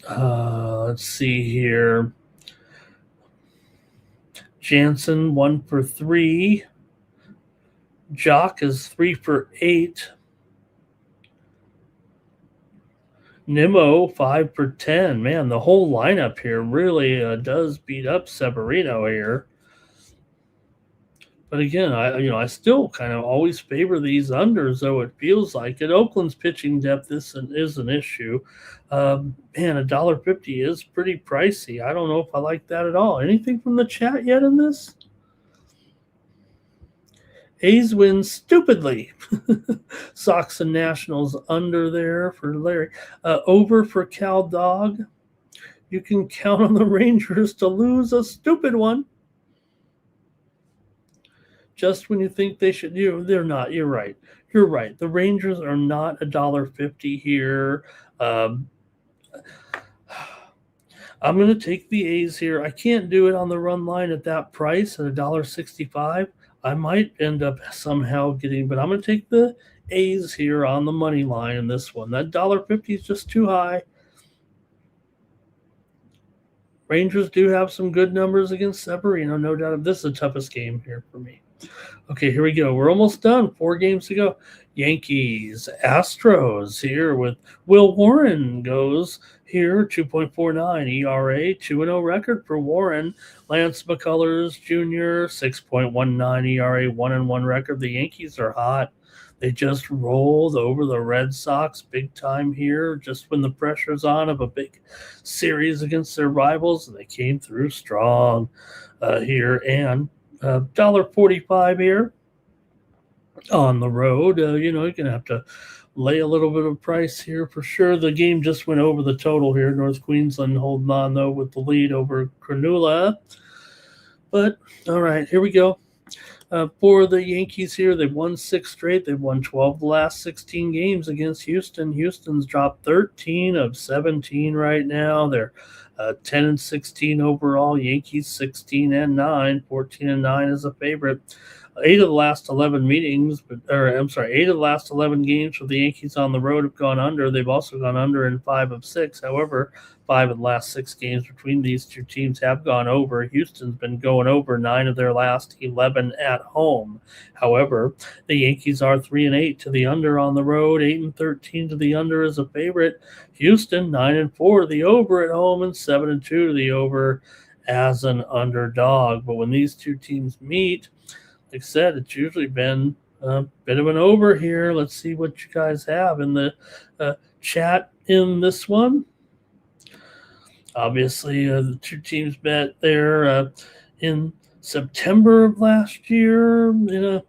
Let's see here. Jansen, 1 for 3. Jock is 3 for 8. Nimmo, 5 for 10. Man, the whole lineup here really does beat up Severino here. But again, I still kind of always favor these unders, though it feels like it. Oakland's pitching depth is an issue. Man, $1.50 is pretty pricey. I don't know if I like that at all. Anything from the chat yet in this? A's win stupidly. Sox and Nationals under there for Larry. Over for Cal Dog. You can count on the Rangers to lose a stupid one. Just when you think they should, they're not. You're right. You're right. The Rangers are not $1.50 here. I'm going to take the A's here. I can't do it on the run line at that price at $1.65. I might end up somehow getting, but I'm going to take the A's here on the money line in this one. That $1.50 is just too high. Rangers do have some good numbers against Severino, no doubt. This is the toughest game here for me. Okay, here we go. We're almost done. 4 games to go. Yankees, Astros here with Will Warren goes here, 2.49 ERA, 2-0 record for Warren. Lance McCullers Jr., 6.19 ERA, 1-1 record. The Yankees are hot. They just rolled over the Red Sox big time here, just when the pressure's on of a big series against their rivals, and they came through strong here. And $1.45 here on the road. You're going to have to lay a little bit of price here for sure. The game just went over the total here. North Queensland holding on, though, with the lead over Cronulla. But, all right, here we go. For the Yankees here, they've won 6 straight. They've won 12 of the last 16 games against Houston. Houston's dropped 13 of 17 right now. They're 10-16 overall. Yankees 16-9, 14-9 as a favorite. 8 of the last 11 games for the Yankees on the road have gone under. They've also gone under in 5 of 6. However, 5 of the last 6 games between these two teams have gone over. Houston's been going over 9 of their last 11 at home. However, the Yankees are 3-8 to the under on the road, 8-13 to the under as a favorite. Houston 9-4 to the over at home, and 7-2 to the over as an underdog. But when these two teams meet, like I said, it's usually been a bit of an over here. Let's see what you guys have in the chat in this one. Obviously, the two teams met there in September of last year in a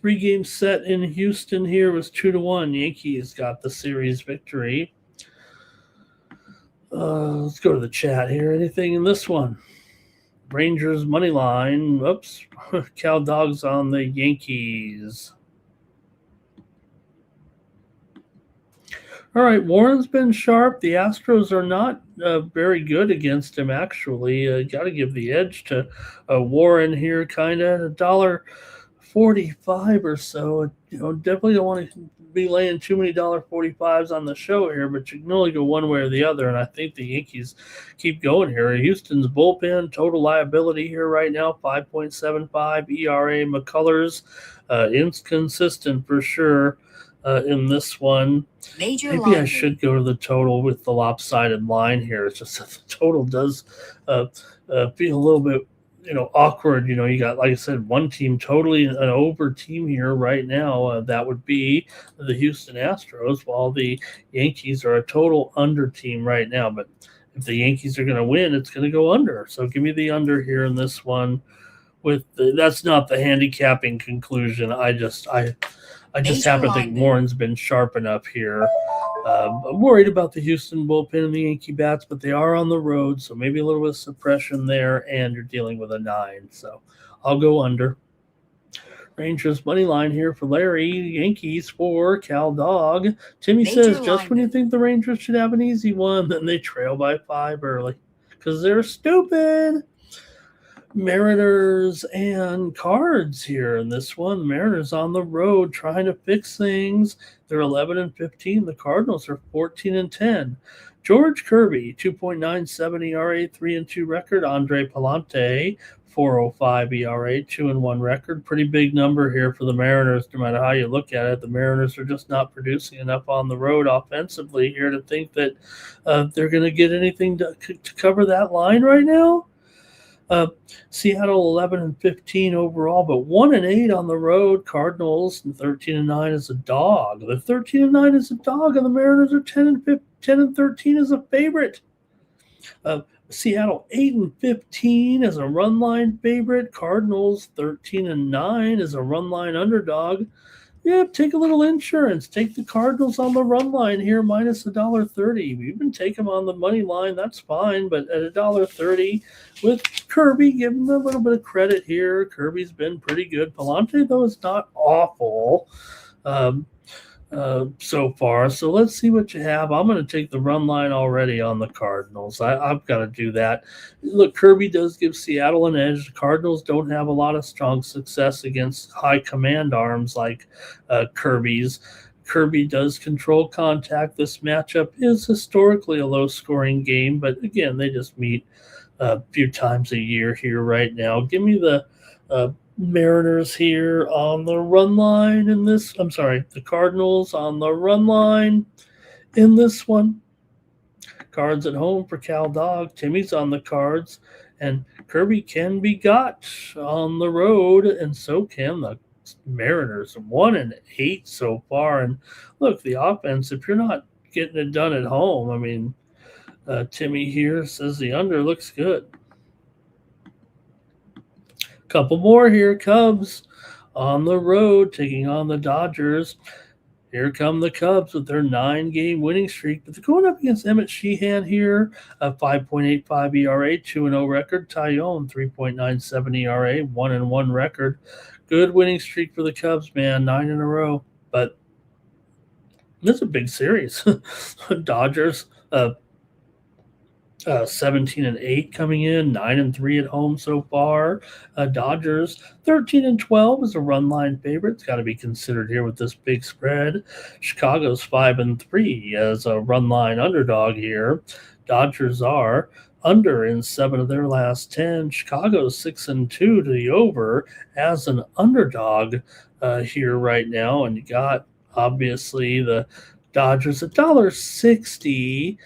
3-game set in Houston. Here was 2-1. Yankees got the series victory. Let's go to the chat here. Anything in this one? Rangers money line. Oops. Cal Dogs on the Yankees. All right, Warren's been sharp. The Astros are not very good against him, actually. Got to give the edge to Warren here, kind of $1.45 or so. Definitely don't want to be laying too many $1.45s on the show here, but you can only go one way or the other. And I think the Yankees keep going here. Houston's bullpen total liability here right now, 5.75 ERA. McCullers inconsistent for sure in this one. Maybe I should go to the total with the lopsided line here. It's just that the total does feel a little bit awkward. You got, like I said, one team totally an over team here right now. That would be the Houston Astros, while the Yankees are a total under team right now. But if the Yankees are going to win, it's going to go under. So give me the under here in this one. That's not the handicapping conclusion. I just happen to think Warren's been sharp enough here. I'm worried about the Houston bullpen and the Yankee bats, but they are on the road, so maybe a little bit of suppression there, and you're dealing with a 9. So I'll go under. Rangers money line here for Larry. Yankees for Cal Dog. Timmy says, just when you think the Rangers should have an easy one, then they trail by 5 early because they're stupid. Mariners and Cards here in this one. Mariners on the road trying to fix things. They're 11-15. The Cardinals are 14-10. George Kirby, 2.97 ERA, 3-2 record. Andre Palante, 4.05 ERA, 2-1 record. Pretty big number here for the Mariners, no matter how you look at it. The Mariners are just not producing enough on the road offensively here to think that they're going to get anything to cover that line right now. Seattle 11-15 overall, but 1-8 on the road. Cardinals and 13-9 as a dog. The 13-9 as a dog, and the Mariners are 10-13 as a favorite. Seattle 8-15 as a run line favorite. Cardinals 13-9 as a run line underdog. Yeah, take a little insurance. Take the Cardinals on the run line here, minus $1.30. We've been taking them on the money line. That's fine, but at $1.30 with Kirby, give him a little bit of credit here. Kirby's been pretty good. Palante, though, is not awful so far. So let's see what you have. I'm going to take the run line already on the Cardinals. I've got to do that. Look, Kirby does give Seattle an edge. The Cardinals don't have a lot of strong success against high command arms like Kirby's. Kirby does control contact. This matchup is historically a low-scoring game, but again, they just meet a few times a year here right now. Give me the Mariners here on the run line in this. I'm sorry, the Cardinals on the run line in this one. Cards at home for Cal Dog. Timmy's on the Cards, and Kirby can be got on the road, and so can the Mariners. 1-8 so far. And look, the offense, if you're not getting it done at home, I mean, Timmy here says the under looks good. Couple more here. Cubs on the road taking on the Dodgers. Here come the Cubs with their 9-game winning streak. But they're going up against Emmett Sheehan here, a 5.85 ERA, 2-0 record. Tyone, 3.97 ERA, 1-1 record. Good winning streak for the Cubs, man, 9 in a row. But this is a big series. Dodgers, 17-8 coming in, 9-3 at home so far. Dodgers 13-12 is a run line favorite. It's got to be considered here with this big spread. Chicago's 5-3 as a run line underdog here. Dodgers are under in 7 of their last 10. Chicago's 6-2 to the over as an underdog here right now, and you got obviously the Dodgers $1.60.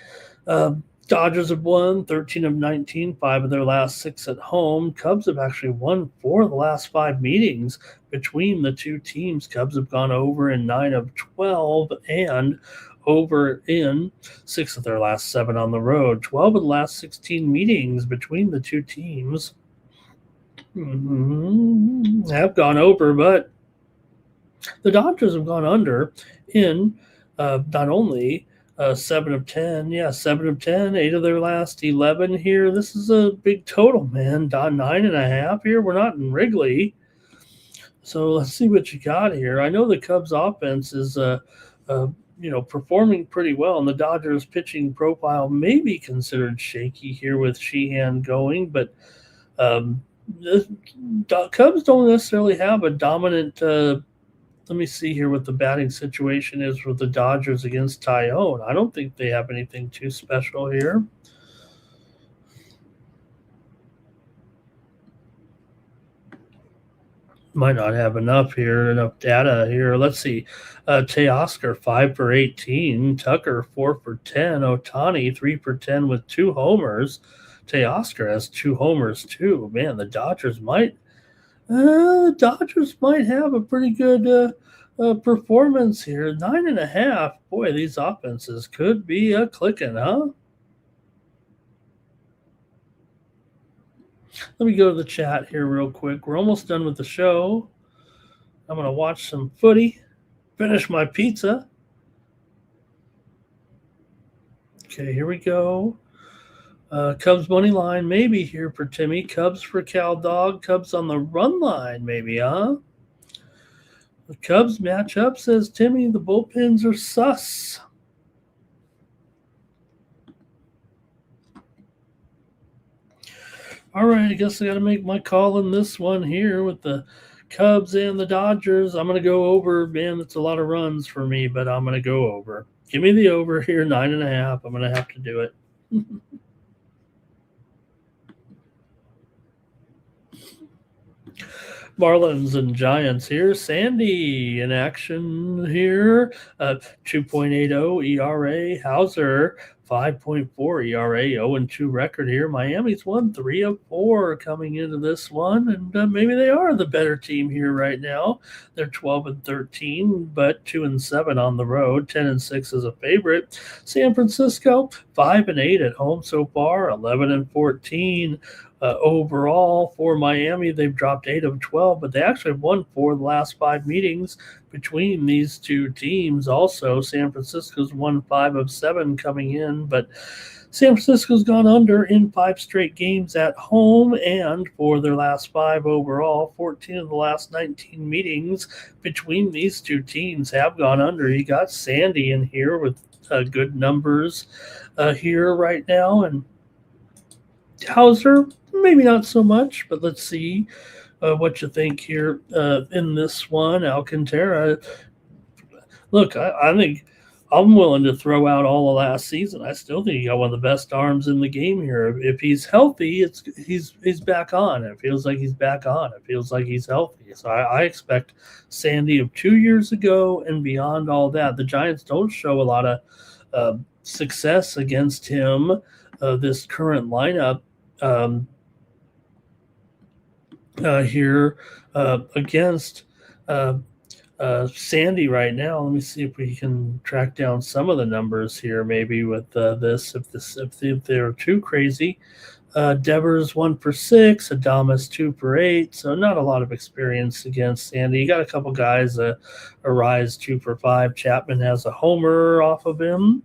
Dodgers have won 13 of 19, 5 of their last 6 at home. Cubs have actually won 4 of the last 5 meetings between the two teams. Cubs have gone over in 9 of 12 and over in 6 of their last 7 on the road. 12 of the last 16 meetings between the two teams have gone over, but the Dodgers have gone under in not only 7 of 10. Yeah, 7 of 10, 8 of their last 11 here. This is a big total, man. 9.5 here. We're not in Wrigley. So let's see what you got here. I know the Cubs offense is performing pretty well. And the Dodgers pitching profile may be considered shaky here with Sheehan going, but the Cubs don't necessarily have a dominant. Let me see here what the batting situation is with the Dodgers against Tyone. I don't think they have anything too special here. Might not have enough data here. Let's see. Teoscar, 5 for 18. Tucker, 4 for 10. Ohtani, 3 for 10 with 2 homers. Teoscar has 2 homers too. Man, the Dodgers might have a pretty good performance here. 9.5. Boy, these offenses could be clicking, huh? Let me go to the chat here real quick. We're almost done with the show. I'm going to watch some footy, finish my pizza. Okay, here we go. Cubs money line maybe here for Timmy. Cubs for Cal Dog. Cubs on the run line maybe, huh? The Cubs match up, says Timmy. The bullpens are sus. All right, I guess I got to make my call in this one here with the Cubs and the Dodgers. I'm going to go over. Man, that's a lot of runs for me, but I'm going to go over. Give me the over here, 9.5. I'm going to have to do it. Marlins and Giants here. Sandy in action here. 2.80 ERA. Hauser, 5.4 ERA. 0-2 record here. Miami's won 3 of 4 coming into this one, and maybe they are the better team here right now. They're 12-13, but 2-7 on the road. 10-6 as a favorite. San Francisco, 5-8 at home so far. 11-14. Overall for Miami, they've dropped 8 of 12, but they actually won 4 of the last 5 meetings between these two teams. Also, San Francisco's won 5 of 7 coming in, but San Francisco's gone under in 5 straight games at home, and for their last 5 overall, 14 of the last 19 meetings between these two teams have gone under. You got Sandy in here with good numbers here right now, and Hauser, maybe not so much, but let's see what you think here in this one. Alcantara, look, I think I'm willing to throw out all of last season. I still think he got one of the best arms in the game here. If he's healthy, he's back on. It feels like he's back on. It feels like he's healthy. So I expect Sandy of 2 years ago and beyond all that. The Giants don't show a lot of success against him, this current lineup. Here against Sandy right now. Let me see if we can track down some of the numbers here, maybe with this. If they're too crazy, Devers 1 for 6, Adames 2 for 8. So not a lot of experience against Sandy. You got a couple guys, Arise 2 for 5. Chapman has a homer off of him.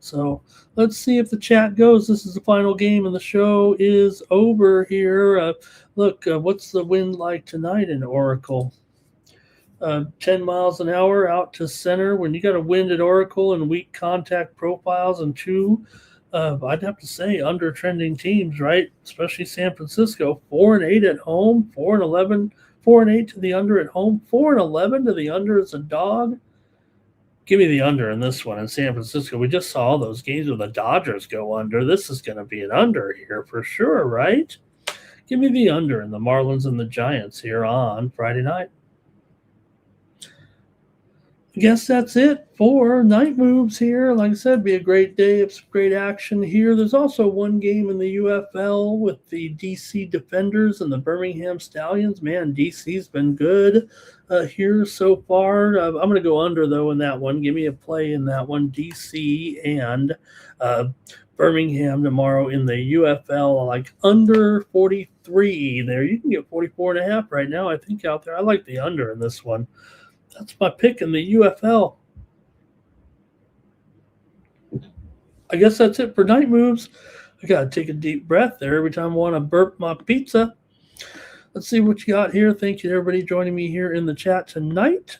So let's see if the chat goes. This is the final game, and the show is over here. Look, what's the wind like tonight in Oracle? 10 miles an hour out to center. When you got a wind at Oracle and weak contact profiles and 2, I'd have to say under-trending teams, right? Especially San Francisco, 4-8 at home, 4-11, 4-8 to the under at home, 4-11 to the under as a dog. Give me the under in this one in San Francisco. We just saw those games where the Dodgers go under. This is going to be an under here for sure, right? Give me the under in the Marlins and the Giants here on Friday night. I guess that's it for Night Moves here. Like I said, be a great day of some great action here. There's also one game in the UFL with the DC Defenders and the Birmingham Stallions. Man, DC's been good here so far. I'm going to go under, though, in that one. Give me a play in that one. DC and Birmingham tomorrow in the UFL, like under 43 there. You can get 44.5 right now, I think, out there. I like the under in this one. That's my pick in the UFL. I guess that's it for Night Moves. I got to take a deep breath there every time I want to burp my pizza. Let's see what you got here. Thank you to everybody joining me here in the chat tonight.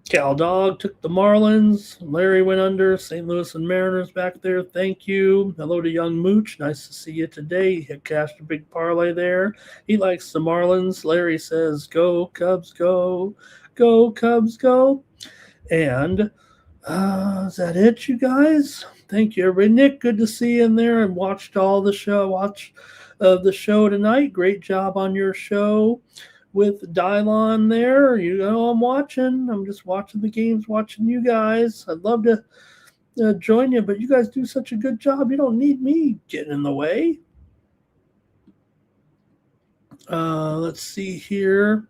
Cal Dog took the Marlins. Larry went under. St. Louis and Mariners back there. Thank you. Hello to Young Mooch. Nice to see you today. He cashed a big parlay there. He likes the Marlins. Larry says, "Go Cubs, go, go Cubs, go." And is that it, you guys? Thank you, everybody. Nick, good to see you in there and watched all the show. Watch the show tonight. Great job on your show with Dylon there. You know, I'm watching. I'm just watching the games, watching you guys. I'd love to join you, but you guys do such a good job. You don't need me getting in the way. Let's see here.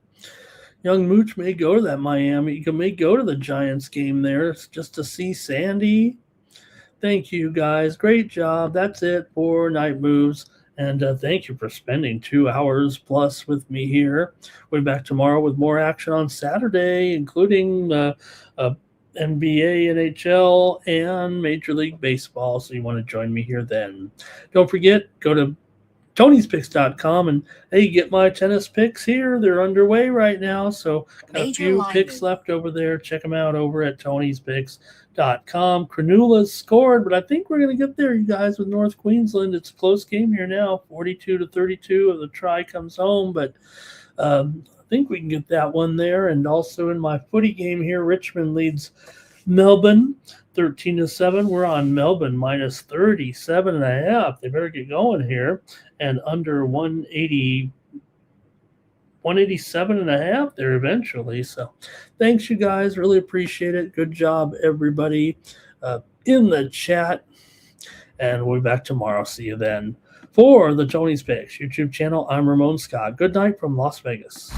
Young Mooch may go to that Miami. You may go to the Giants game there just to see Sandy. Thank you, guys. Great job. That's it for Night Moves. And thank you for spending 2 hours plus with me here. We'll be back tomorrow with more action on Saturday, including NBA, NHL, and Major League Baseball. So you want to join me here then. Don't forget, go to Tony'sPicks.com and hey, get my tennis picks here. They're underway right now. So got a few picks left over there. Check them out over at Tony'sPicks.com. Cranula's scored, but I think we're going to get there, you guys, with North Queensland. It's a close game here now, 42-32 of the try comes home, but I think we can get that one there. And also in my footy game here, Richmond leads Melbourne 13-7. We're on Melbourne minus 37.5. They better get going here. And under 187.5 there eventually. So thanks, you guys. Really appreciate it. Good job, everybody in the chat. And we'll be back tomorrow. See you then. For the Tony's Picks YouTube channel, I'm Ramon Scott. Good night from Las Vegas.